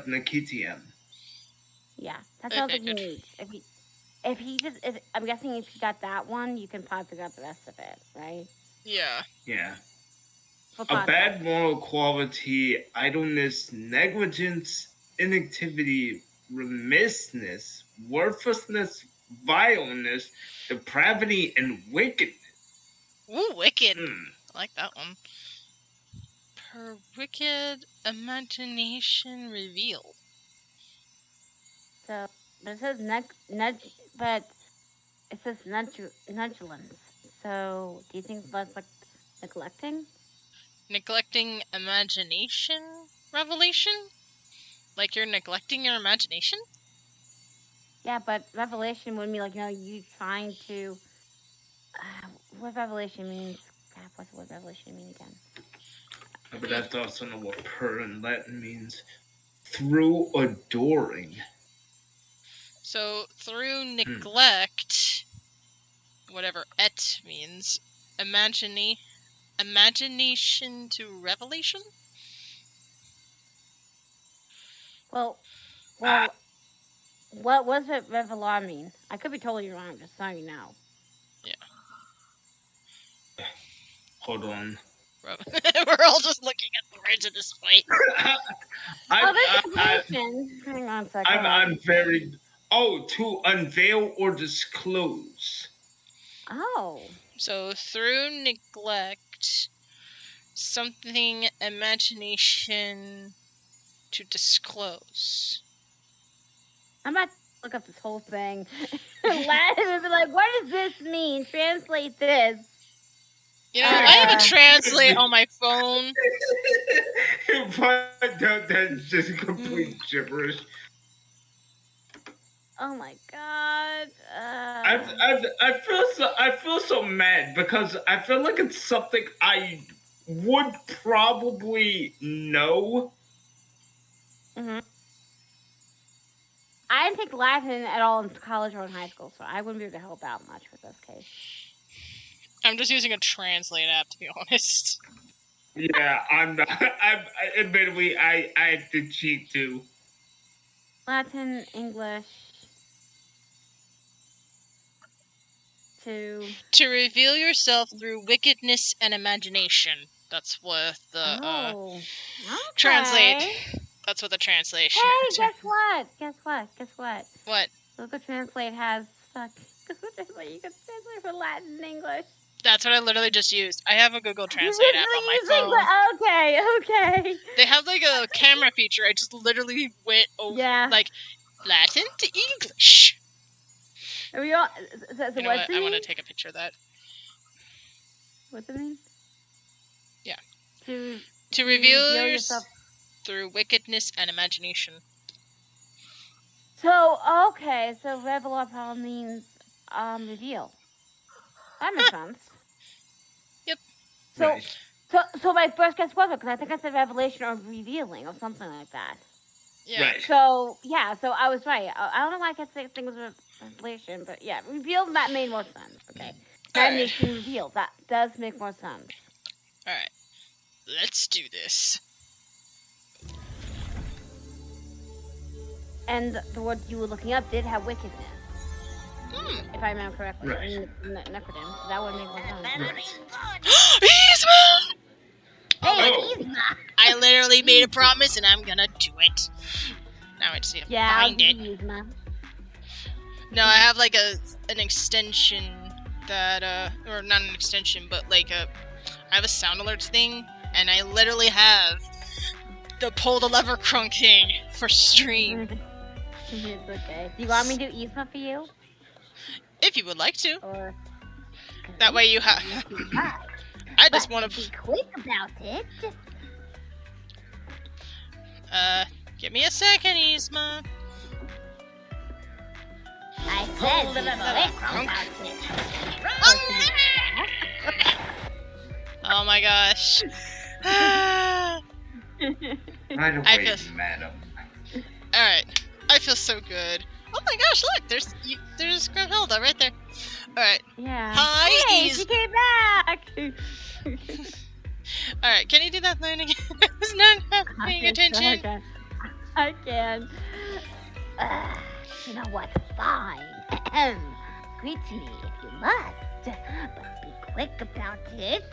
Nikitian. Yeah, that sounds like he needs. I'm guessing if you got that one, you can probably figure out the rest of it, right? Yeah. Yeah. A bad moral quality, idleness, negligence, inactivity, remissness, worthlessness, vileness, depravity, and wickedness. Ooh, wicked. I like that one. Per wicked imagination revealed. So, but it says negligence. So, do you think that's like neglecting? Neglecting imagination revelation? Like you're neglecting your imagination? Yeah, but revelation would mean like, you trying to. What revelation means? God, what's the word revelation mean again? But I also know what per in Latin means. Through adoring. So through neglect, whatever et means, imagination to revelation? Well, what does it revelar mean? I could be totally wrong, just so you know. Yeah. Hold on. We're all just looking at the words in this fight. Hang on a second. I'm very... Oh, to unveil or disclose. Oh. So through neglect, something imagination to disclose. I'm about to look up this whole thing. Latin and be like, what does this mean? Translate this. You know, I have a translate on my phone. But that's just complete gibberish. Oh my god. I feel so mad because I feel like it's something I would probably know. I didn't take Latin at all in college or in high school, so I wouldn't be able to help out much with this case. I'm just using a translate app, to be honest. Yeah, I'm not. Admittedly, I have to cheat too. Latin, English. To reveal yourself through wickedness and imagination. That's what the translate. That's what the translation. Hey, guess what? What? Google Translate has Google Translate. You can translate from Latin and English. That's what I literally just used. I have a Google Translate app on my phone. Okay. They have like a camera feature. I just literally went over like Latin to English. Are we all? You know what? I want to take a picture of that. What's it mean? Yeah. To reveal yourself through wickedness and imagination. So revelar probably means reveal. That makes sense. Yep. So my first guess was it because I think I said revelation or revealing or something like that. Yeah. Right. So I was right. I don't know why I kept saying things was revelation, but yeah, reveal that made more sense. Okay. Imagination reveal that does make more sense. All right. Let's do this. And the word you were looking up did have wickedness. If I remember correctly. Right. In necronym. So that would make more sense. Yzma! I literally made a promise and I'm gonna do it. Now I just need to find it. Yzma. No, I have like an extension that or not an extension, but like I have a sound alerts thing, and I literally have the pull the lever crunk thing for stream. It's okay. Do you want me to do Yzma for you? If you would like to. Or that way you have. I just want to be quick about it. Give me a second, Yzma. I said the lever crunk. Oh my gosh. Right away, madam. Alright. I feel so good. Oh my gosh, look, there's Grimhilda right there. Alright. Yeah. Hi, Hey, she came back! Alright, can you do that line again? I was not paying attention. I can. You know what? Fine. Greet me if you must, but be quick about it.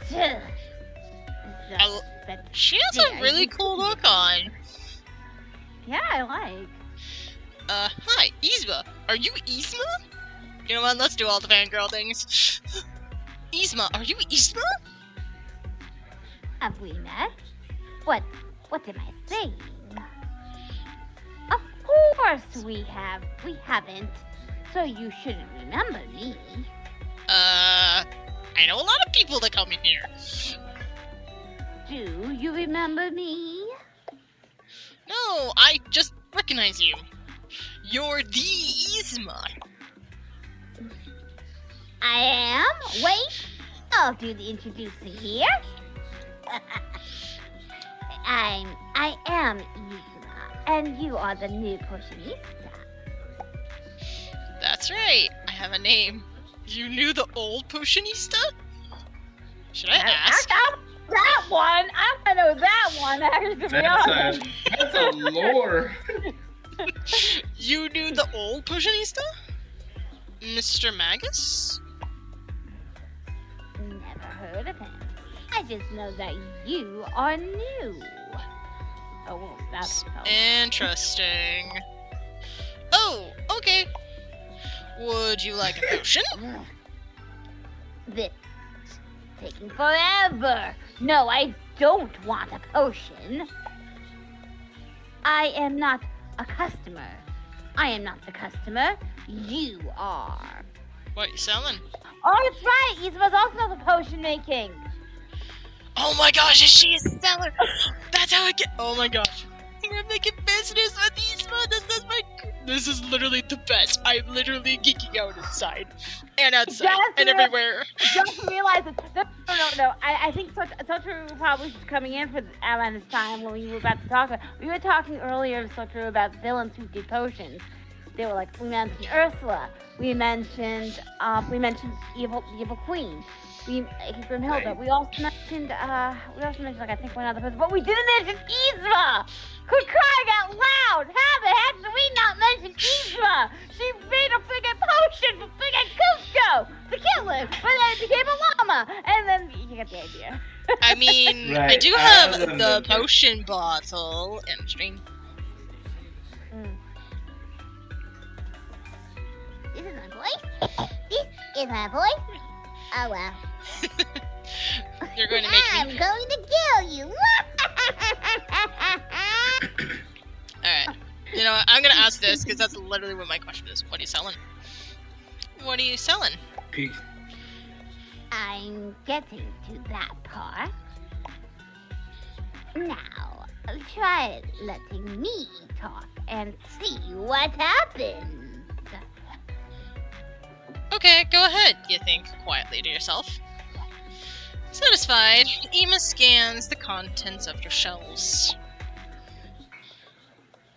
She has a really cool look on. Yeah, I like. Hi, Yzma. Are you Yzma? You know what, let's do all the fangirl things. Yzma, are you Yzma? Have we met? What am I saying? Of course we have. We haven't. So you shouldn't remember me. I know a lot of people that come in here. Do you remember me? No, I just recognize you. You're the Yzma. I am? Wait, I'll do the introducing here. I am Yzma, and you are the new potionista. That's right, I have a name. You knew the old potionista? Should I ask? That one! I want to know that one, actually, to be honest. That's a lore. You knew the old potionista? Mr. Magus? Never heard of him. I just know that you are new. Oh, well, that's interesting. Oh, okay. Would you like a potion? This taking forever. No, I don't want a potion. I am not a customer. I am not the customer. You are. What you selling? Oh, that's right! Yzma's also not the potion making. Oh my gosh, is she a seller? That's how I get. Oh my gosh. We're making business with Yzma. This is literally the best. I'm literally geeking out inside and outside and everywhere. Just realize that. No. I think Satoru probably was coming in for around this time when we were about to talk about. We were talking earlier to Satoru about villains who did potions. They were like, we mentioned Ursula. We mentioned Evil Queen. Grimhilda. We also mentioned like I think one other person, but we didn't mention Yzma. Quit crying out loud! How the heck did we not mention Yzma? She made a freaking potion for freaking Cusco to kill him, but then it became a llama, and then you get the idea. I mean, Right, I do have the potion bottle and stream. This is my voice. This is my voice. Oh well. You're going to make I'm me. going to kill you. Alright. You know what? I'm gonna ask this because that's literally what my question is. What are you selling? What are you selling? Peace. I'm getting to that part. Now, try letting me talk and see what happens. Okay, go ahead, you think quietly to yourself. Satisfied, Ema scans the contents of your shelves.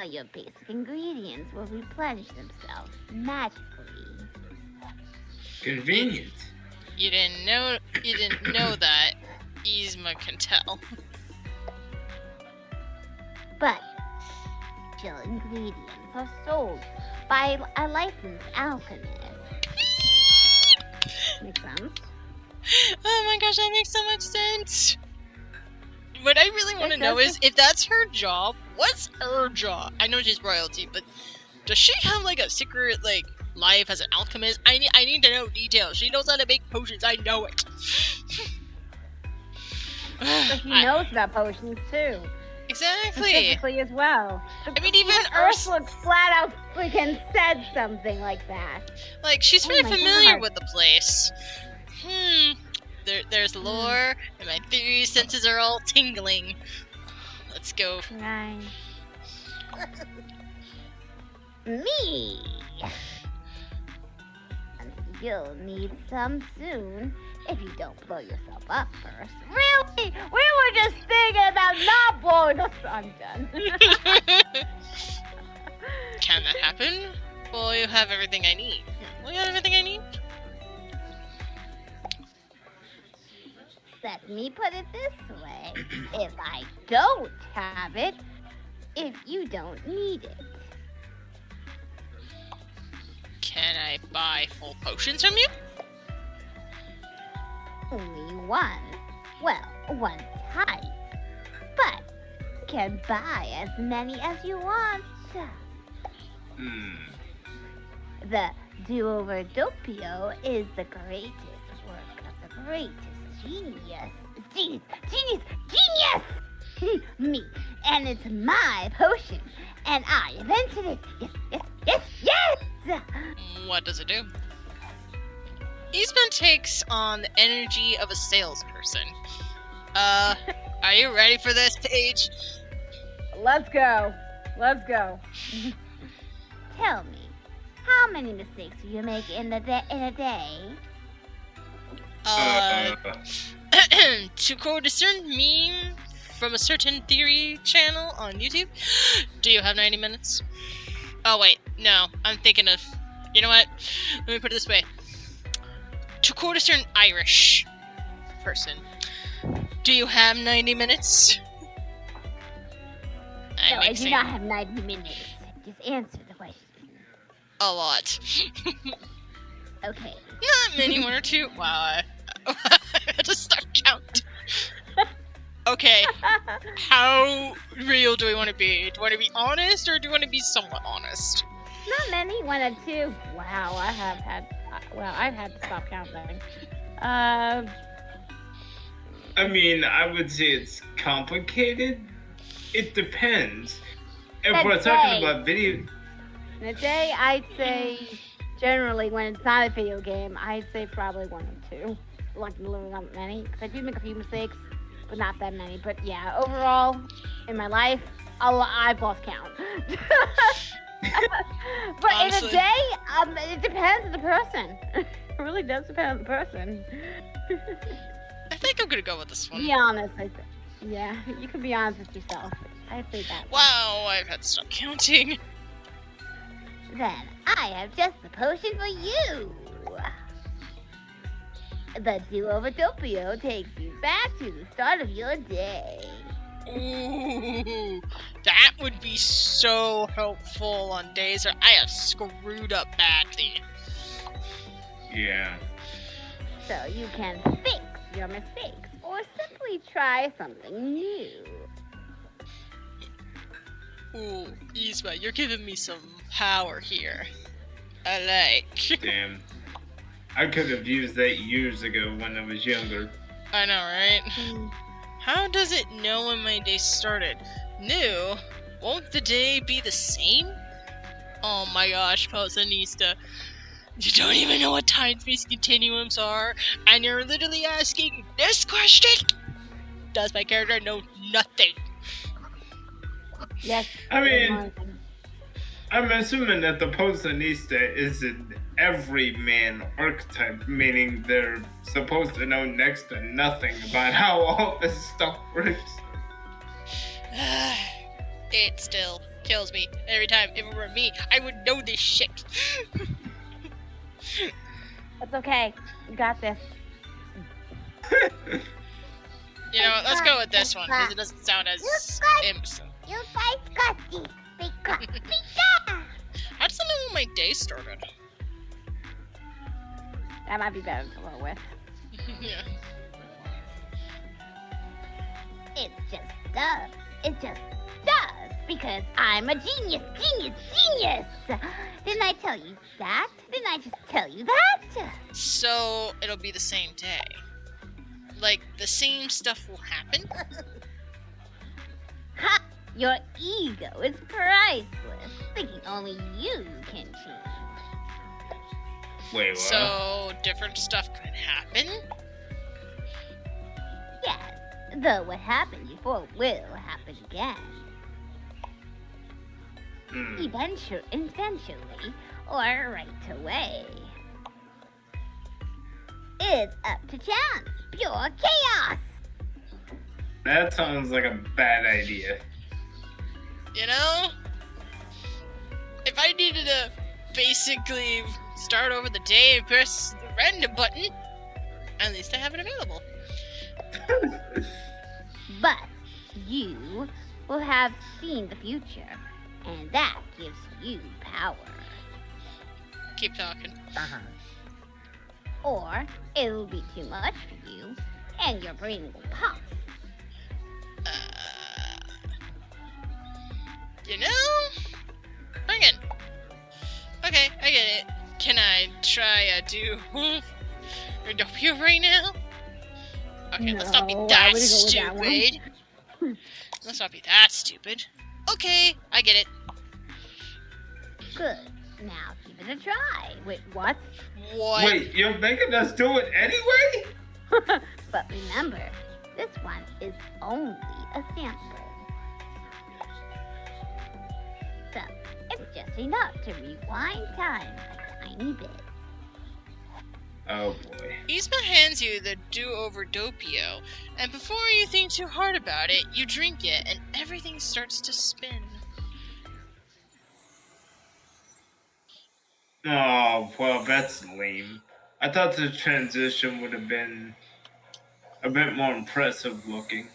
Your basic ingredients will replenish themselves magically. Convenient. You didn't know that. Yzma can tell. But chill ingredients are sold by a licensed alchemist. Makes sense? Oh my gosh, that makes so much sense. What I really want to know is, if that's her job, what's her job? I know she's royalty, but does she have like a secret like life as an alchemist? I need to know details. She knows how to make potions. I know it. So she knows about potions too. Exactly. Specifically as well. I mean, even Ursula flat out freaking said something like that. Like, she's very my familiar God. with the place. There's lore, and my theory senses are all tingling. Let's go. Right. Me! And you'll need some soon if you don't blow yourself up first. Really? We were just thinking about not blowing us. I'm done. Can that happen? Well, you have everything I need. Well, you have everything I need? Let me put it this way. If I don't have it, if you don't need it. Can I buy full potions from you? Only one. Well, one type. But can buy as many as you want. The do-over doppio is the greatest work of the greatest genius. Genius! Me. And it's my potion. And I invented it. Yes! What does it do? Eastman takes on the energy of a salesperson. Are you ready for this, Paige? Let's go. Tell me, how many mistakes do you make in a day? To quote a certain meme from a certain theory channel on YouTube, do you have 90 minutes? Oh wait, no, I'm thinking of, you know what? Let me put it this way. To quote a certain Irish person, do you have 90 minutes? No, I do not have 90 minutes. Just answer the question. A lot. Okay. Not many, one or two. Wow, I had to start counting. Okay, how real do we want to be? Do we want to be honest, or do we want to be somewhat honest? Not many, one or two. Wow, I've had to stop counting. I mean, I would say it's complicated. It depends. If we're talking about video... In a day, I'd say, generally, when it's not a video game, I'd say probably one or two. Like, literally not many, because I do make a few mistakes, but not that many. But yeah, overall, in my life, I've lost count. But honestly, in a day, it depends on the person. It really does depend on the person. I think I'm gonna go with this one. Be honest, I think. Yeah, you can be honest with yourself. I'd say that. Wow, I've had to stop counting. Then I have just the potion for you. The do-over doppio takes you back to the start of your day. Ooh, that would be so helpful on days where I have screwed up badly. Yeah. So you can fix your mistakes or simply try something new. Ooh, Yzma, you're giving me some power here. I like. Damn. I could have used that years ago when I was younger. I know, right? How does it know when my day started? New? Won't the day be the same? Oh my gosh, Posanista. You don't even know what time-space continuums are, and you're literally asking this question? Does my character know nothing? Yes. I mean, I'm assuming that the Posanista is an everyman archetype, meaning they're supposed to know next to nothing about how all this stuff works. It still kills me every time. If it were me, I would know this shit. It's okay. You got this. You know what? Let's go with this one, because it doesn't sound as imbecile. You guys got this. How does it know when my day started? That might be better to roll with. Yeah. It just does. It just does. Because I'm a genius. Didn't I tell you that? Didn't I just tell you that? So, it'll be the same day. Like, the same stuff will happen? Ha! Your ego is priceless. Thinking only you can change. Wait, what? So, different stuff could happen? Yes, though what happened before will happen again. Eventually, or right away. It's up to chance. Pure chaos. That sounds like a bad idea. You know? If I needed to basically start over the day and press the random button. At least I have it available. But you will have seen the future, and that gives you power. Keep talking. Or it'll be too much for you, and your brain will pop. You know? Bring it. Okay, I get it. Can I try do Rodopio right now? Okay, let's not be No, I that wouldn't go with that stupid. Let's not be that stupid. Okay, I get it. Good. Now give it a try. Wait, what? What? Wait, you're making us do it anyway? But remember, this one is only a sample. So, it's just enough to rewind time a tiny bit. Oh boy. Yzma hands you the do-over Dopio, and before you think too hard about it, you drink it, and everything starts to spin. Oh, well, that's lame. I thought the transition would have been a bit more impressive looking.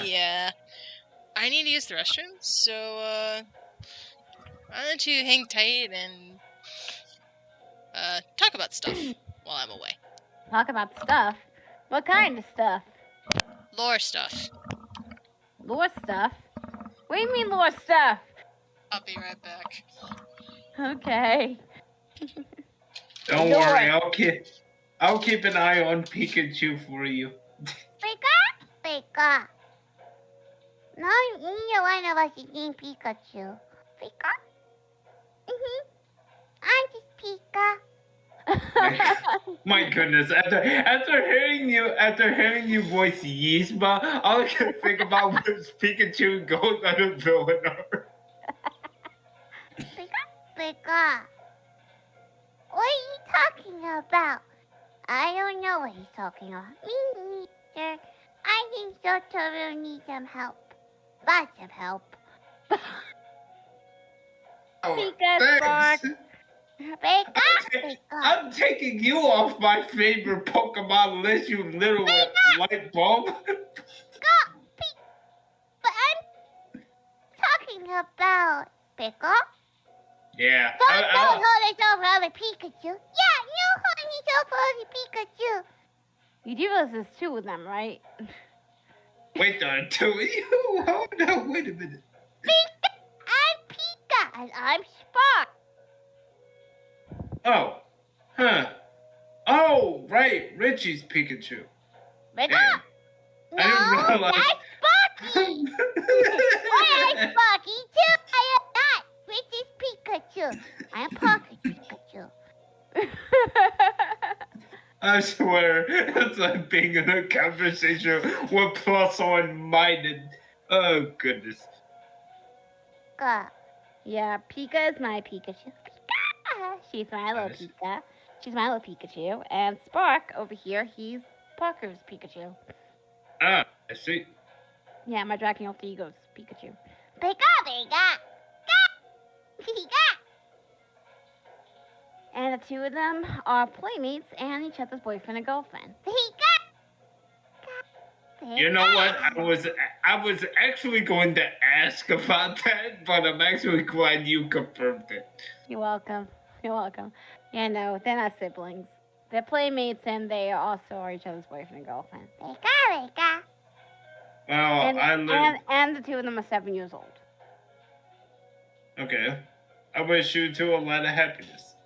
Yeah. I need to use the restroom, so, why don't you hang tight and, talk about stuff while I'm away. Talk about stuff. What kind of stuff? Lore stuff. Lore stuff? What do you mean lore stuff? I'll be right back. Okay. Don't Do worry, it. I'll keep an eye on Pikachu for you. Pika. No, you one of us is named Pikachu. Pika? I'm just Pika. My goodness, after hearing you voice Yzma, all I can think about was Pikachu goes on a villain arc. Pika. What are you talking about? I don't know what he's talking about. Me neither. I think Satoru needs some help. Lots of help. Pika, Thanks. Pika. I'm taking you off my favorite Pokemon list, you little light bulb. But I'm talking about Pika. Yeah. Don't hold it over other Pikachu. Yeah, you hold it over other Pikachu. You do realize there's two of them, right? Wait, there are two of you? Oh no, wait a minute. Pika, I'm Pika, and I'm Spark. Oh. Huh. Oh, right. Richie's Pikachu. Pika? Damn. No, I didn't realize. that's Sparky. Why I'm Sparky too? I am not. Which is Pikachu. I am Pocket Pikachu. I swear, it's like being in a conversation with plus one minded. Oh, goodness. Pika. Yeah, Pika is my Pikachu. Pika! She's my little Nice. Pika. She's my little Pikachu. And Spark over here, he's Parker's Pikachu. Ah, I see. Yeah, my Dragon Alter Ego's Pikachu. Pika. And the two of them are playmates and each other's boyfriend and girlfriend. Pika. You know what? I was actually going to ask about that, but I'm actually glad you confirmed it. You're welcome. You're welcome. Yeah, no, they're not siblings. They're playmates and they also are each other's boyfriend and girlfriend. Pika. Well, And the two of them are 7 years old. Okay. I wish you two a lot of happiness.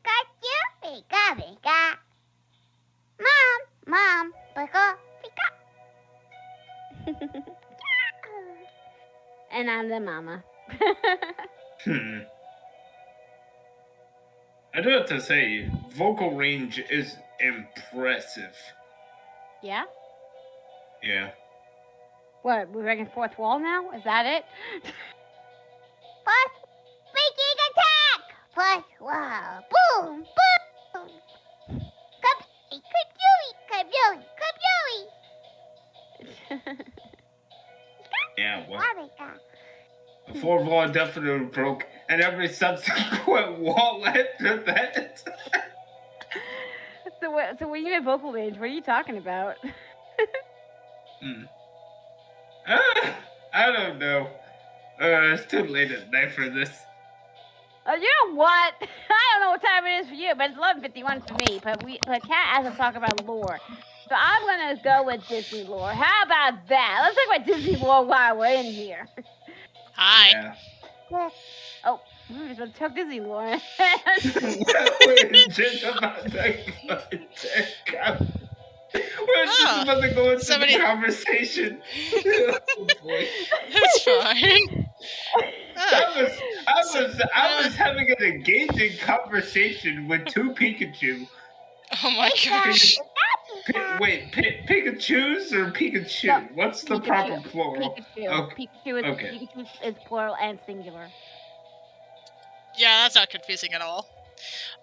Got you? Pika. Mom. Pika. And I'm the mama. I do have to say, vocal range is impressive. Yeah? Yeah. What, we're breaking fourth wall now? Is that it? Plus, freaking attack! Plus, wow, boom! Kabyuli! Yeah, well. The fourth wall definitely broke, and every subsequent wall after that. So when you mean vocal range, what are you talking about? I don't know. It's too late at night for this. You know what? I don't know what time it is for you, but it's 11:51 for me. But Kat asked us to talk about lore. So I'm gonna go with Disney lore. How about that? Let's talk about Disney lore while we're in here. Hi. Yeah. Oh, we just took Disney lore. We're just about to go into the conversation. Oh boy. That's fine. I was having an engaging conversation with two Pikachu. Oh my gosh. Wait, Pikachus or Pikachu? No, What's the proper plural? Pikachu. Pikachu is plural and singular. Yeah, that's not confusing at all.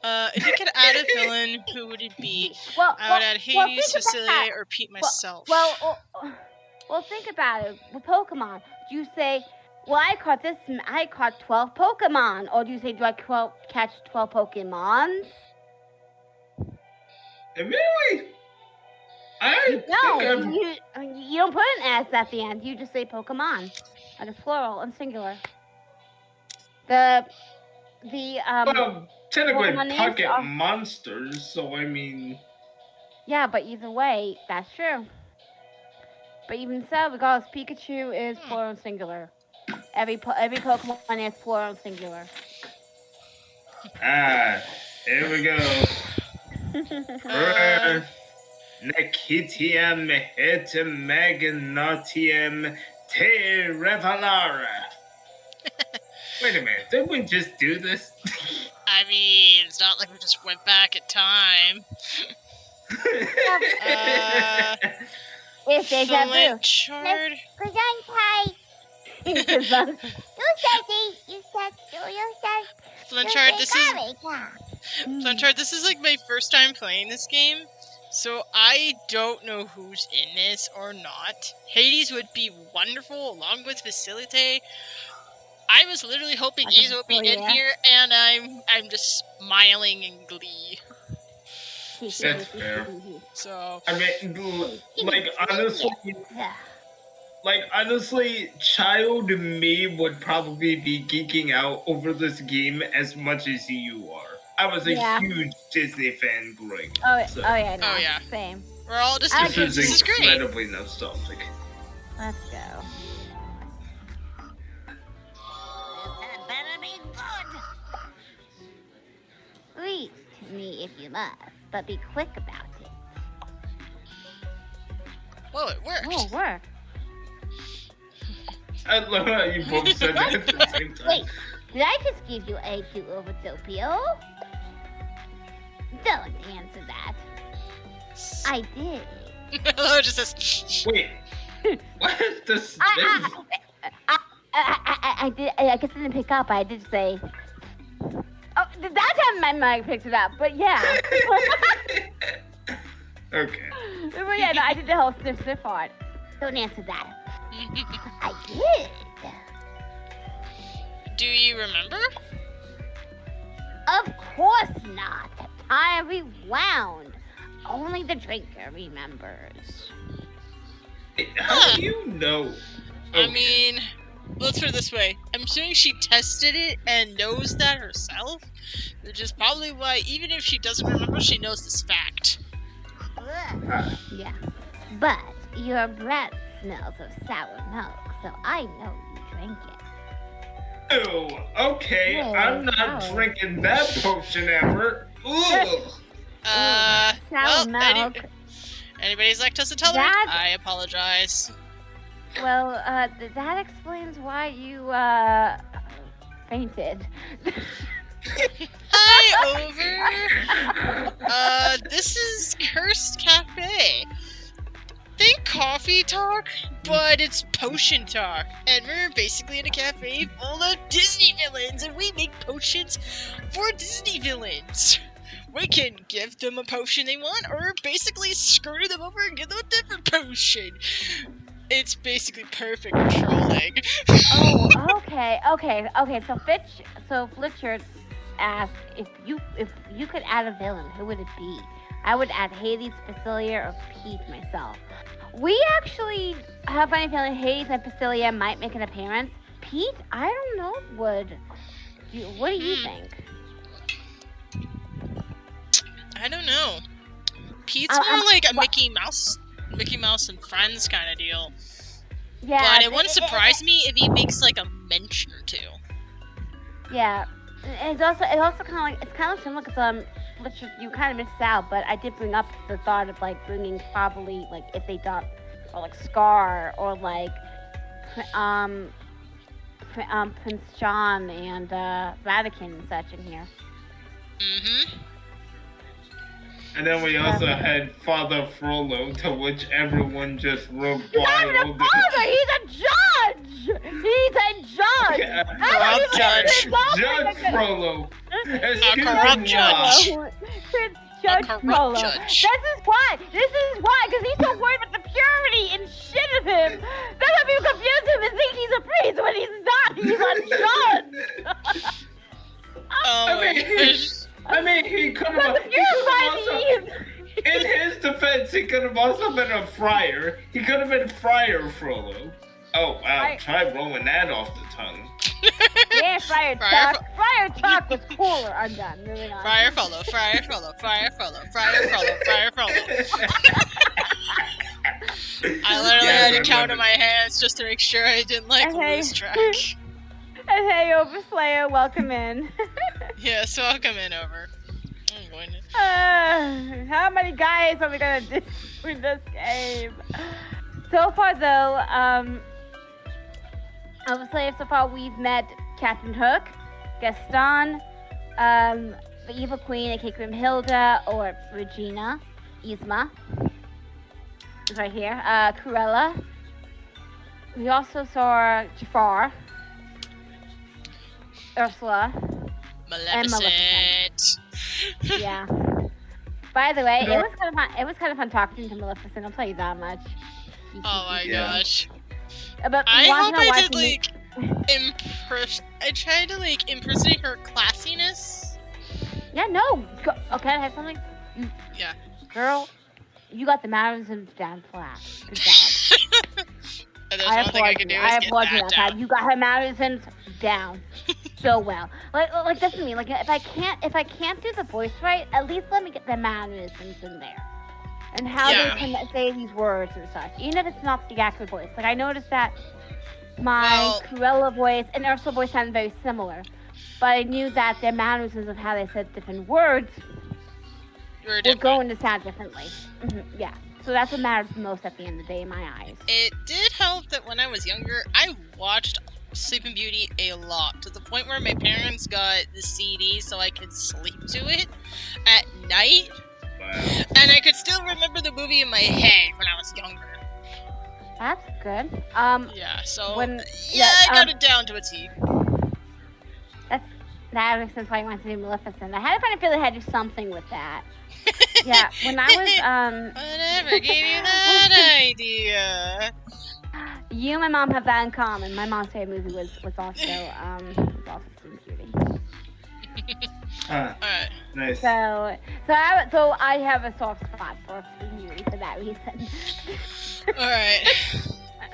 If you could add a villain, who would it be? Well, I would add Hades, Cecilia, or Pete myself. Well, think about it. With Pokemon, do you say, well, I caught 12 Pokemon, or do you say, do I catch 12 Pokemons? Really? You don't put an S at the end. You just say Pokemon, and it's plural and singular. Well, technically Pokemon pocket are monsters, so I mean. Yeah, but either way, that's true. But even so, regardless, Pikachu is plural and singular. Every Pokemon is plural and singular. Here we go. Nekitium Magnatium Te Revalara. Wait a minute, didn't we just do this? I mean, it's not like we just went back in time. It's deja vu. Flinchard. Flinchard, this is like my first time playing this game, so I don't know who's in this or not. Hades would be wonderful along with Facilite. I was literally hoping Ace would be in here, and I'm just smiling in glee. That's fair. So I mean, honestly, child me would probably be geeking out over this game as much as you are. I was a huge Disney fan growing up. Oh yeah, same. We're all just this is incredibly nostalgic. Let's go. Read to me if you must, but be quick about it. Well, it worked. Oh, it worked. I love how you both said that at the same time. Wait, did I just give you a do-over Doppio? Don't answer that. I did. Hello, just says. Wait. What is this? I did. I guess I didn't pick up. I did say. Oh, that time my mic picked it up, but yeah. Okay. But yeah, no, I did the whole sniff part. Don't answer that. I did. Do you remember? Of course not. Time rewound. Only the drinker remembers. How do you know? I mean, let's put it this way. I'm assuming she tested it and knows that herself, which is probably why, even if she doesn't remember, she knows this fact. Yeah, but your breath smells of sour milk, so I know you drank it. Oh, okay. I'm not drinking that potion ever. Ugh. Sour milk. Anybody's lactose intolerant? I apologize. Well, that explains why you, fainted. Hi, Over. This is Cursed Cafe. Think coffee talk, but it's potion talk. And we're basically in a cafe full of Disney villains, and we make potions for Disney villains. We can give them a potion they want, or basically screw them over and give them a different potion. It's basically perfect trolling. Oh, okay. So Flitchard asked if you could add a villain, who would it be? I would add Hades, Facilia, or Pete myself. We actually have funny feeling Hades and Facilia might make an appearance. Pete, I don't know, what do you think? I don't know. Pete's more like a Mickey Mouse and Friends kind of deal. Yeah, but it wouldn't surprise me if he makes like a mention or two. Yeah, it's also kind of similar because which you kind of missed out, but I did bring up the thought of like bringing probably like if they thought or like Scar or like Prince John and Vatican and such in here. Mm-hmm. And then we also had Father Frollo, to which everyone just reviled. He's a judge! He's a judge! Corrupt judge. Judge Frollo. A corrupt judge. Prince Judge Frollo. Judge. This is why, because he's so worried about the purity and shit of him. That's why people confuse him and think he's a priest when he's not. He's a judge. I mean, he could have in his defense, he could have also been a friar. He could have been Friar Frollo. Oh, wow. Try rolling that off the tongue. Yeah, Friar Tuck. Friar Tuck was cooler. I'm done. Moving on. Friar Frollo. I literally had to count in my hands just to make sure I didn't lose track. And hey, Overslayer, welcome in. Yes, welcome in, Over. I'm going to... How many guys are we gonna do in this game? So far, though, Overslayer, so far we've met Captain Hook, Gaston, the Evil Queen, aka Grimhilda, or Regina, Yzma. Is right here. Cruella. We also saw Jafar, Ursula, and Maleficent. Yeah. By the way, it was kind of fun. It was kind of fun talking to Maleficent. I'll tell you that much. Oh my gosh. But I hope I did like I tried to like impersonate her classiness. Yeah. No. Okay. I have something. Yeah. Girl, you got the mannerisms down flat. Good job. There's one thing I can do is get that down. You got her mannerisms down so well. Like that's what I mean. Like if I can't do the voice right, at least let me get the mannerisms in there, and how they can say these words and such. Even if it's not the accurate voice. Like I noticed that my Cruella voice and Ursula voice sounded very similar, but I knew that their mannerisms of how they said different words were going to sound differently. Mm-hmm. Yeah. So that's what matters the most at the end of the day in my eyes. It did help that when I was younger, I watched Sleeping Beauty a lot, to the point where my parents got the CD so I could sleep to it at night. Wow. And I could still remember the movie in my head when I was younger. That's good. Yeah, so I got it down to a T. That makes sense why I wanted to do Maleficent. I had a funny feeling I had to do something with that. Yeah, when I was Whatever gave you that idea? You and my mom have that in common. My mom's favorite movie was also Sleeping Beauty. Alright. Nice. So I have a soft spot for Sleeping Beauty for that reason. Alright.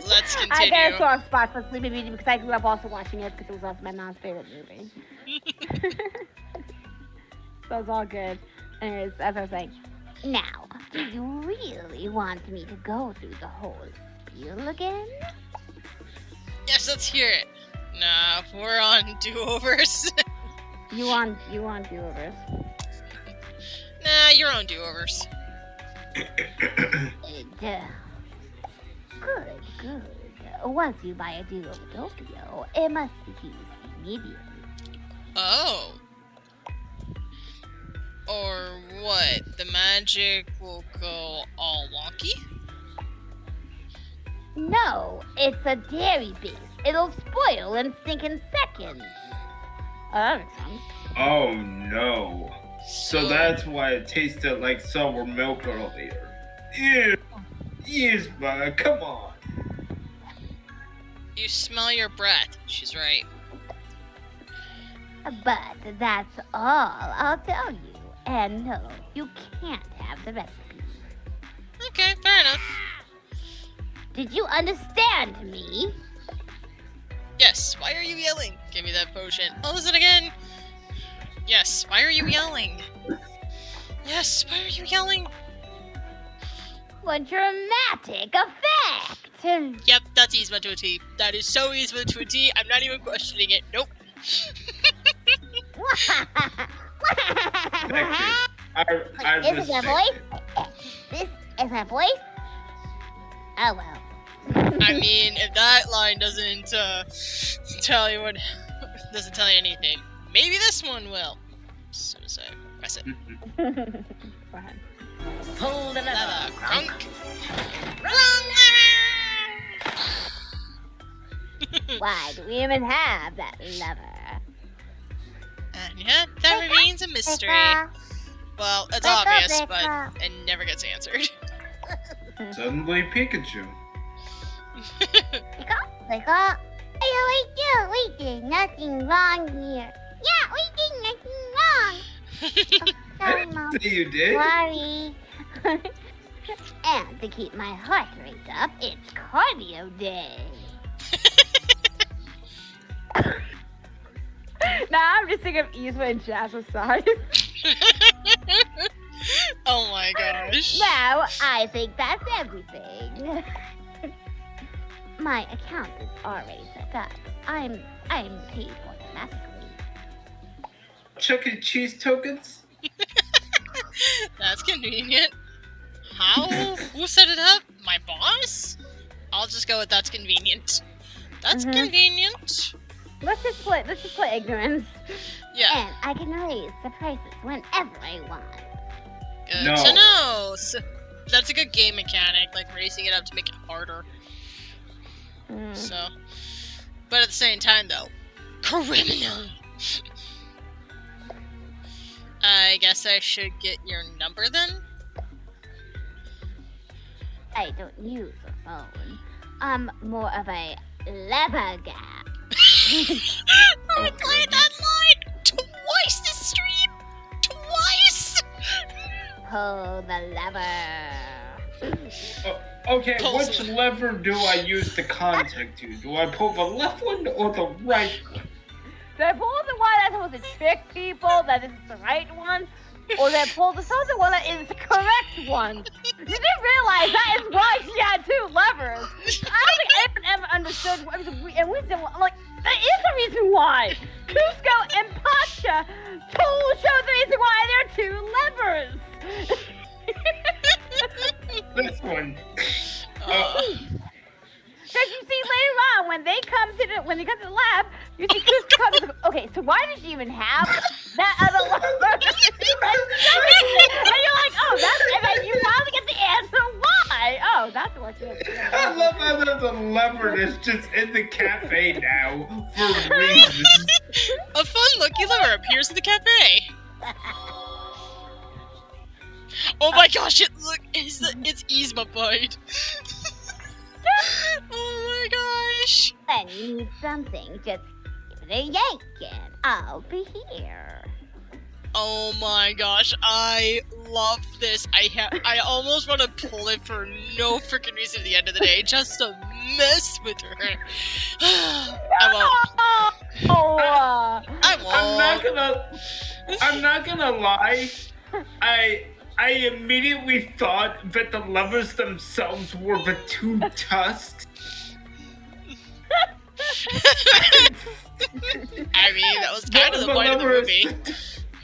Let's continue. I got a soft spot for Sleeping Beauty because I grew up also watching it because it was also my mom's favorite movie. So it's all good. Anyways, as I was saying, now, do you really want me to go through the whole spiel again? Yes, let's hear it. Nah, we're on do-overs. You want do-overs? Nah, you're on do-overs. Good. Once you buy a duo of Tokyo, it must be used immediately. Oh. Or what? The magic will go all wonky? No, it's a dairy base. It'll spoil and sink in seconds. Oh, that makes sense. Oh no. So that's why it tasted like sour milk earlier. Ew. Yes, but come on. You smell your breath. She's right. But that's all I'll tell you. And no, you can't have the recipe. Okay, fair enough. Did you understand me? Yes, why are you yelling? Give me that potion. Oh, listen again! Yes, why are you yelling? Yes, why are you yelling? What dramatic effect! Yep, that's Yzma to a T. That is so Yzma to a T, I'm not even questioning it. Nope. I This is a voice? This is a voice? Oh well. I mean, if that line doesn't tell you anything, maybe this one will. As soon as I press it. Pull the lever, Crunk. Why do we even have that lever? And yet, that remains a mystery. Well, it's obvious, but it never gets answered. Suddenly Pikachu. We did nothing wrong here. Yeah, we did nothing wrong. I didn't say you did. Sorry. And to keep my heart rate up, it's cardio day. Now I'm just thinking of Yzma and Jazzercise. Oh my gosh. Now, I think that's everything. My account is already set up. I'm paid automatically. Chuck E. Cheese tokens? That's convenient. How? Who set it up? My boss? I'll just go with that's convenient. That's convenient. Let's just play ignorance. Yeah. And I can raise the prices whenever I want. Good to know. So, that's a good game mechanic, like raising it up to make it harder. So, but at the same time, though, criminal. I guess I should get your number then. I don't use a phone. I'm more of a lever guy. I played that line twice this stream. Twice. Pull the lever. Okay, Pull which lever do I use to contact you? Do I pull the left one or the right one? Did I pull the one that's supposed to trick people that is the right one? Or did I pull the other one that is the correct one? You didn't realize that is why she had two levers. I don't think anyone ever understood. And we said, like, there is a reason why. Cusco and Pacha showed the reason why there are two levers. This one. Because you see later on when they come to the lab, you see Cusco comes. Okay, so why does she even have that other lever? And you're like, oh, and then you finally get the answer why. Oh, that's what you. I love how the lever is just in the cafe now for reasons. A fun lucky lever appears in the cafe. Oh my gosh! It's Yzma Bite. Oh my gosh! When you need something, just give it a yank and I'll be here. Oh my gosh! I love this. I almost want to pull it for no freaking reason at the end of the day, just to mess with her. I won't. I won't. I'm not gonna lie. I immediately thought that the levers themselves were the two tusks. I mean, that was kind of the point of the movie.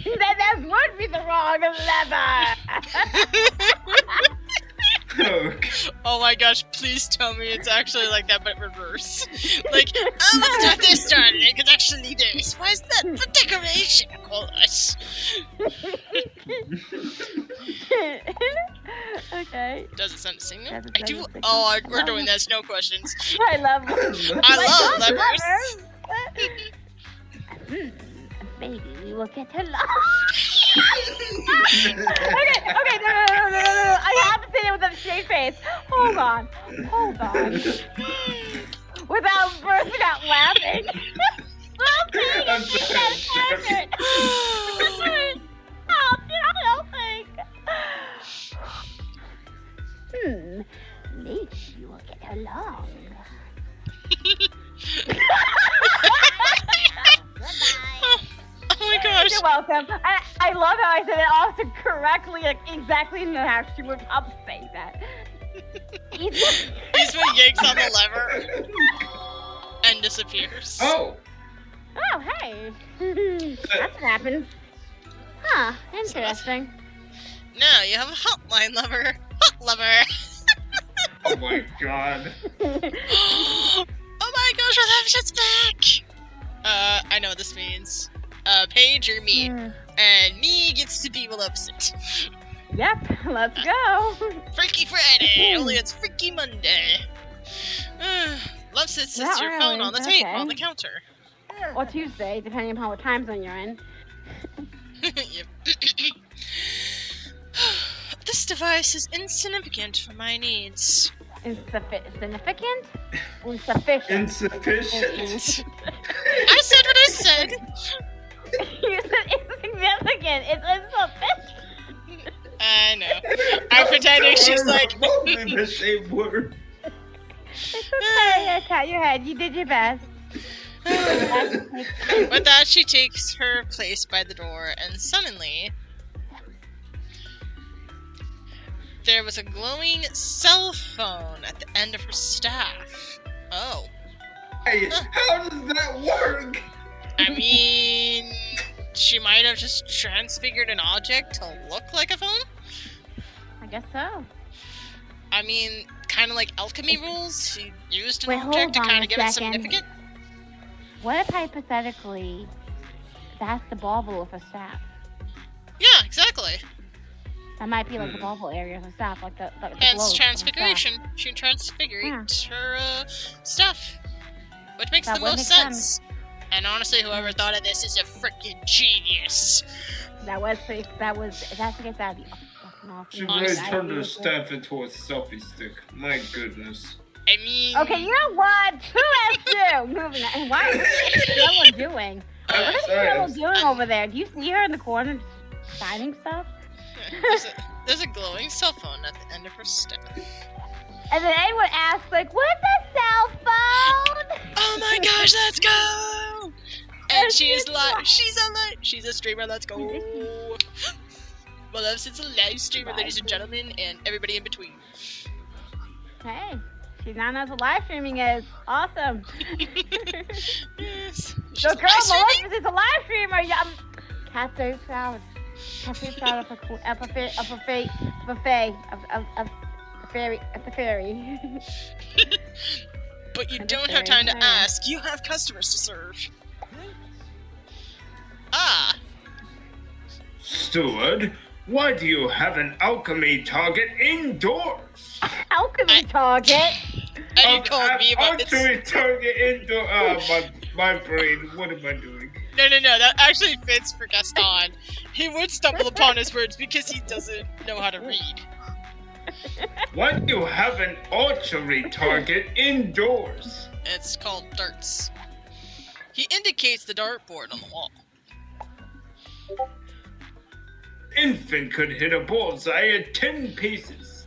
That would be the wrong lever. Oh my gosh, please tell me it's actually like that, but reverse. Like, oh, let's do this turn, it could actually do this. Why is that for decoration, of course? Okay. Does it send a signal? Does it I send do. a signal? Oh, we're doing this, no questions. I love levers. Maybe we will get along. Okay, no. I have to say that with a straight face. Hold on. without bursting out laughing. I'm sorry. Oh, you're helping. Maybe you will get along. Oh my gosh. You're welcome. I love how I said it also correctly, like exactly in how she would probably say that. Eastman yanks on the lever and disappears. Oh! Oh, hey. That's what happens. Huh, interesting. Now you have a hotline lever. Hot lever. Oh my god. Oh my gosh, our love shit's back! I know what this means. Paige or me. And me gets to be Maleficent. Yep, let's go. Freaky Friday, only it's Freaky Monday. Maleficent sits your phone on the table, on the counter. Or Tuesday, depending upon what time zone you're in. Yep. This device is insignificant for my needs. Significant? Insufficient. Insufficient. I said what I said. You said insignificant. It's insufficient. I know. I'm pretending she's like. Only the same word. It's okay. Pat your head. You did your best. With that, she takes her place by the door, and suddenly there was a glowing cell phone at the end of her staff. Oh. Hey, how does that work? I mean, she might have just transfigured an object to look like a phone? I guess so. I mean, kind of like alchemy rules. She used an Wait, object to hold on kind a of give it second. significant. What if hypothetically that's the bauble of a staff? Yeah, exactly. That might be like the bauble area of a staff, like the Hence globe of a transfiguration. She transfigured her stuff, which makes That the would most make sense. And honestly, whoever thought of this is a freaking genius. staff. That's against that would be fucking awesome. She really turned her staff into a selfie stick. My goodness. I mean, Okay, you know what? Who has to? Moving on. And what is Stella doing? What is Stella doing over there? Do you see her in the corner signing stuff? there's a glowing cell phone at the end of her staff. And then anyone asks, like, what's a cell phone? Oh my gosh, let's go! And she is live. She's a live. She's a streamer. Let's go. Maleficent's a live streamer, ladies and gentlemen, and everybody in between. Hey, she now knows what live streaming is. Awesome. Yes. So, girl, Maleficent's a live streamer. Yeah, Cat's so proud. Cat's so proud of the fairy. But you And don't the have time to fairy. ask. You have customers to serve. Ah. Steward, why do you have an alchemy target indoors? Alchemy target. And you called me about this. Alchemy target indoors. My brain. What am I doing? No. That actually fits for Gaston. He would stumble upon his words because he doesn't know how to read. Why do you have an archery target indoors? It's called darts. He indicates the dartboard on the wall. Infant could hit a bullseye at 10 pieces.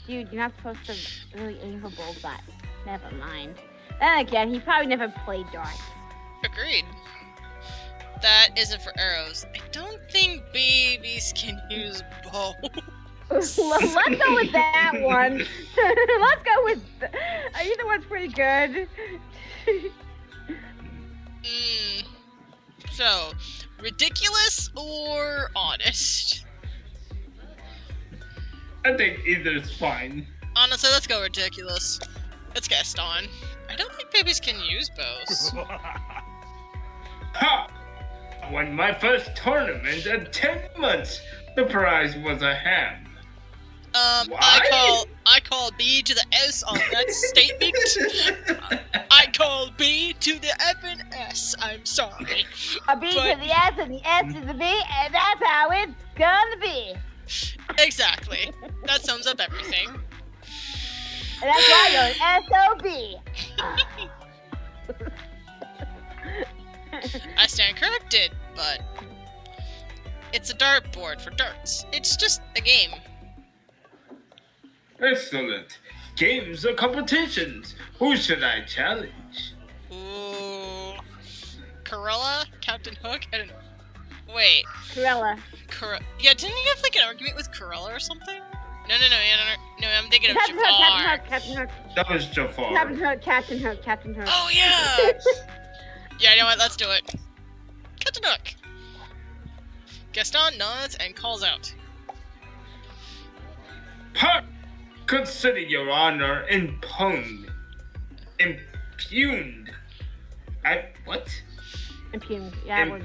Dude, you're not supposed to really aim for bullseye. Never mind. Then again, he probably never played darts. Agreed. That isn't for arrows. I don't think babies can use bows. Let's go with that one. Let's go with. Either one's pretty good. So, ridiculous or honest? I think either's fine. Honestly, let's go ridiculous. Let's Gaston. I don't think babies can use bows. Ha! I won my first tournament at 10 months. The prize was a ham. I call B to the S on that statement. I call B to the F and S. I'm sorry. A B to the S and the S to the B, and that's how it's gonna be. Exactly. That sums up everything. And that's why you're an SOB. I stand corrected, but it's a dartboard for darts. It's just a game. Excellent. Games are competitions. Who should I challenge? Ooh. Corella? Captain Hook? I don't know. Wait. Corella. Yeah, didn't you have like an argument with Corella or something? No, I'm thinking of Captain Jafar. Hook, Captain Hook. That was Jafar. Captain Hook. Oh, yeah! Yeah, you know what? Let's do it. Captain Hook. Gaston nods and calls out. Puck! Consider your honor impugned. What? Impugned. Yeah,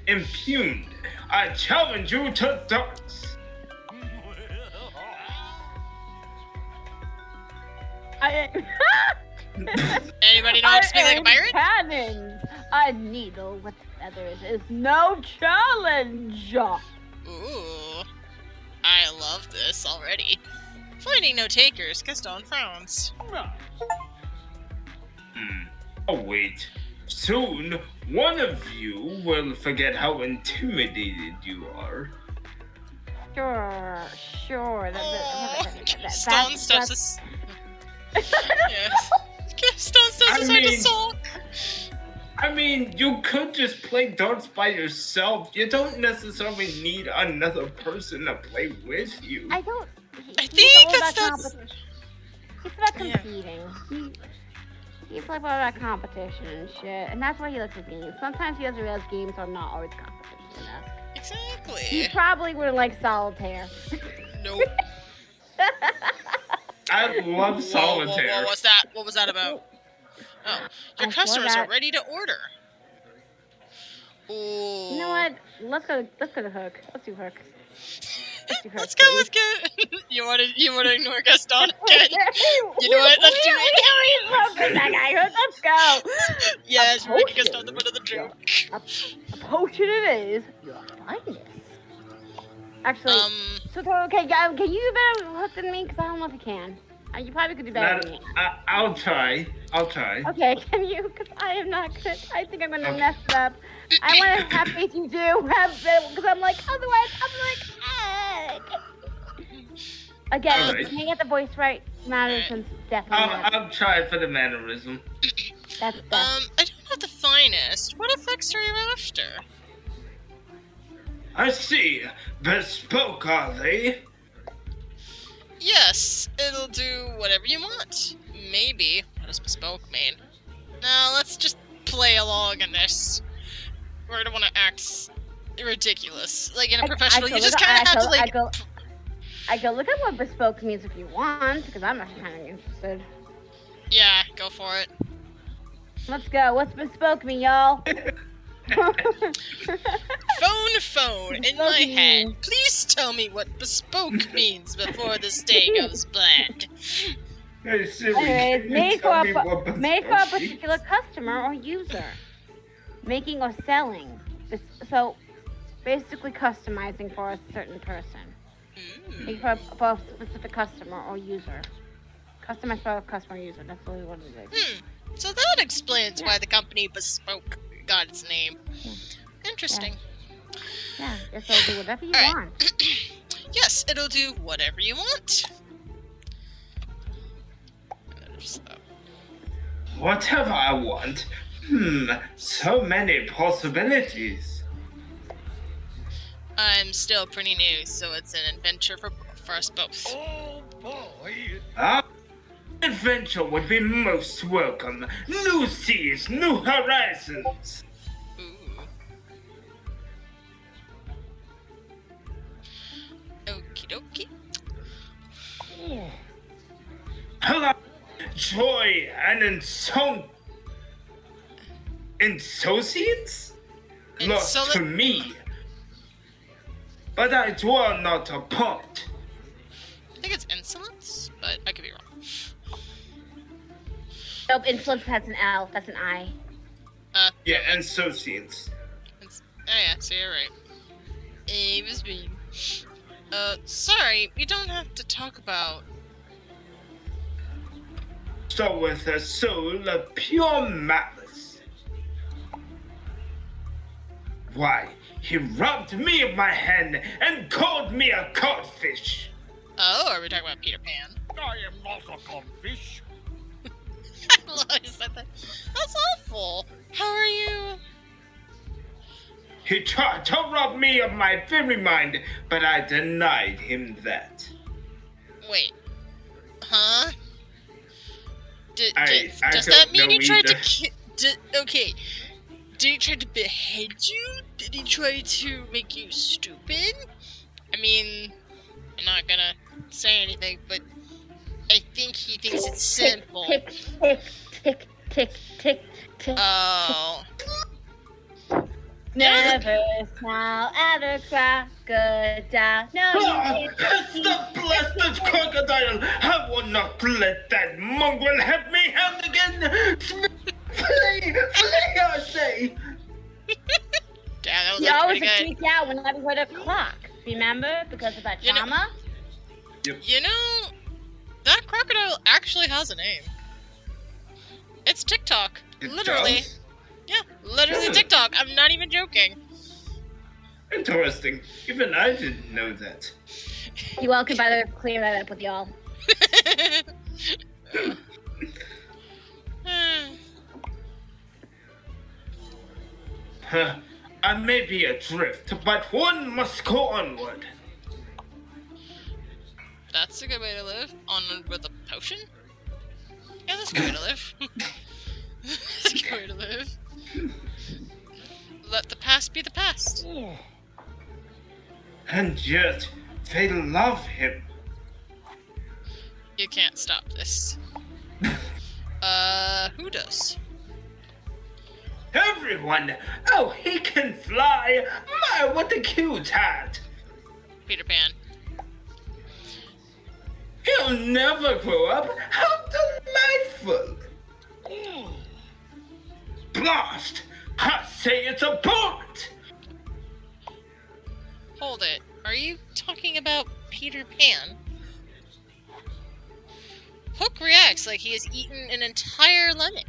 Impugned. I challenge you to darts. Anybody know how to speak like a pirate? Cannons. A needle with feathers is no challenge. Ooh. I love this already. Finding no takers, Gaston frowns. Oh, wait. Soon, one of you will forget how intimidated you are. Sure. Gaston steps his... Yes. Gaston steps aside to sulk. I mean, you could just play darts by yourself. You don't necessarily need another person to play with you. I don't... I think that's... He's about competing. He's like about competition and shit, and that's why he likes his games. Sometimes he doesn't realize games are not always competition-esque. Exactly. He probably would like solitaire. Nope. I love solitaire. Whoa, what's that? What was that about? Oh, your customers are ready to order. Ooh. You know what? Let's go to Hook. Let's do Hook. Let's go. You wanna ignore Gaston again? You know what? Let's do it. That guy. Let's go. Yes, we're making Gaston the butt of the joke. A potion it is. Your finest. Actually, so okay, can you do better Hook than me? Because I don't know if you can. You probably could do better than me. I'll try. Okay, can you? Because I am not good. I think I'm gonna mess it up. I want to have faith you do. Because I'm like, otherwise, I'm like, Again, right. can you get the voice right? Mannerisms definitely. I'll try for the mannerism. That's I don't have the finest. What effects are you after? I see. Bespoke, are they? Yes, it'll do whatever you want. Maybe. What does bespoke mean? Now, let's just play along in this. We're gonna want to act ridiculous. Like in a professional, you just kind of have to like... I go look at what bespoke means if you want, because I'm actually kind of interested. Yeah, go for it. Let's go. What's bespoke mean, y'all? Phone in my head. Please tell me what bespoke means before this day goes bland. Hey, Siri, anyways, made for a particular customer or user. Making or selling. So, basically customizing for a certain person. Made for a specific customer or user. Customized for a customer or user. That's really what it is. So that explains why the company Bespoke got its name. Interesting. Yeah, it'll do whatever you want. Yes, it'll do whatever you want. Whatever I want. So many possibilities. I'm still pretty new, so it's an adventure for us both. Oh boy! Adventure would be most welcome. New seas, new horizons. Ooh. Okie dokie. Hello, joy and insouciance? Lost to me. But I dwell not upon it. I think it's insolence, but I could be wrong. Nope, insolence has an L. That's an I. Yeah, insouciance. Oh yeah, so you're right. It was me. Sorry, we don't have to talk about so with a soul of pure malice. Why, he robbed me of my hand and called me a codfish. Oh, are we talking about Peter Pan? I am not a codfish. I love you said that. That's awful. How are you? He tried to rob me of my very mind, but I denied him that. Wait. Huh? I does don't that mean know he tried either. to okay. Did he try to behead you? Did he try to make you stupid? I mean, I'm not gonna say anything, but I think he thinks it's simple. Tick, tick, tick, tick, tick, tick. Oh. Never smile at a crocodile. No, you can't. It's the blasted crocodile! I will not let that mongrel have me hand again! Flee! Flee, I say! Damn, that was You always pretty good. freaked out whenever you heard a clock. Remember? Because of that You know- trauma? You know, that crocodile actually has a name. It's TikTok. It Literally. does? Yeah, literally TikTok. I'm not even joking. Interesting. Even I didn't know that. You all can better clear that up with y'all. Huh. I may be adrift, but one must go onward. That's a good way to live. Onward with a potion? Yeah, that's a good way to live. That's a good way to live. Let the past be the past. And yet, they love him. You can't stop this. Who does? Everyone! Oh, he can fly! My, what a cute hat! Peter Pan. He'll never grow up! How delightful! Blast! I say it's a bullet! Hold it. Are you talking about Peter Pan? Hook reacts like he has eaten an entire lemon.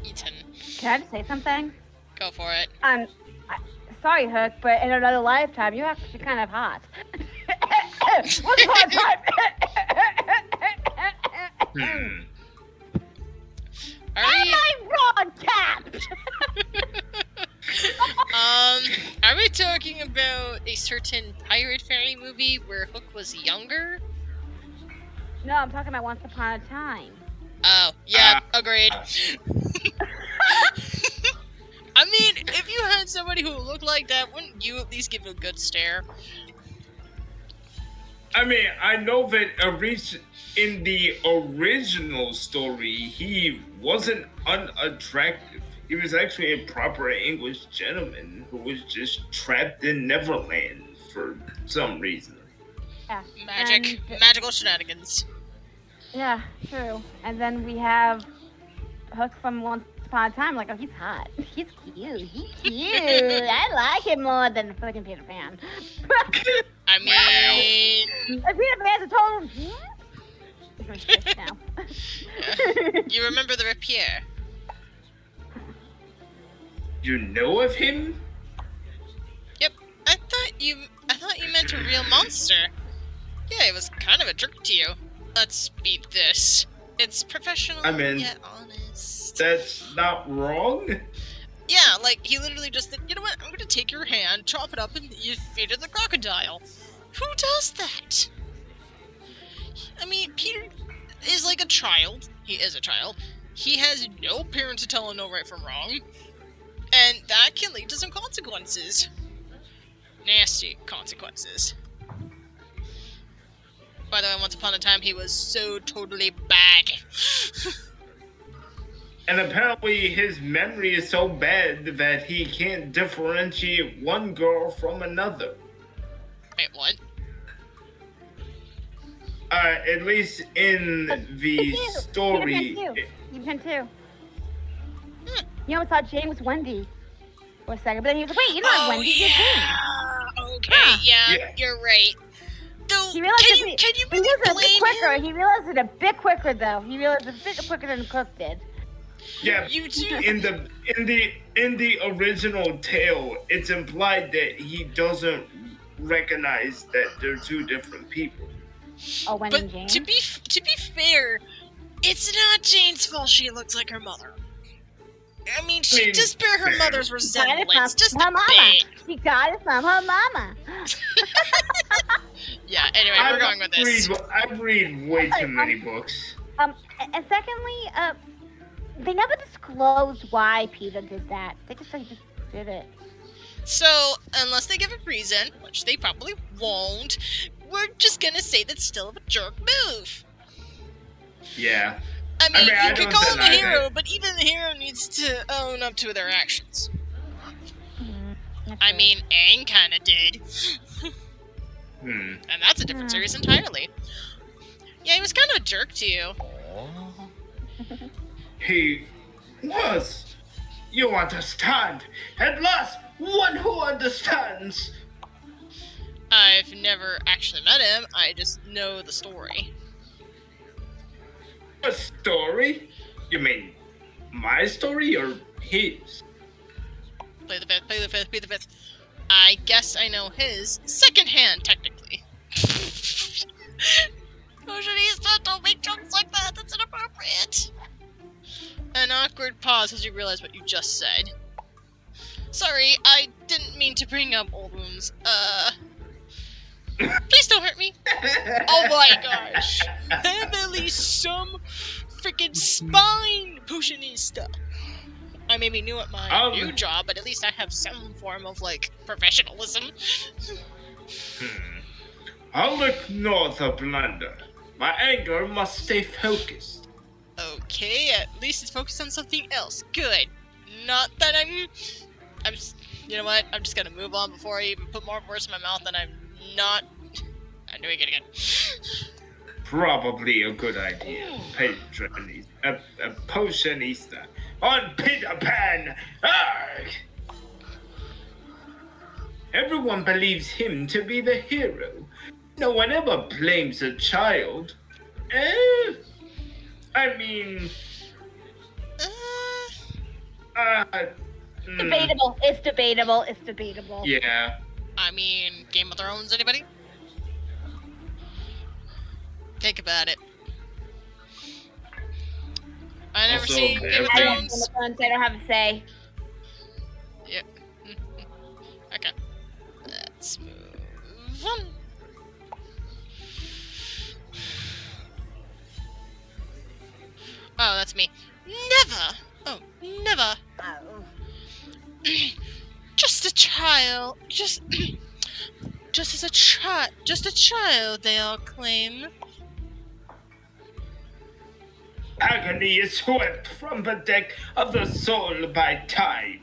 Eaten. Can I just say something? Go for it. Sorry, Hook, but in another lifetime, you're actually kind of hot. Once upon a time. Are Am we, I wrong, Cap? are we talking about a certain Pirate Fairy movie where Hook was younger? No, I'm talking about Once Upon a Time. Oh, yeah, agreed. I mean, if you had somebody who looked like that, wouldn't you at least give it a good stare? I mean, I know that in the original story, he wasn't unattractive. He was actually a proper English gentleman who was just trapped in Neverland for some reason. Yeah. Magical shenanigans. Yeah, true. And then we have Hook from Once Upon a Time. Like, oh, he's hot. He's cute. He's cute. I like him more than fucking Peter Pan. I mean... And Peter Pan's a total... He's going to shit now. You remember the Rapier? You know of him? Yep. I thought you meant a real monster. Yeah, he was kind of a jerk to you. Let's beat this. It's professional yet honest. That's not wrong. Yeah, like he literally just said, you know what? I'm gonna take your hand, chop it up, and you feed it to the crocodile. Who does that? I mean, Peter is like a child. He is a child. He has no parents to tell him no right from wrong. And that can lead to some consequences. Nasty consequences. By the way, once upon a time, he was so totally bad. And apparently his memory is so bad that he can't differentiate one girl from another. Wait, what? At least in the story. Peter Pan too. You almost thought Jane was Wendy for a second, but then he was like, wait, you're not Wendy, you're Jane. Okay, yeah, you're right. Though, He realized can it you a bit blame quicker. him? He realized it a bit quicker, though. He realized it a bit quicker than Cook did. Yeah, You do. in the original tale, it's implied that he doesn't recognize that they're two different people. Owen But and Jane. to be fair, it's not Jane's fault she looks like her mother. I mean, she just bear her fair. mother's resemblance, just her a mama. bit. She got it from her mama. Yeah. Anyway, we're going with this. I read way too many books. And secondly, they never disclose why Peter did that. They just did it. So, unless they give a reason, which they probably won't, we're just gonna say that's still a jerk move. Yeah. I mean, I you could don't call him a deny hero, that. but even the hero needs to own up to their actions. That's I true. mean, Aang kinda did. And that's a different series entirely. Yeah, he was kind of a jerk to you. He was. You understand. At last, one who understands. I've never actually met him, I just know the story. A story? You mean my story or his? Play the fifth, play the fifth, play the fifth. I guess I know his secondhand, technically. Oceanista, don't make jokes like that, that's inappropriate. An awkward pause as you realize what you just said. Sorry, I didn't mean to bring up old wounds. Please don't hurt me. Oh my gosh. Have at least some freaking spine, Potionista. I may be new at my new job, but at least I have some form of, like, professionalism. I'll look north of London. My anger must stay focused. Okay, at least it's focused on something else. Good. Not that I'm you know what? I'm just gonna move on before I even put more words in my mouth, and I'm doing it again. Probably a good idea. Patronista. A potionista. On Peter Pan! Arg! Everyone believes him to be the hero. No one ever blames a child. I mean... Debatable. It's debatable. It's debatable. Yeah. I mean, Game of Thrones, anybody? Think about it. I never Also, seen Game of I don't Thrones. I don't have a say. Yep. Okay. Let's move on. Oh, that's me. Never! Oh, never. Just a child. Just as a child, they all claim. Agony is swept from the deck of the soul by time.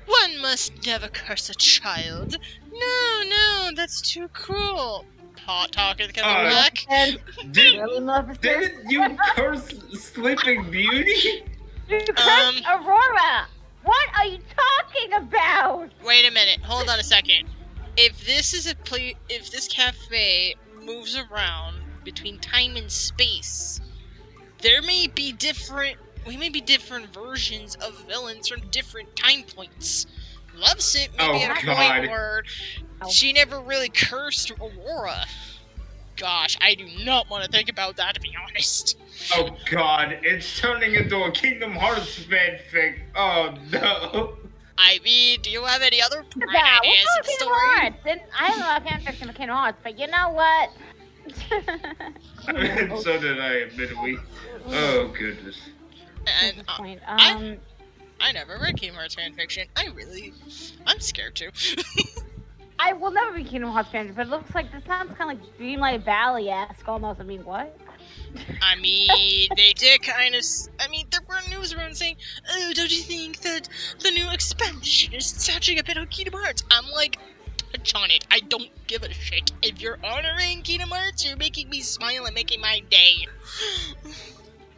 One must never curse a child. No, that's too cruel. Pot talking to the back. And Didn't you curse Sleeping Beauty? you cursed Aurora. What are you talking about? Wait a minute. Hold on a second. If this cafe moves around between time and space, we may be different versions of villains from different time points. Lovesit maybe at a point where she never really cursed Aurora. Gosh, I do not want to think about that, to be honest. Oh god, it's turning into a Kingdom Hearts fanfic. Oh no. I mean, do you have any other bright ideas in the story? And I don't know if fanfiction of Kingdom Hearts, but you know what? So did I, admittedly. Oh goodness. And I never read Kingdom Hearts fanfiction. I'm scared to. I will never be Kingdom Hearts fan, but it looks like this sounds kind of like Dreamlight Valley-esque almost. I mean, what? I mean, they did kind of. I mean, there were news around saying, "Oh, don't you think that the new expansion is touching a bit on Kingdom Hearts?" I'm like, touch on it. I don't give a shit. If you're honoring Kingdom Hearts, you're making me smile and making my day.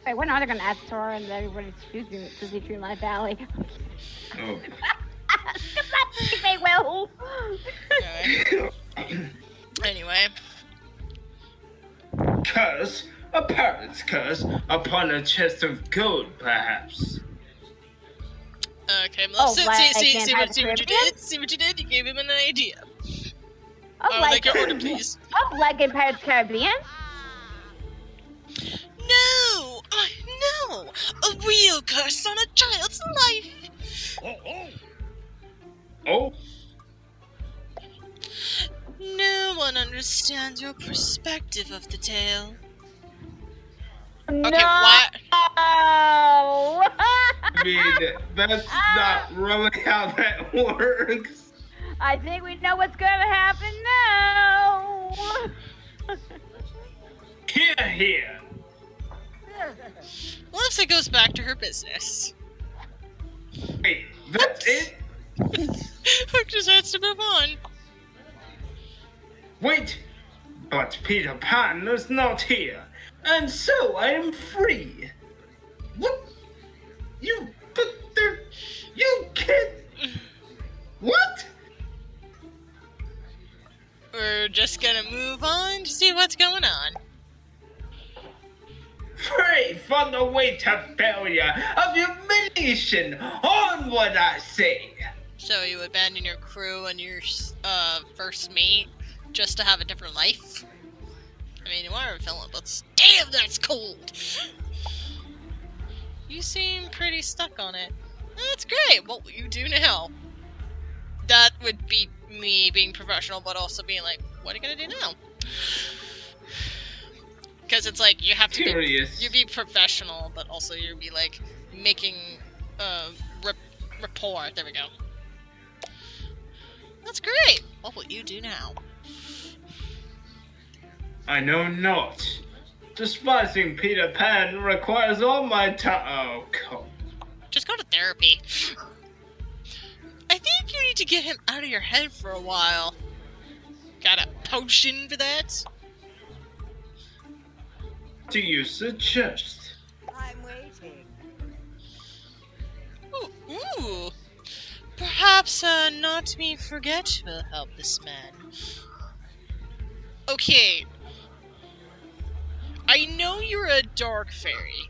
Wait, when are they gonna add Sora and everybody choosing to see Dreamlight Valley? Oh. They will. Anyway. Curse? A pirate's curse upon a chest of gold, perhaps. Okay, well, see what you Caribbean? did. See what you did. You gave him an idea. Oh, like your order, please. Oh, like in Pirates of the Caribbean? No! No! A real curse on a child's life! Oh? No one understands your perspective of the tale. No! Okay, what? I mean, that's not really how that works. I think we know what's gonna happen now. Here. Melissa goes back to her business. Wait, that's it? Hook just has to move on. Wait, but Peter Pan is not here, and so I am free. What? You can't. What? We're just gonna move on to see what's going on. Free from the weight of failure, of humiliation, onward I say. So you abandon your crew and your first mate just to have a different life? I mean, you are a villain, but damn, that's cold! You seem pretty stuck on it. That's great, what will you do now? That would be me being professional, but also being like, what are you gonna do now? Because it's like, you have to be professional, but also you'd be like, making rapport. There we go. That's great! What will you do now? I know not. Despising Peter Pan requires all my time. Oh, come. Just go to therapy. I think you need to get him out of your head for a while. Got a potion for that? Do you suggest? I'm waiting. Ooh. Perhaps Not Me Forget will help this man. Okay. I know you're a dark fairy,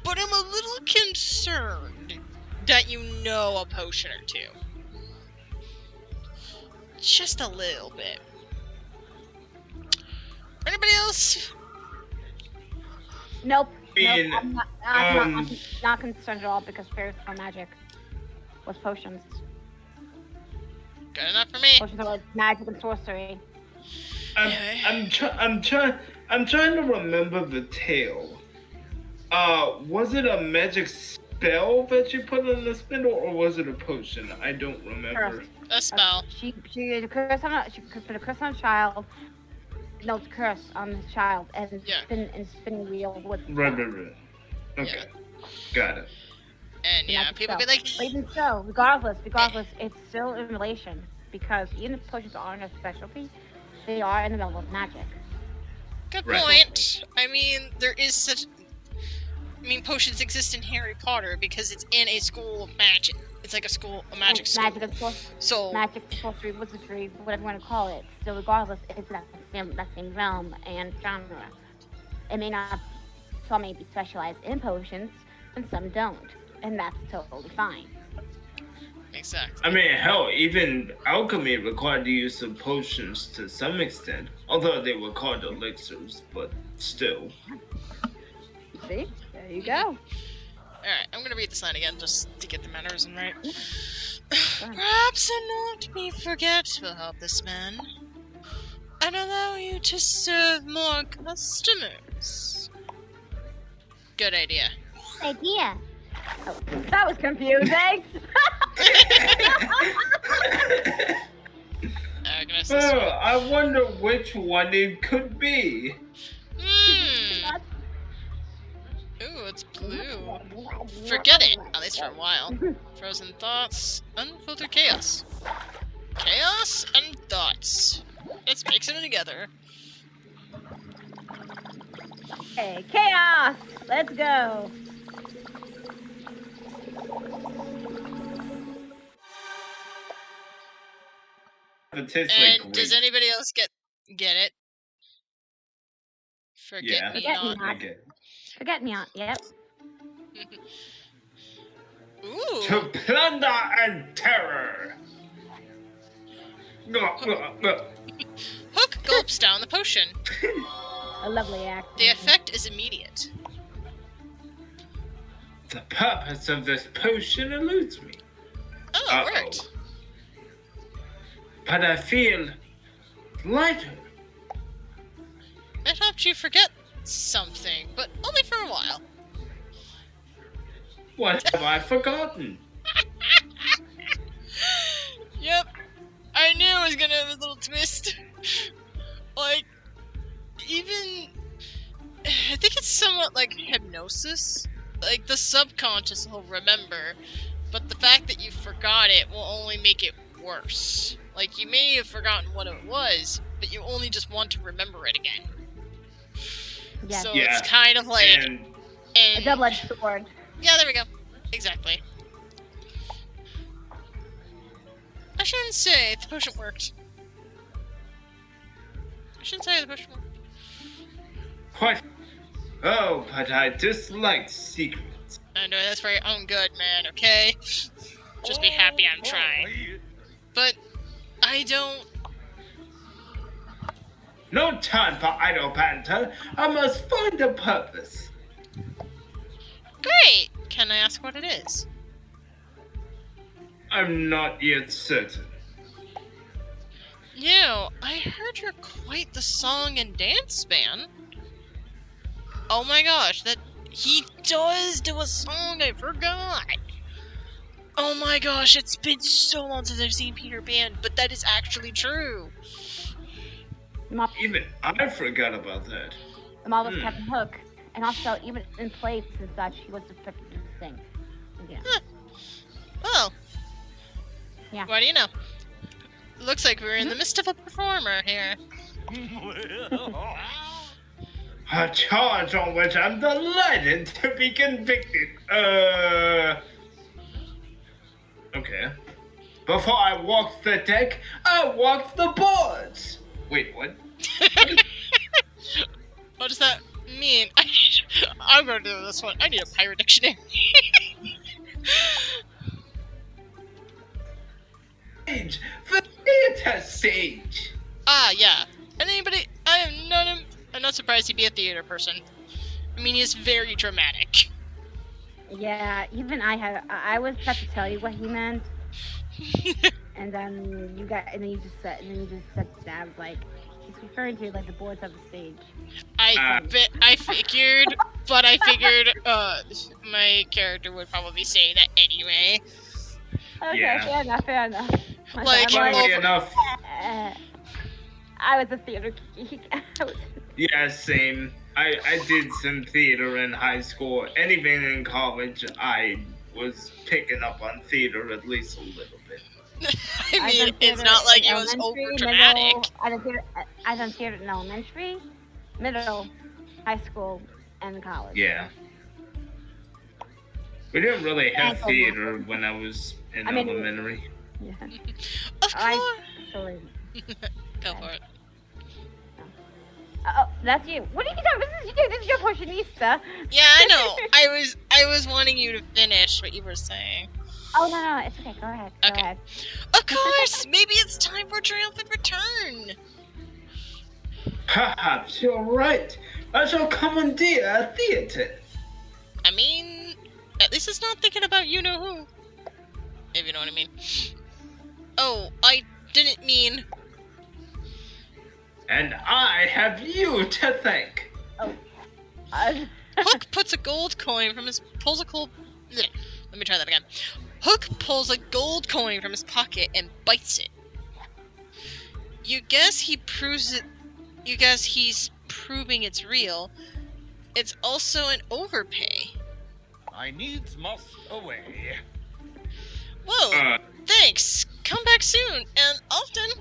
but I'm a little concerned that you know a potion or two. Just a little bit. Anybody else? Nope. Being, Nope. I'm not concerned at all because fairies are magic. With potions. Good enough for me. Potions are like magic and sorcery. I'm trying to remember the tale. Was it a magic spell that you put on the spindle, or was it a potion? I don't remember. A spell. She put a curse on a child. No, it's a curse on the child and spin wheel with. Right. Okay, got it. And yeah, people be like. But even so, regardless, it's still in relation because even if potions aren't a specialty, they are in the realm of magic. Good point. I mean, there is such. I mean, potions exist in Harry Potter because it's in a school of magic. It's like a magic school. Magic and magic, sorcery, wizardry, whatever you want to call it. So regardless, it's that same realm and genre. It may not. Some may be specialized in potions, and some don't, and that's totally fine. Exactly. I mean, hell, even alchemy required the use of potions to some extent, although they were called elixirs, but still. See? There you go. Alright, I'm gonna read this line again just to get the mannerism right. Perhaps a Not Me Forget will help this man and allow you to serve more customers. Good idea. Idea. Oh, that was confusing. Agnes. I wonder which one it could be. Ooh, it's blue. Forget it, at least for a while. Frozen thoughts, unfiltered chaos. Chaos and thoughts. Let's mix them together. Hey, chaos! Let's go. It tastes And like does grape. anybody else get Get it? Forget me not. I get it. Forget me not. Yep. Ooh. To plunder and terror. Hook gulps down the potion. A lovely act. The effect is immediate. The purpose of this potion eludes me. Oh, it worked. But I feel lighter. It helped you forget something, but only for a while. What have I forgotten? Yep. I knew it was gonna have a little twist. Like, even... I think it's somewhat like hypnosis. Like, the subconscious will remember, but the fact that you forgot it will only make it worse. Like, you may have forgotten what it was, but you only just want to remember it again. Yes. So it's kind of like... a double-edged sword. Yeah, there we go. Exactly. I shouldn't say the potion worked. I shouldn't say the potion worked. What? Oh, but I dislike secrets. I know that's for your own good, man, okay? Just be happy I'm trying. But I don't... No time for idle banter. I must find a purpose. Great! Can I ask what it is? I'm not yet certain. You, I heard you're quite the song and dance man. Oh my gosh, that... He does do a song, I forgot! Oh my gosh, it's been so long since I've seen Peter Pan, but that is actually true. Even I forgot about that. The mom was Captain Hook, and also even in plays and such, he was expected to sing. Yeah. Huh. Well. Yeah. What do you know? Looks like we're in the midst of a performer here. A charge on which I'm delighted to be convicted. Okay. Before I walked the deck, I walked the boards. Wait, what? What does that mean? I'm gonna do this one. I need a pirate dictionary. Stage, the theater stage. Ah, yeah. Anybody? I'm not surprised he'd be a theater person. I mean, he's very dramatic. Yeah, even I was about to tell you what he meant, and then you said that. I was like, he's referring to like the boards of the stage. I figured, but I figured my character would probably say that anyway. Okay, Yeah. fair enough. Like, Funnily enough. I was a theater geek. Yeah, same. I did some theater in high school, and even in college, I was picking up on theater at least a little bit. I mean, it's not like it was over dramatic. I done theater in elementary, middle, high school, and college. Yeah. We didn't really have theater when I was in elementary. Yeah. Of course. Sorry. Go for it. Oh, that's you. What are you talking? This is you. This is your portionista. Yeah, I know. I was wanting you to finish what you were saying. Oh no, it's okay. Go ahead. Go ahead. Of course. Maybe it's time for triumphant return. Perhaps you're right. I shall commandeer a theater. I mean, at least it's not thinking about you know who. If you know what I mean. Oh, I didn't mean. And I have you to thank. Oh. Hook pulls a gold coin from his Hook pulls a gold coin from his pocket and bites it. You guess he proves it. You guess he's proving it's real. It's also an overpay. I needs must away. Whoa! Thanks. Come back soon and often.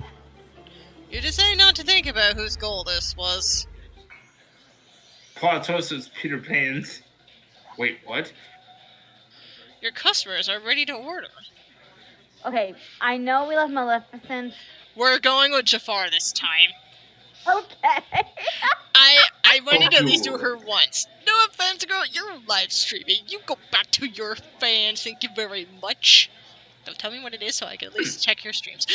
You just say not to think about whose goal this was. Plot twist is Peter Pan's. Wait, what? Your customers are ready to order. Okay, I know we left Maleficent. We're going with Jafar this time. Okay. I wanted to at least do her once. No offense, girl. You're live streaming. You go back to your fans. Thank you very much. Don't tell me what it is so I can at least check your streams.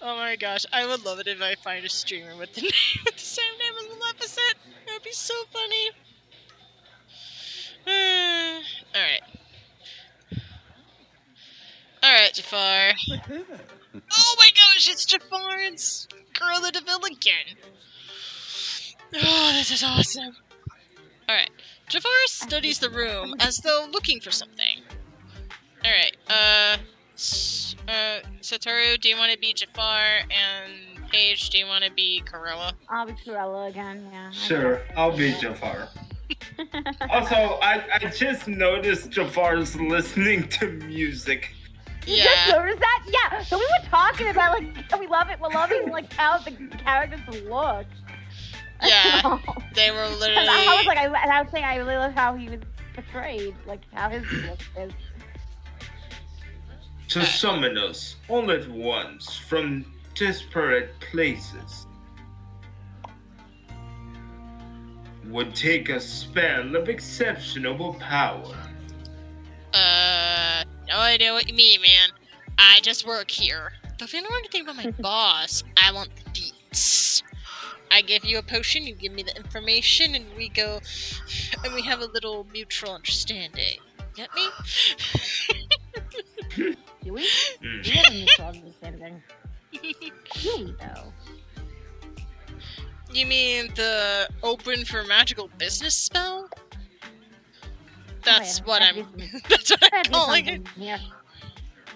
Oh my gosh, I would love it if I find a streamer with the same name as Maleficent. That would be so funny. Alright. Alright, Jafar. Oh my gosh, it's Jafar's Cruella de Vil again. Oh, this is awesome. Alright. Jafar studies the room as though looking for something. Alright, Satoru, do you want to be Jafar? And Paige, do you want to be Cruella? I'll be Cruella again, yeah. Sure, I'll be Jafar. Also, I just noticed Jafar's listening to music. You just noticed that? Yeah, so we were talking about, like, we love it, we're loving, like, how the characters look. Yeah, they were literally... I was saying I really love how he was portrayed, like, how his look is. To summon us all at once from disparate places would take a spell of exceptional power. No idea what you mean, man. I just work here. But if you know anything about my boss, I want the deets. I give you a potion, you give me the information, and we go, and we have a little mutual understanding. Get me? Do we? We have a mutual understanding. Do we, though? You mean the open for magical business spell? That's what I'm calling it. Here.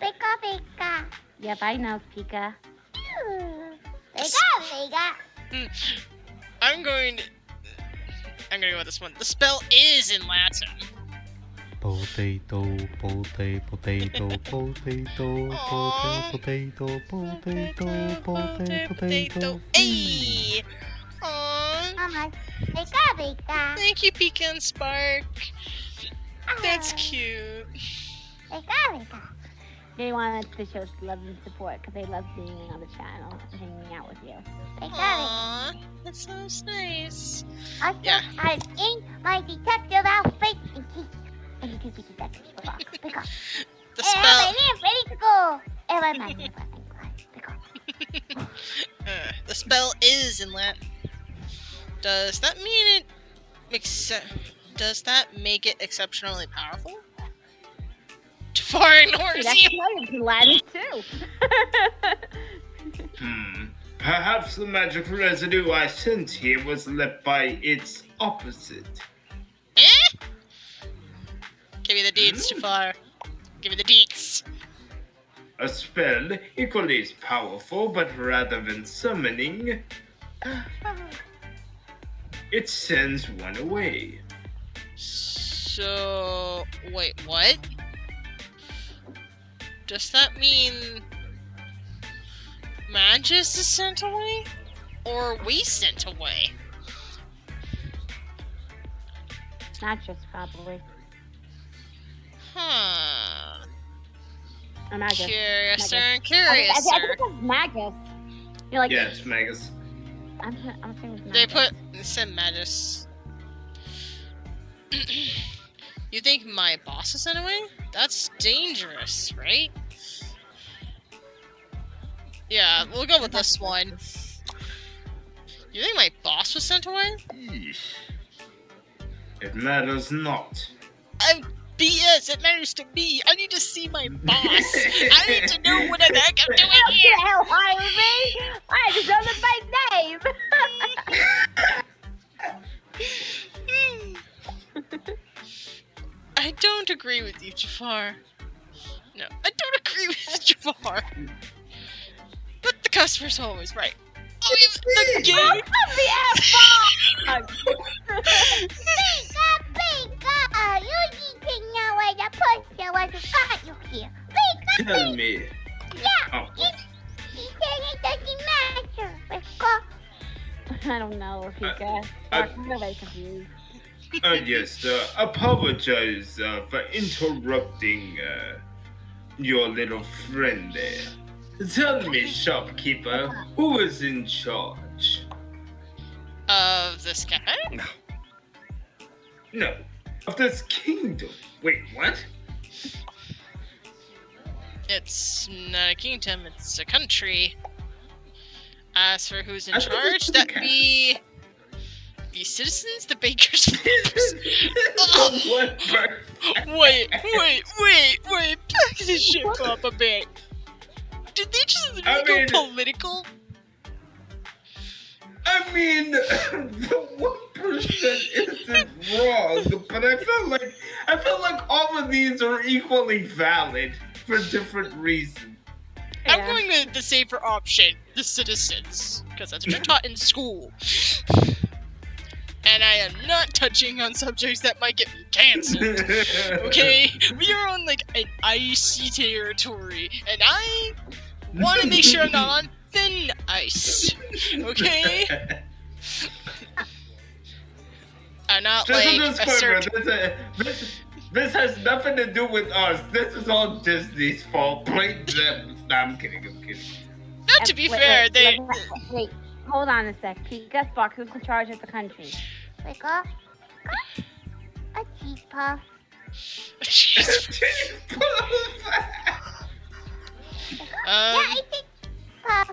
Pika pika. Yep, I know, Pika. Pika pika. I'm gonna go with this one. The spell is in Latin. Potato, potato, potato, potato, potato, potato, potato, potato. Hey! Aww. Mama, pika pika. Thank you, Pika and Spark. That's cute. Pika pika. They wanted to show love and support because they love being on the channel and hanging out with you. Pika pika. Aww, that sounds nice. Also, I'm in my detective outfit and keep. And you can be detective. Pika. The spell. I'm ready to go. The spell is in Latin. Does that mean it makes sense? Does that make it exceptionally powerful? Jafar ignores you. That's Latin too. Perhaps the magic residue I sent here was left by its opposite. Eh? Give me the deets, Jafar. Give me the deets. A spell equally as powerful, but rather than summoning, it sends one away. So, wait, what? Does that mean Magus is sent away? Or we sent away? Not just probably. Huh. Or Magus. Curious, sir. I Curious, think sir. it's Magus. You're like, Yeah, it's Magus. I'm saying it's They Magus. they said Magus. You think my boss was sent away? That's dangerous, right? Yeah, we'll go with this one. You think my boss was sent away? It matters not. BS, it matters to me. I need to see my boss. I need to know what the heck I'm doing here. What the hell hired me? I just know my name. I don't agree with you, Jafar. No, I don't agree with Jafar. But the customer's always right. Oh, the game. The F-bomb! Pika pika. You need to know where the poster was got you here. Pika Tell pika. me. Yeah. He said it doesn't matter. Pika. I don't know, Pika. I'm very confused. Yes, apologize for interrupting your little friend there. Tell me, shopkeeper, who is in charge? Of this cafe? No, of this kingdom. Wait, what? It's not a kingdom, it's a country. As for who's in I thought this charge, was a that castle. be the citizens, the bakers. What bird? Wait, back this shit up a bit. Did they just go political? I mean, the 1% isn't wrong, but I feel like all of these are equally valid for different reasons. I'm going with the safer option, the citizens, because that's what you're taught in school. And I am not touching on subjects that might get me cancelled. Okay? We are on like an icy territory, and I want to make sure I'm not on thin ice. Okay? I'm not Just like a a disclaimer, search. this has nothing to do with us. This is all Disney's fault. Blame them. No, I'm kidding. Not to be fair, they. Wait, hold on a sec. Pika, Spock, who's in charge of the country? Pika? A cheese puff. Yeah, I think puff.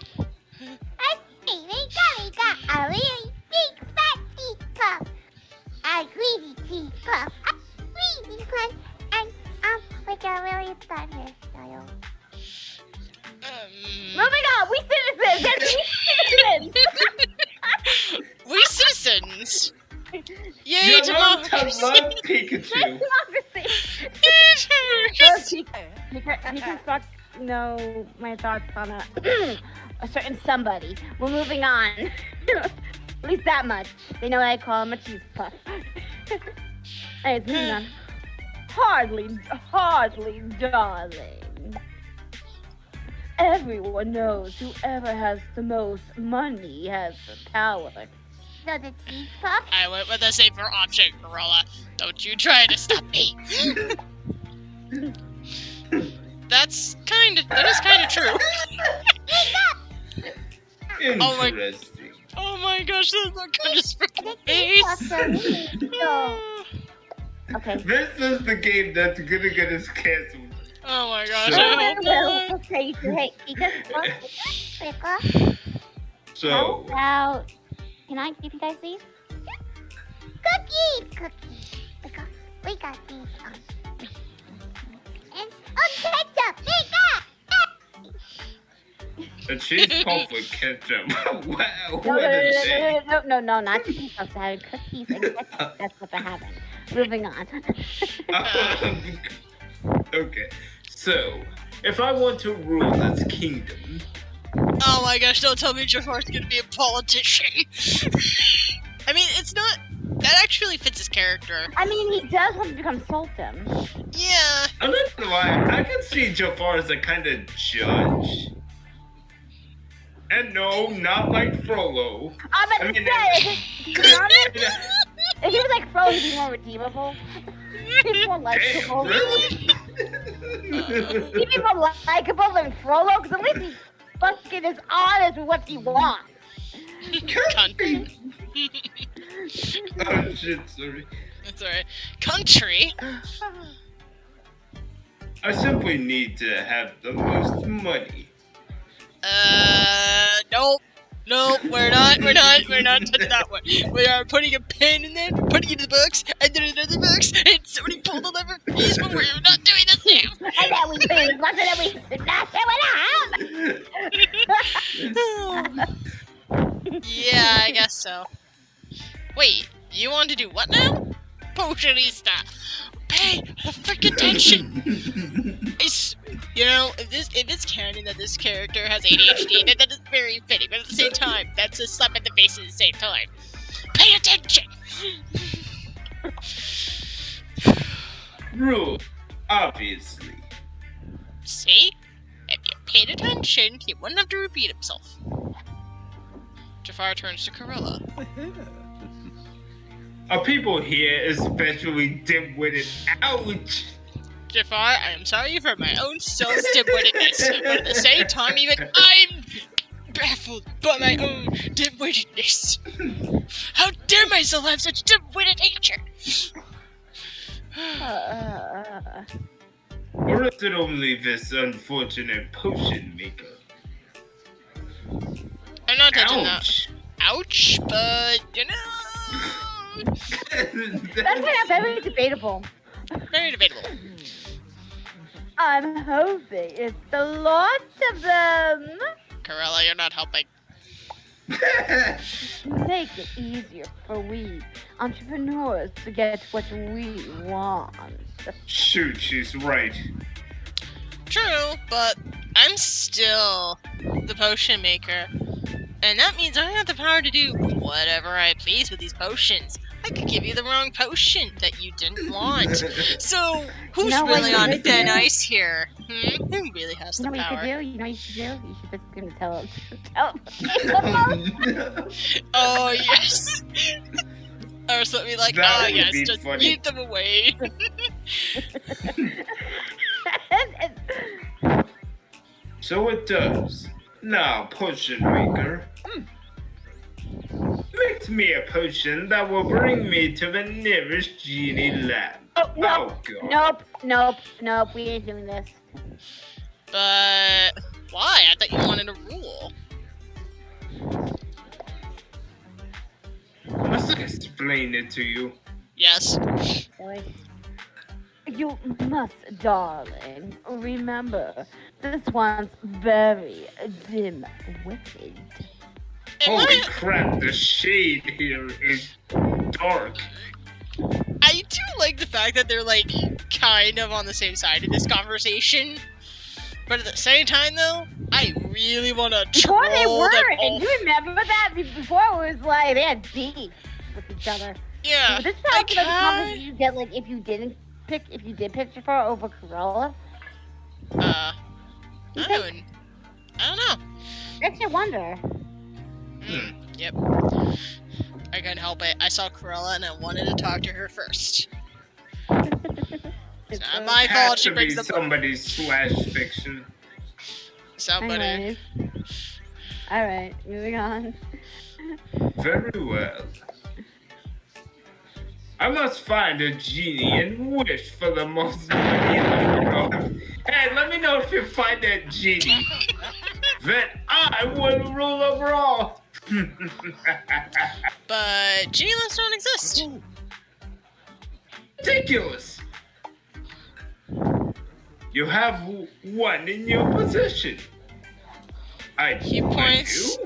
I think we got a really big fat cheese puff. A greasy cheese puff. A greasy one. And, with a really fun hairstyle. Moving on, we citizens! We citizens! Yay, You're democracy! to love Pikachu. Pika, Spock, no, my thoughts on a certain somebody. We're moving on. At least that much. They know I call him a cheese puff. Anyways, moving on. Hardly, darling. Everyone knows whoever has the most money has the power. So the cheese puff? I went with a safer option, Gorilla. Don't you try to stop me. That is kind of true. Interesting. Oh my gosh, that's not kind of freaking Cheese face. puffs are really Okay. This is the game that's gonna get us canceled. Oh my gosh, So- I hope not. Okay, hey, Pika, Pika? So, How about... Can I give you guys these? Cookies! Pika, we got these. And ketchup! Pika! a cheese puff with ketchup. Wow, what a day. no, not cheese puffs. I have cookies and ketchup. That's what they're having. Moving on. Okay, so if I want to rule this kingdom, Oh my gosh, don't tell me Jafar's gonna be a politician. I mean, it's not. That actually fits his character. I mean, he does want to become Sultan. Yeah. I'm not gonna lie, I can see Jafar as a kind of judge. And no, not like Frollo. I'm about to say, to be honest, if he was like Fro, he'd be more redeemable. He's more likable. Damn, really? He'd be more likable than Frollo, because at least he fucking is honest with what he wants. Country. Oh shit, sorry. That's alright. Country? I simply need to have the most money. Nope, we're not touching that one. We are putting a pin in there, putting it in the books, and then another box, and somebody pulled the lever piece, but we're not doing the same. And then we pay what's it that we not Yeah, I guess so. Wait, you want to do what now? Potionista! Pay the freaking attention! It's, you know, if it's canon that this character has ADHD, then that is very fitting, but at the same time, that's a slap in the face at the same time. Pay attention! Rule, obviously. See? If you paid attention, he wouldn't have to repeat himself. Jafar turns to Corella. Are people here especially dim-witted? Ouch! Jafar, I am sorry for my own soul's dim-wittedness, but at the same time, even I'm baffled by my own dim-wittedness. How dare my soul have such dim-witted nature? Or is it only this unfortunate potion maker? I'm not touching Ouch! that. Ouch, but, you know... That's very debatable. Very debatable. I'm hoping it's the lot of them. Corella, you're not helping. Make it easier for we entrepreneurs to get what we want. Shoot, she's right. True, but I'm still the potion maker. And that means I have the power to do whatever I please with these potions. I could give you the wrong potion that you didn't want. So, who's really on thin ice here? Who really has the power? You know what you should do? You should just gonna tell Oh, yes! Or something like, That oh, would yes, be just funny. eat them away. So it does. Now, potion maker. Make me a potion that will bring me to the nearest genie lab. Oh, God. Nope. We ain't doing this. But why? I thought you wanted a rule. Must I explain it to you? Yes. You must, darling, remember, this one's very dim-witted. Holy crap, the shade here is dark. I do like the fact that they're, like, kind of on the same side in this conversation. But at the same time, though, I really want to troll Before they weren't. them all. You remember that? Before it was like they had beef with each other. Yeah. But this probably like the conversation you get, like, if you did pick Jafar over Corolla. I don't know. Makes you wonder. Yep. I couldn't help it. I saw Corella and I wanted to talk to her first. It's not my fault she brings the somebody's slash fiction. Somebody. Alright, moving on. Very well. I must find a genie and wish for the most money in the world. Hey, let me know if you find that genie. Then I will rule over all. But genie lists don't exist. Ridiculous. You have one in your possession. He points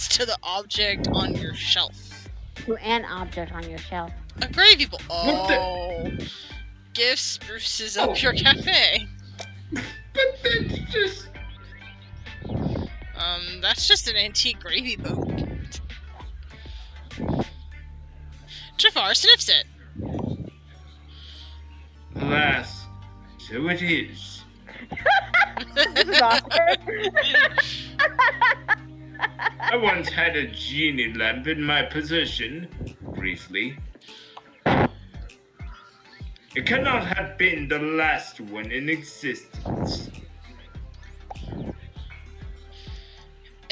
to the object on your shelf. To an object on your shelf. A gravy bowl. Oh. Gift spruces up your cafe. But that's just... That's just an antique gravy boat. Jafar sniffs it. Alas, so it is. This is awkward. I once had a genie lamp in my possession, briefly. It cannot have been the last one in existence.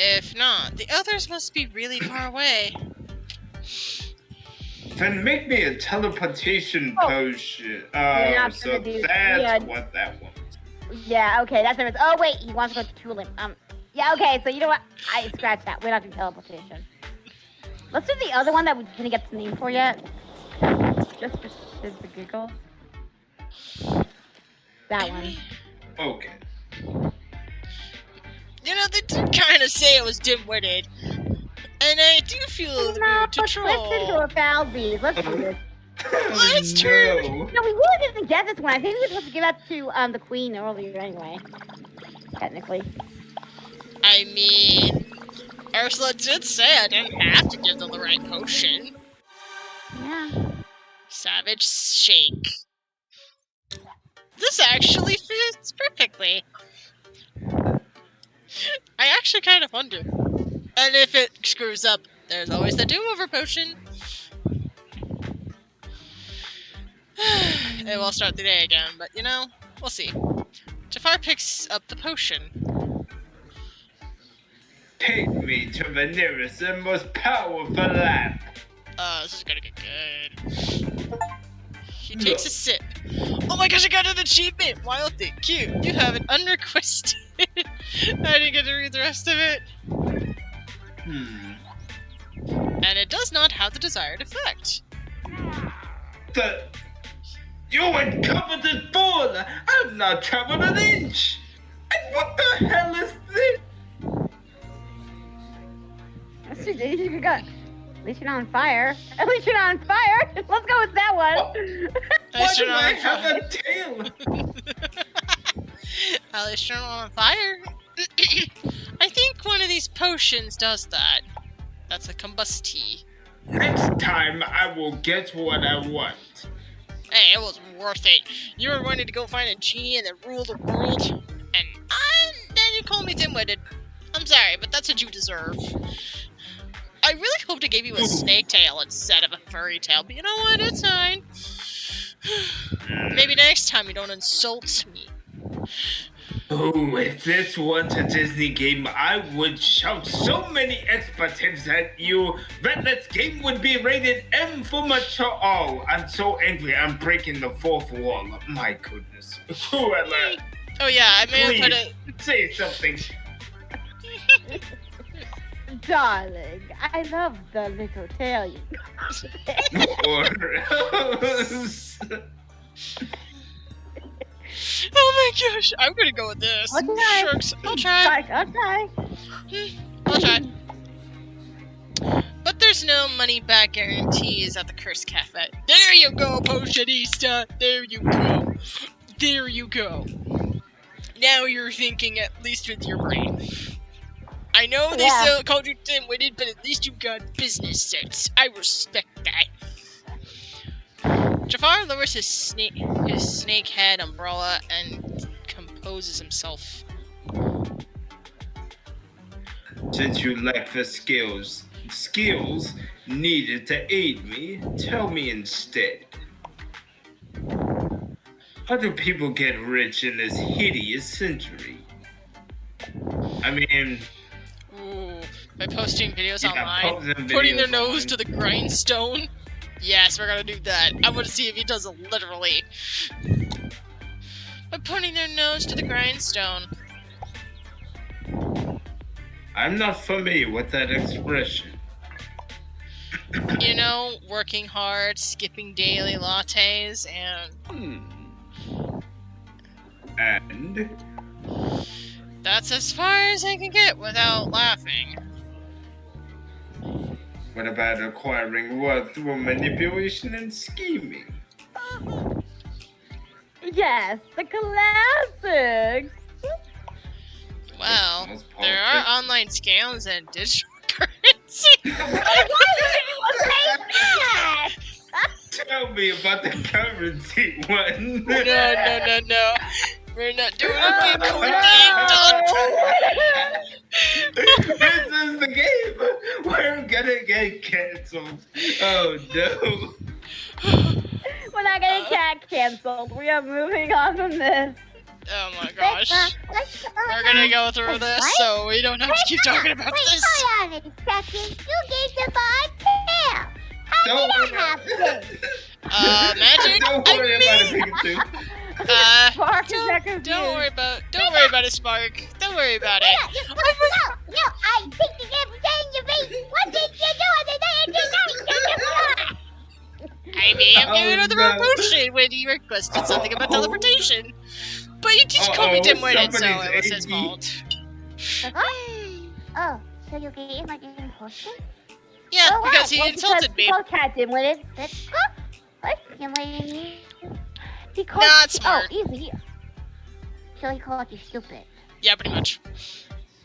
If not, the others must be really far away. Then make me a teleportation potion. So that's what that was. Yeah, okay, that's it. Oh, wait, he wants to go to Tulip. Yeah, okay, so you know what? I scratched that. We're not doing teleportation. Let's do the other one that we didn't get the name for yet. Just for shits and giggles. That one. Okay. You know, they did kind of say it was dim-witted. And I do feel the need to troll. Let's into a foul beat. Let's do this. Let's turn. No, we really didn't get this one. I think we were supposed to give that to the queen earlier anyway. Technically. I mean, Ursula did say I didn't have to give them the right potion. Yeah. Savage Shake. This actually fits perfectly. I actually kind of wonder. And if it screws up, there's always the do-over potion. it will start the day again, but you know, we'll see. Jafar picks up the potion. Take me to the nearest and most powerful lamp. This is gonna get good. He takes a sip. Oh my gosh, I got an achievement! Wild thing, cute. You have an unrequested. I didn't get to read the rest of it. And it does not have the desired effect. You incompetent fool! I've not traveled an inch! And what the hell is this? You got. At least you're not on fire. At least you're not on fire. Let's go with that one. Why do I have a tail? At least you're not on fire. I think one of these potions does that. That's a combustie. Next time I will get what I want. Hey, it was worth it. You were wanting to go find a genie and then rule the world, and then you call me dim-witted. I'm sorry, but that's what you deserve. I really hoped it gave you a snake tail instead of a furry tail, but you know what? It's fine. Maybe next time you don't insult me. Oh, if this weren't a Disney game, I would shout so many expletives at you that this game would be rated M for mature. Oh, I'm so angry. I'm breaking the fourth wall. My goodness. Cruella. Oh yeah, I may have put it. Say something. Darling, I love the little tail you Oh my gosh, I'm gonna go with this. Sharks. I'll try. I'll try. But there's no money back guarantees at the Curse Cafe. There you go, Potionista. There you go. There you go. Now you're thinking at least with your brain. I know they still called you dim-witted, but at least you got business sense. I respect that. Jafar lowers his snake head umbrella and composes himself. Since you lack the skills needed to aid me, tell me instead. How do people get rich in this hideous century? I mean... By posting videos online, putting their nose to the grindstone. Yes, we're gonna do that. I want to see if he does it literally. By putting their nose to the grindstone. I'm not familiar with that expression. You know, working hard, skipping daily lattes, and... And? That's as far as I can get without laughing. What about acquiring wealth through manipulation and scheming? Yes, the classics. Well, there are online scams and digital currency. Tell me about the currency one. No. We're not doing a game. This is the game. We're gonna get canceled. Oh no. We're not gonna get canceled. We are moving on from this. Oh my gosh. We're gonna go through this so we don't have to keep talking about this. Hold on a second. You gave the bar tail. How did that happen? Magic? Don't worry about it, Pikachu. Spark is not confused. Don't worry about it, Spark. Don't worry about it. No, I think you gave me your face. What did you do? I may have given her the wrong potion when he requested something about teleportation. But he just called me dim-witted, so it was his fault. Oh, so you gave my potion? Yeah, because he insulted me. Because cat dim-witted. What's dim-witted? He called Not smart. Oh, easy. So he called you stupid. Yeah, pretty much.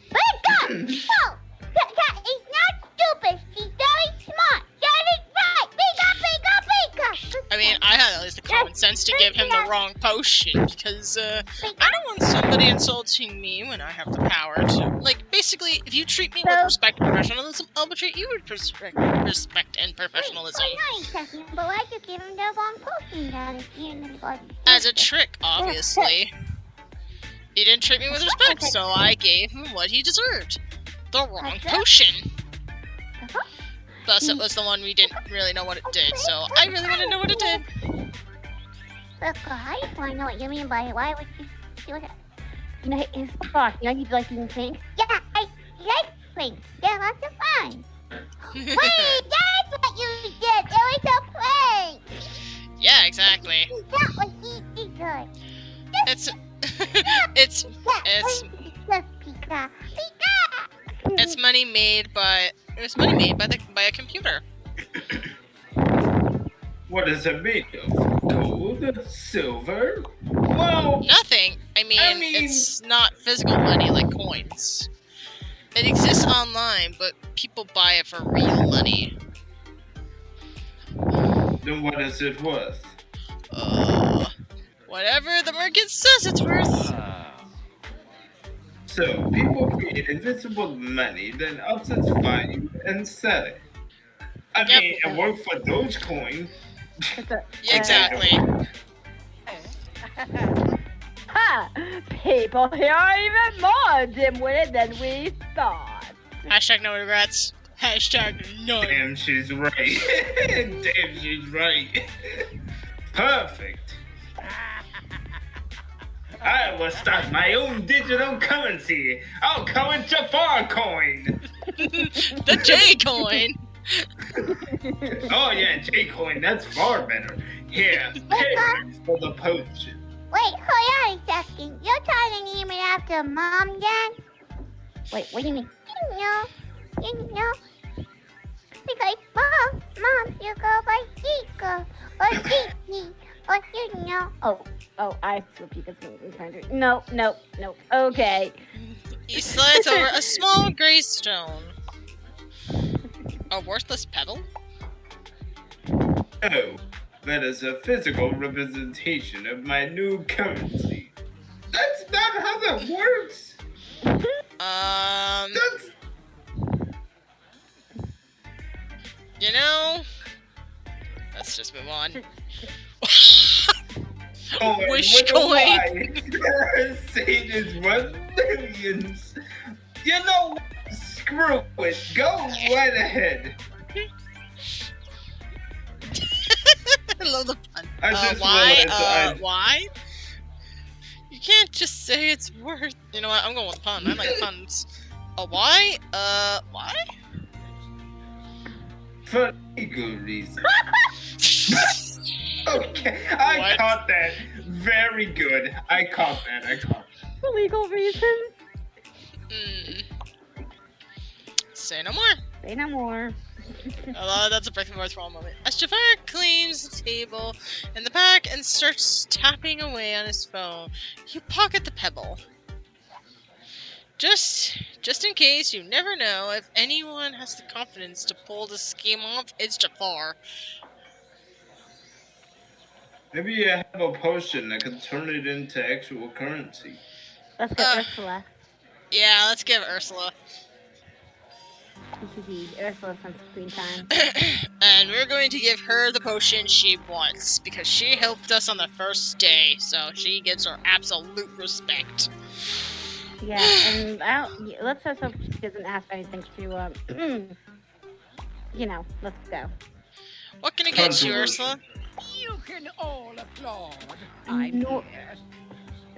Wake up! No! Cat is not stupid. She's very smart. Get it right. Wake up. I I mean, I had at least the common sense to give him the wrong potion, because, I don't want somebody insulting me when I have the power to... Like, basically, if you treat me with respect and professionalism, I'll treat you with respect and professionalism. But why'd you give him the wrong potion then? As a trick, obviously. He didn't treat me with respect, so I gave him what he deserved. The wrong potion. Plus, it was the one we didn't really know what it did, so I really want to know what it did. Look, I just want to know what you mean by why would you do that? You know, it's fun. You know, you like using paint? Yeah, I like paint. They're lots of fun. Wait, that's what you did. It was a prank. Yeah, exactly. That was easy good. It's money made by... It was money made by a computer. What is it made of? Gold? Silver? Well... Nothing. I mean, it's not physical money like coins. It exists online, but people buy it for real money. Then what is it worth? Whatever the market says it's worth. So, people create invisible money, then ups its value and sell it. I mean, it worked for Dogecoin. Exactly. Ha! People here are even more dim-witted than we thought. Hashtag no regrets. Hashtag no. Damn, she's right. Damn, she's right. Perfect. I will start my own digital currency. I'll call it Jafar Coin. The J Coin. Oh yeah, J Coin. That's far better. Here, pay for the potion. Wait, hold on a second. You're trying to name it after Mom, then? Wait, what do you mean? You know? Because Mom, you go by Chica or Kiki or you know. Oh, I still peek at something. No. Okay. He slides over a small gray stone. A worthless pebble? Oh, that is a physical representation of my new currency. That's not how that works. That's... You know, let's just move on. Wish coin. Sage is worth millions. You know what? Screw it. Go right ahead. I love the pun. Why? Why? You can't just say it's worth. You know what? I'm going with pun. I like puns. Why? Why? For legal reasons. Okay, I caught that. Very good. I caught that. For legal reasons. Say no more. Say no more. That's a break from for a moment. As Jafar cleans the table in the back and starts tapping away on his phone, you pocket the pebble. Just in case, you never know, if anyone has the confidence to pull the scheme off, it's Jafar. Maybe I have a potion that can turn it into actual currency. Let's get Ursula. Yeah, let's give Ursula. Ursula's on screen time. And we're going to give her the potion she wants, because she helped us on the first day, so she gets her absolute respect. Yeah, and let's just hope she doesn't ask anything to, let's go. What can I get you, Ursula? You can all applaud.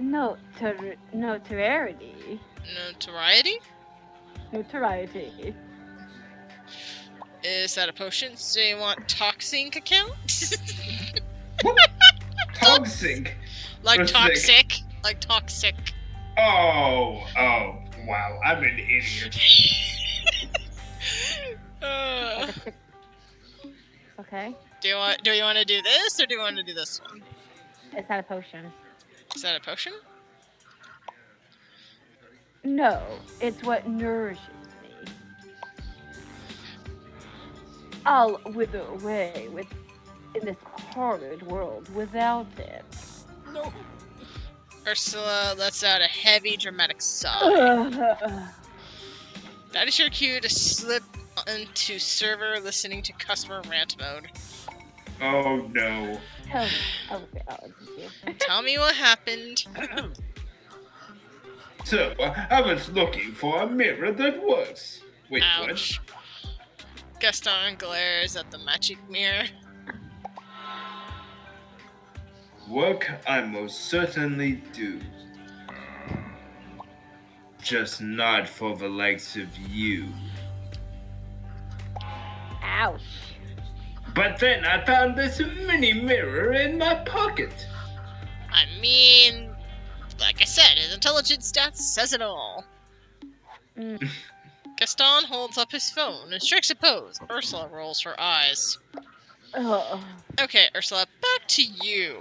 Notoriety. Notoriety? Notoriety. Is that a potion? So you want toxic account? Toxic? Like toxic? Like toxic. Oh, wow, I'm an idiot. Okay. Do you want to do this, or do you want to do this one? Is that a potion? Is that a potion? No, it's what nourishes me. I'll wither away with in this horrid world without it. No. Ursula lets out a heavy, dramatic sigh. That is your cue to slip into server listening to customer rant mode. Oh no. Tell me. Okay, I'll listen to you. Tell me what happened. So, I was looking for a mirror that works. Wait, Ouch. Gaston glares at the magic mirror. Work I most certainly do. Just not for the likes of you. Ouch. But then I found this mini mirror in my pocket. I mean, like I said, his intelligence stats says it all. Gaston holds up his phone and strikes a pose. Ursula rolls her eyes. Okay, Ursula, back to you.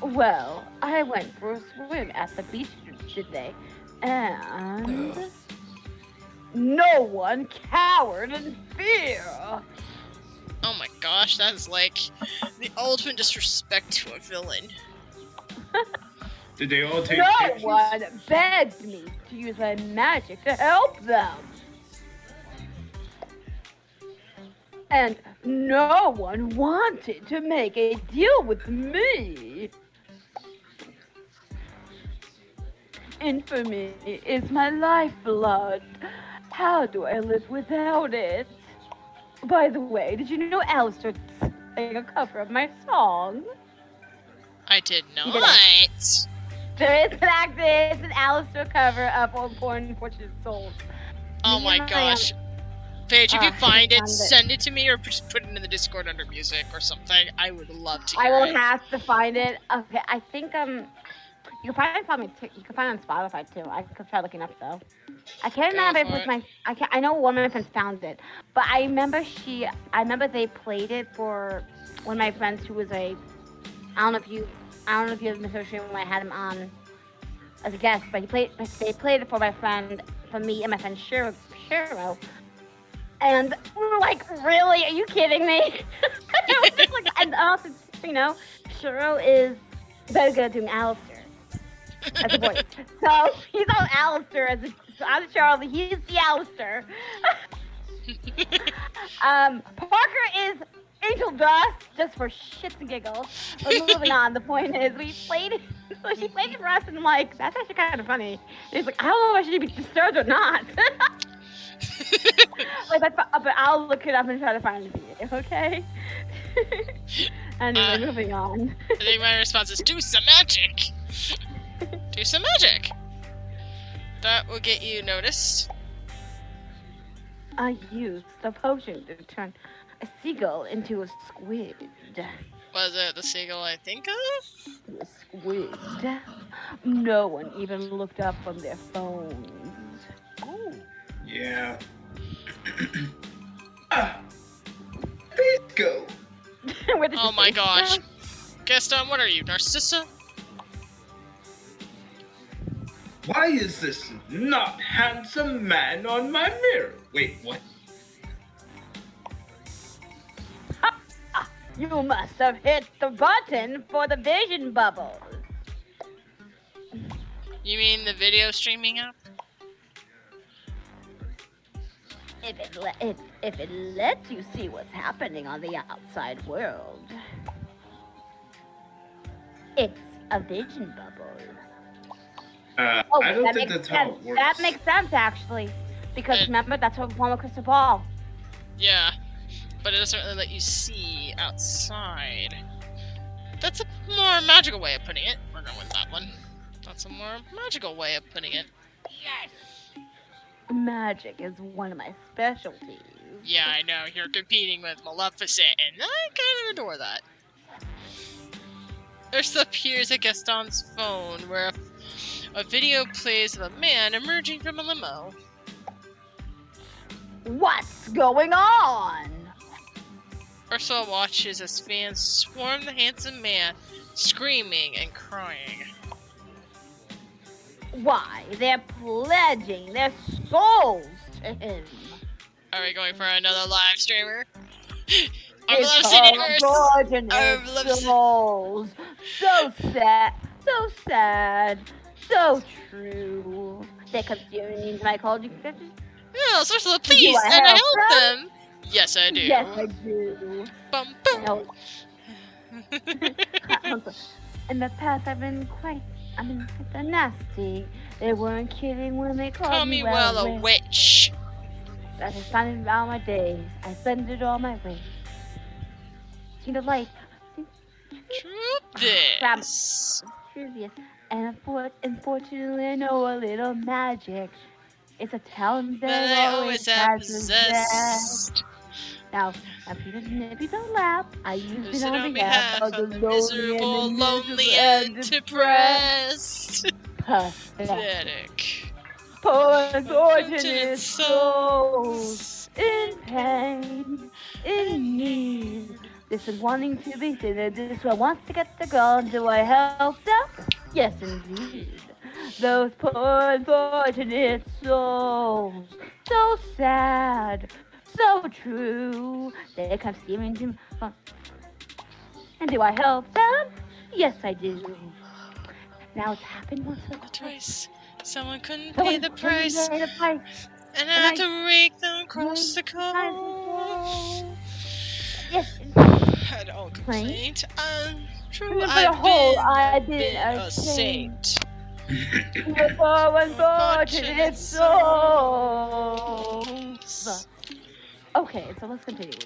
Well, I went for a swim at the beach today, and no one cowered in fear. Oh my gosh, that is like the ultimate disrespect to a villain. Did they all take No pictures? one begged me to use my magic to help them. And no one wanted to make a deal with me. Infamy is my lifeblood. How do I live without it? By the way, did you know Alistair sang a cover of my song? I did not. There is an Alistair cover of Poor Unfortunate Souls. Oh my gosh. Paige, if you find it, found it. send it to me or just put it in the Discord under music or something. I would love to I hear will it. have to find it. Okay, I think you can find it probably you can find it on Spotify too. I could try looking up though. I can't Go remember if it for was it. I know one of my friends found it, but I remember they played it for one of my friends who was I don't know if you have Mr. Stream when I had him on as a guest, but they played it for my friend, for me and my friend Shiro. And we were like, really? Are you kidding me? It was just like, and also, Shiro is very good at doing Alistair as a voice. So he's on Alistair I'm Charlie, he's the Alistair. Parker is Angel Dust, just for shits and giggles. But moving on, the point is, she played it for us, and I'm like, that's actually kind of funny. And he's like, I don't know if I should be disturbed or not. But I'll look it up and try to find the video, okay? Anyway, moving on. I think my response is, do some magic! Do some magic! That will get you noticed. I used the potion to turn a seagull into a squid. Was it the seagull I think of? A squid. No one even looked up from their phones. Oh. Yeah. Please go. Where did Oh your my face gosh. go? Gaston, what are you, Narcissa? Why is this not handsome man on my mirror? Wait, what? You must have hit the button for the vision bubble. You mean the video streaming app? If it lets you see what's happening on the outside world, it's a vision bubble. I don't think that's how it works. That makes sense, actually. Because And- remember, that's what we want with Crystal Ball. Yeah. But it doesn't really let you see outside. That's a more magical way of putting it. We're going with that one. That's a more magical way of putting it. Yes. Magic is one of my specialties. Yeah, I know. You're competing with Maleficent, and I kind of adore that. Ursula appears at Gaston's phone, where a video plays of a man emerging from a limo. What's going on? Ursula watches as fans swarm the handsome man, screaming and crying. Why, they're pledging their souls to him. Are we going for another live streamer? Unfortunate souls. So sad, so sad, so true. They consuming into my college pictures. Yeah, Ursula, please, I and I help help them. Yes, I do. Yes, I do. Bum, bum. No. In the past, I've been quite nasty. They weren't kidding when they Call called me well a witch. That I spent all my days. I spend it all my ways. See the light. Truth this. Trivia. And unfortunately, I know a little magic. It's a talent that I I always always have has possessed. possessed. Now, Peter don't laugh. I use Use it on behalf of the miserable, lonely, and depressed. Pathetic. Poor unfortunate souls in pain, in need. This is wanting to be thinner. This one wants to get the girl. Do I help them? Yes, indeed. Those poor unfortunate souls. So sad. So true. They come steaming to me. And do I help them? Yes, I do. Now it's happened once or twice. Someone couldn't pay the price. And I had to rake them across the coast. Yes. I don't complain. True, I've been a saint. For unfortunate souls. Okay, so let's continue.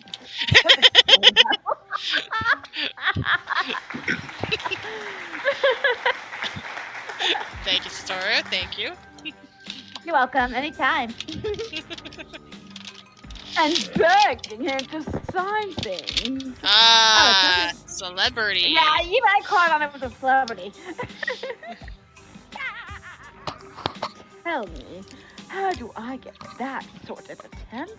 Thank you, Satoru. Thank you. You're welcome. Anytime. And begging him to sign things. Ah, celebrity. Yeah, even I caught on it with a celebrity. Tell me, how do I get that sort of attention?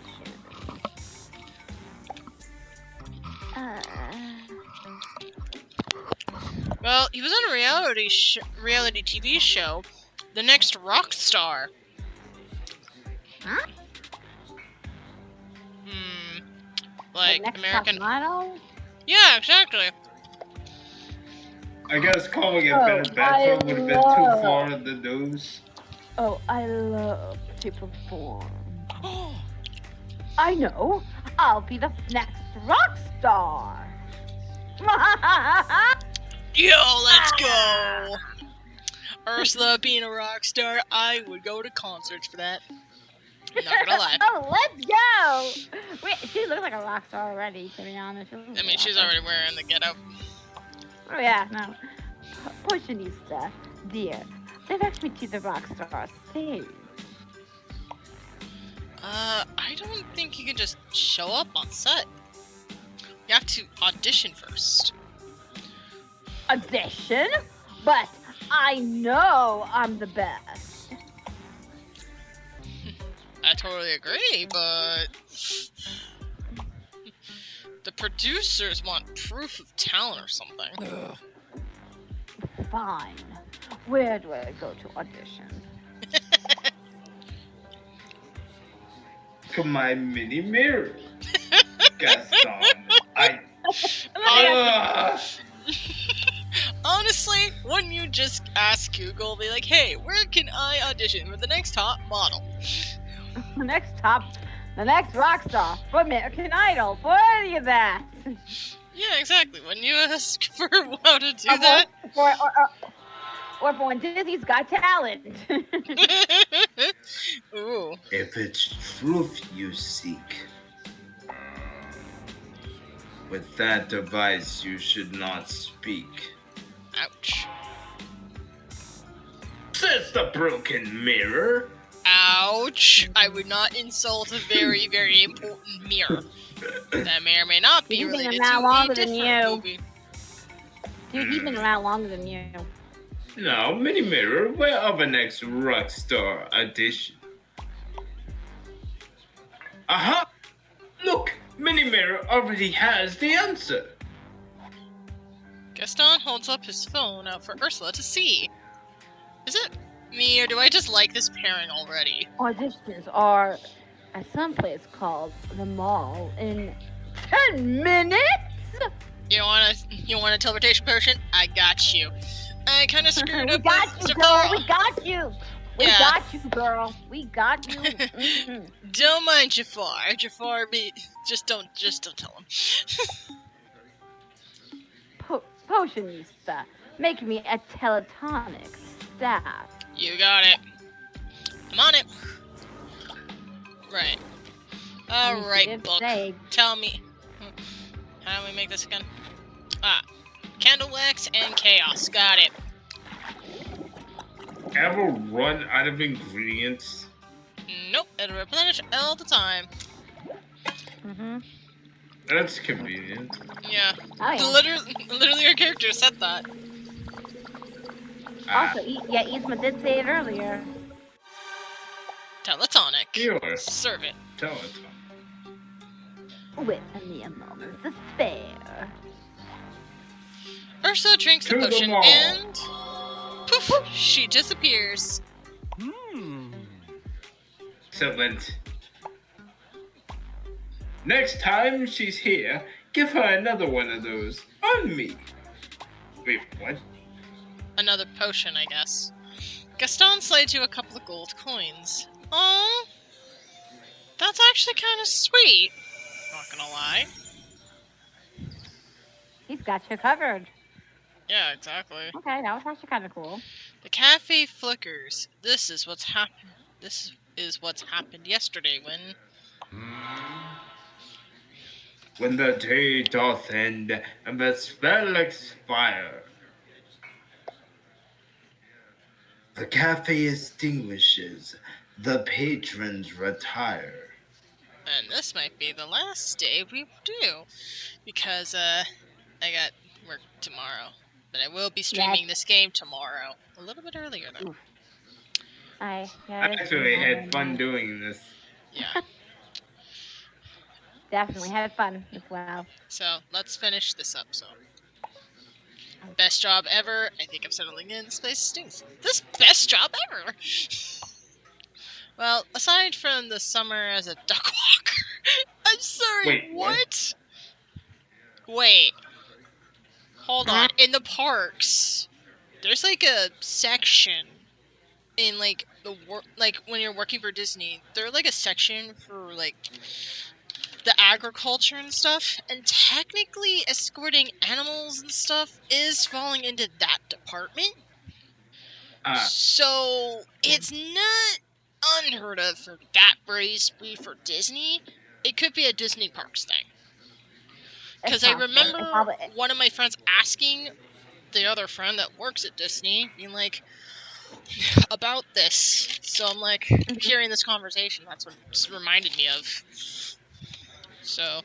Well, he was on a reality TV show, The Next Rock Star. Huh? Like next American Idol? Yeah, exactly. I guess calling it Ben Bedford would have been too far in the nose. Oh, I love to perform. I know. I'll be the next rock star. Yo, let's go. Ursula being a rock star, I would go to concerts for that. I'm not gonna lie. Oh, let's go! Wait, she looks like a rock star already, to be honest. I mean, she's already wearing the getup. Oh, yeah, no. Portionista, dear, direct me to the rock star stage. I don't think you can just show up on set. You have to audition first. Audition? But I know I'm the best. I totally agree, but the producers want proof of talent or something. Fine. Where do I go to audition? To my mini mirror. Gaston. Honestly, wouldn't you just ask Google, be like, hey, where can I audition for the next top model? The next rock star for American Idol, for any of that. Yeah, exactly. Wouldn't you ask for how to do that? Or for when Disney's Got Talent. Ooh. If it's truth you seek, with that device you should not speak. Ouch. Says the broken mirror. Ouch. I would not insult a very, very important mirror. That may or may not be related to a different movie. Dude, he's been around longer than you. Now, mini mirror, where are the next rockstar audition? Aha! Look, mini mirror already has the answer. Gaston holds up his phone out for Ursula to see. Is it me, or do I just like this pairing already? Auditions are at some place called the Mall in 10 minutes? You want a teleportation potion? I got you. I kind of screwed We up got with you, girl. Satoru. We got you. We Yeah. got you, girl. We got you. Mhm. Don't mind Jafar. Jafar, just don't tell him. Potionista, make me a teletonic staff. You got it. I'm on it. Right. Alright, book. Tell me. How do we make this again? Candle wax and chaos. Got it. Ever run out of ingredients? Nope, it'll replenish all the time. Mm-hmm. That's convenient. Yeah. Oh, yeah. Literally our character said that. Also, Yzma did say it earlier. Teletonic. Sure. Serve it. Teletonic. With me a moment's to spare. Ursa drinks the To the potion mall. and poof, she disappears. Excellent. Next time she's here, give her another one of those. On me. Wait, what? Another potion, I guess. Gaston slayed you a couple of gold coins. Oh, that's actually kind of sweet. Not gonna lie. He's got you covered. Yeah, exactly. Okay, that was actually kind of cool. The cafe flickers. This is what's happened. This is what's happened yesterday when. When the day doth end and the spell expire, the cafe extinguishes, the patrons retire. And this might be the last day we do. Because, I got work tomorrow. But I will be streaming this game tomorrow. A little bit earlier, though. I actually had fun doing this. Yeah. Definitely had fun as well. So, let's finish this up, so. Best job ever. I think I'm settling in. This place stinks. This best job ever! Well, aside from the summer as a duck walker. I'm sorry, Wait, what? Wait. Hold on. In the parks, there's like a section in like the when you're working for Disney, there's like a section for like the agriculture and stuff, and technically escorting animals and stuff is falling into that department. So it's not unheard of for that phrase to be for Disney. It could be a Disney parks thing. Because I remember one of my friends asking the other friend that works at Disney, being like, about this. So I'm like, hearing this conversation, that's what just reminded me of. So.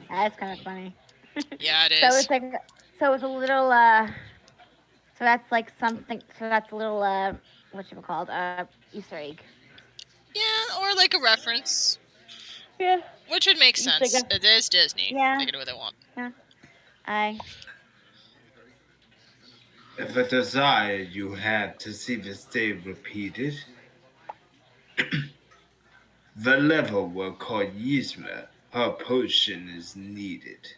That's kind of funny. Yeah, it is. So it's like, so it's a little, so that's like something, so that's a little, whatchamacallit, Easter egg. Yeah, or like a reference. Yeah. Which would make sense. It is Disney. Yeah. They can do what they want. Yeah. If a desire you had to see this day repeated, the level will call Yzma. Her potion is needed.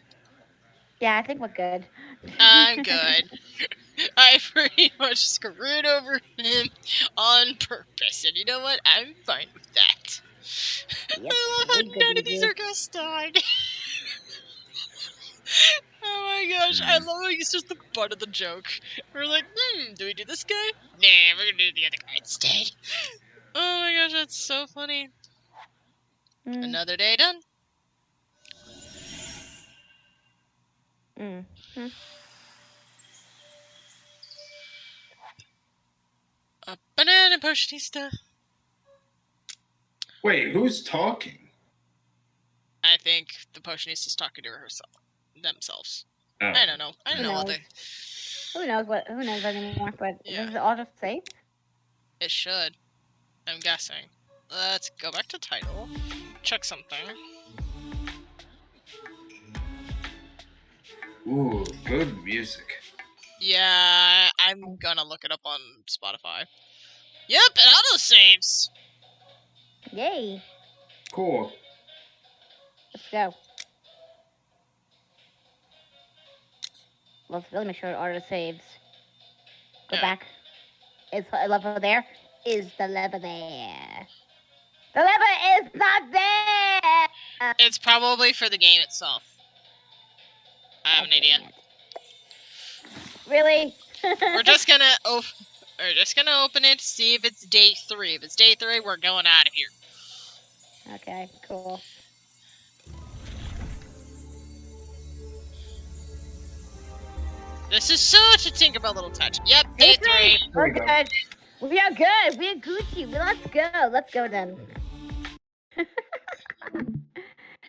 Yeah, I think we're good. I'm good. I pretty much screwed over him on purpose, and you know what? I'm fine with that. Yep, I love how none of these are died. Oh my gosh, I love how he's just the butt of the joke. We're like, do we do this guy? Nah, we're gonna do the other guy instead. Oh my gosh, that's so funny. Another day done. A banana potionista. Wait, who's talking? I think the potionista's talking to themselves. Oh. I don't know. I don't know what they. Who knows anymore? But does it all just save? It should. I'm guessing. Let's go back to title. Check something. Ooh, good music. Yeah, I'm gonna look it up on Spotify. Yep, it auto-saves! Yay. Cool. Let's go. let's really make sure order saves. Go back. Is the lever there? Is the lever there? The lever is not there! It's probably for the game itself. I have an idea. Really? We're just gonna open it, see if it's day 3. If it's day 3, we're going out of here. Okay, cool. This is such a Tinkerbell little touch. Yep, day 3. We're good. We are good. We're Gucci. Let's go. Let's go then.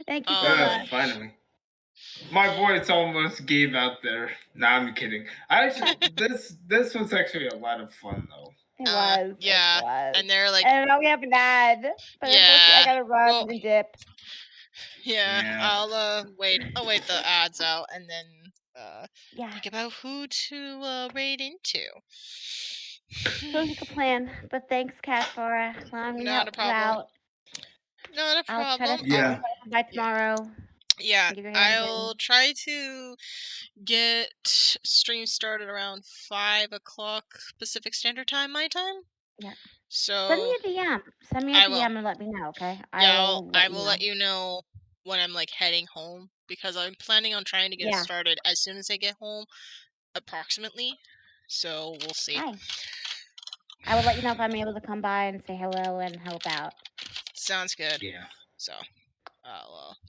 Thank you so much. Finally. My voice almost gave out there. Nah, I'm kidding. This was actually a lot of fun though. It was. Yeah. It was. And they're like, and I know we have an ad, but unfortunately I gotta run and dip. Yeah. I'll wait the ads out and then think about who to raid into. Sounds like a plan. But thanks, Kat, for allowing me to help you out. Not a problem. I'll try to by tomorrow. Yeah, I'll try to get stream started around 5 o'clock Pacific Standard Time, my time. Yeah. So send me a DM. Send me a DM and let me know, okay? Yeah, I will let you know when I'm like heading home because I'm planning on trying to get it started as soon as I get home, approximately. So we'll see. Hi. I will let you know if I'm able to come by and say hello and help out. Sounds good. Yeah. So,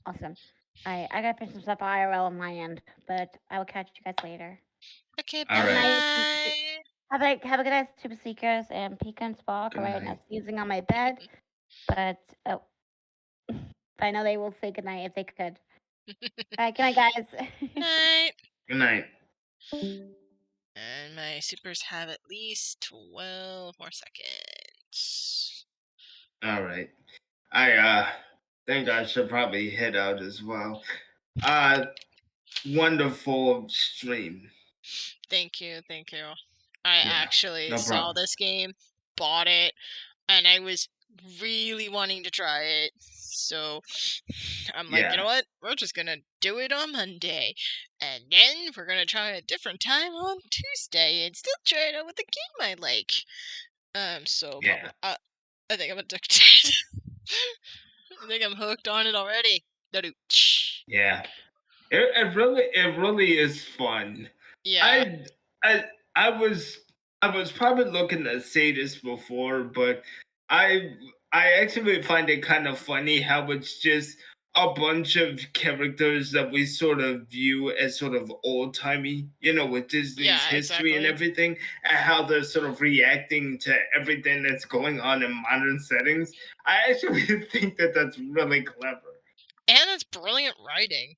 awesome. I gotta finish some stuff IRL on my end, but I will catch you guys later. Okay, bye. Have a good night, Super Seekers, and Pika and Spark are right now snoozing on my bed. But I know they will say goodnight if they could. Alright, good night, guys. Night. Good night. And my supers have at least 12 more seconds. Alright. I think I should probably head out as well. Wonderful stream. Thank you. I actually saw this game, bought it, and I was really wanting to try it. So I'm like, you know what? We're just gonna do it on Monday, and then we're gonna try a different time on Tuesday, and still try it out with the game I like. So I think I'm addicted. I think I'm hooked on it already. Yeah, it really is fun. Yeah. I was probably looking to say this before, but I actually find it kind of funny how it's just a bunch of characters that we sort of view as sort of old timey, with Disney's history and everything, and how they're sort of reacting to everything that's going on in modern settings. I actually think that that's really clever. And it's brilliant writing.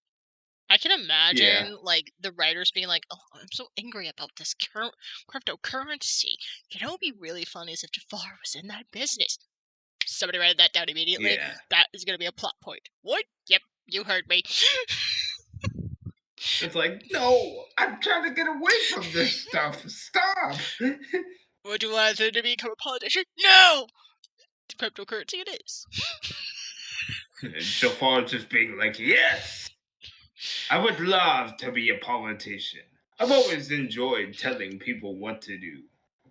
I can imagine, like, the writers being like, oh, I'm so angry about this cryptocurrency. You know what would be really fun is if Jafar was in that business. Somebody write that down immediately. Yeah. That is going to be a plot point. What? Yep, you heard me. It's like, no, I'm trying to get away from this stuff. Stop. Would you want to become a politician? No! Cryptocurrency it is. Jafar just being like, yes! I would love to be a politician. I've always enjoyed telling people what to do.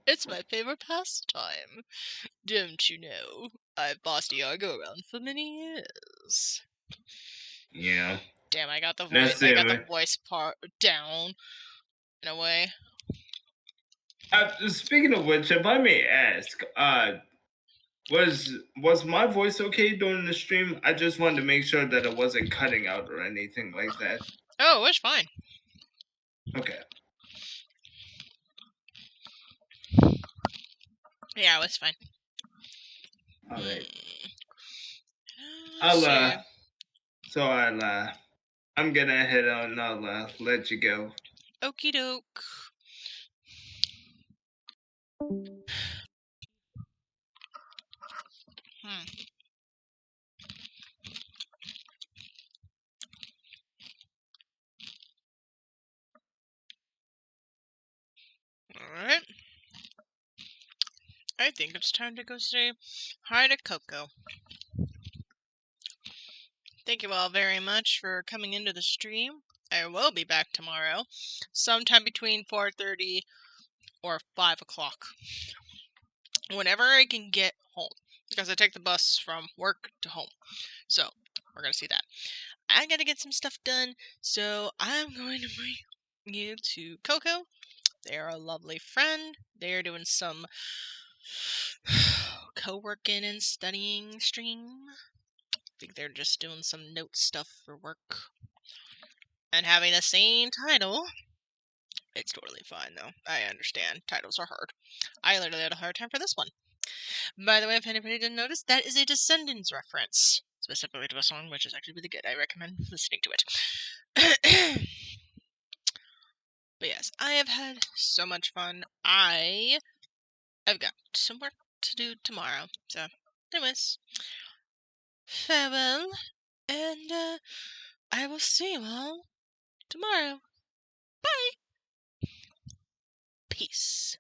It's my favorite pastime. Don't you know? I've bossed Iago around for many years. Yeah. Damn, I got the voice. I got the voice part down in a way. Speaking of which, if I may ask, was my voice okay during the stream? I just wanted to make sure that it wasn't cutting out or anything like that. Oh, it was fine. Okay. Yeah, it was fine. All right. I'm gonna head out and I'll let you go. Okie doke. Alright. I think it's time to go say hi to Coco. Thank you all very much for coming into the stream. I will be back tomorrow, sometime between 4:30 or 5 o'clock. Whenever I can get home, because I take the bus from work to home. So, we're going to see that. I got to get some stuff done, so I'm going to bring you to Coco. They're a lovely friend. They're doing some co-working and studying stream. I think they're just doing some note stuff for work. And having the same title. It's totally fine, though. I understand. Titles are hard. I literally had a hard time for this one. By the way, if anybody didn't notice, that is a Descendants reference. Specifically to a song, which is actually really good. I recommend listening to it. But yes, I have had so much fun. I've got some work to do tomorrow. So, anyways, farewell, and I will see you all tomorrow. Bye! Peace.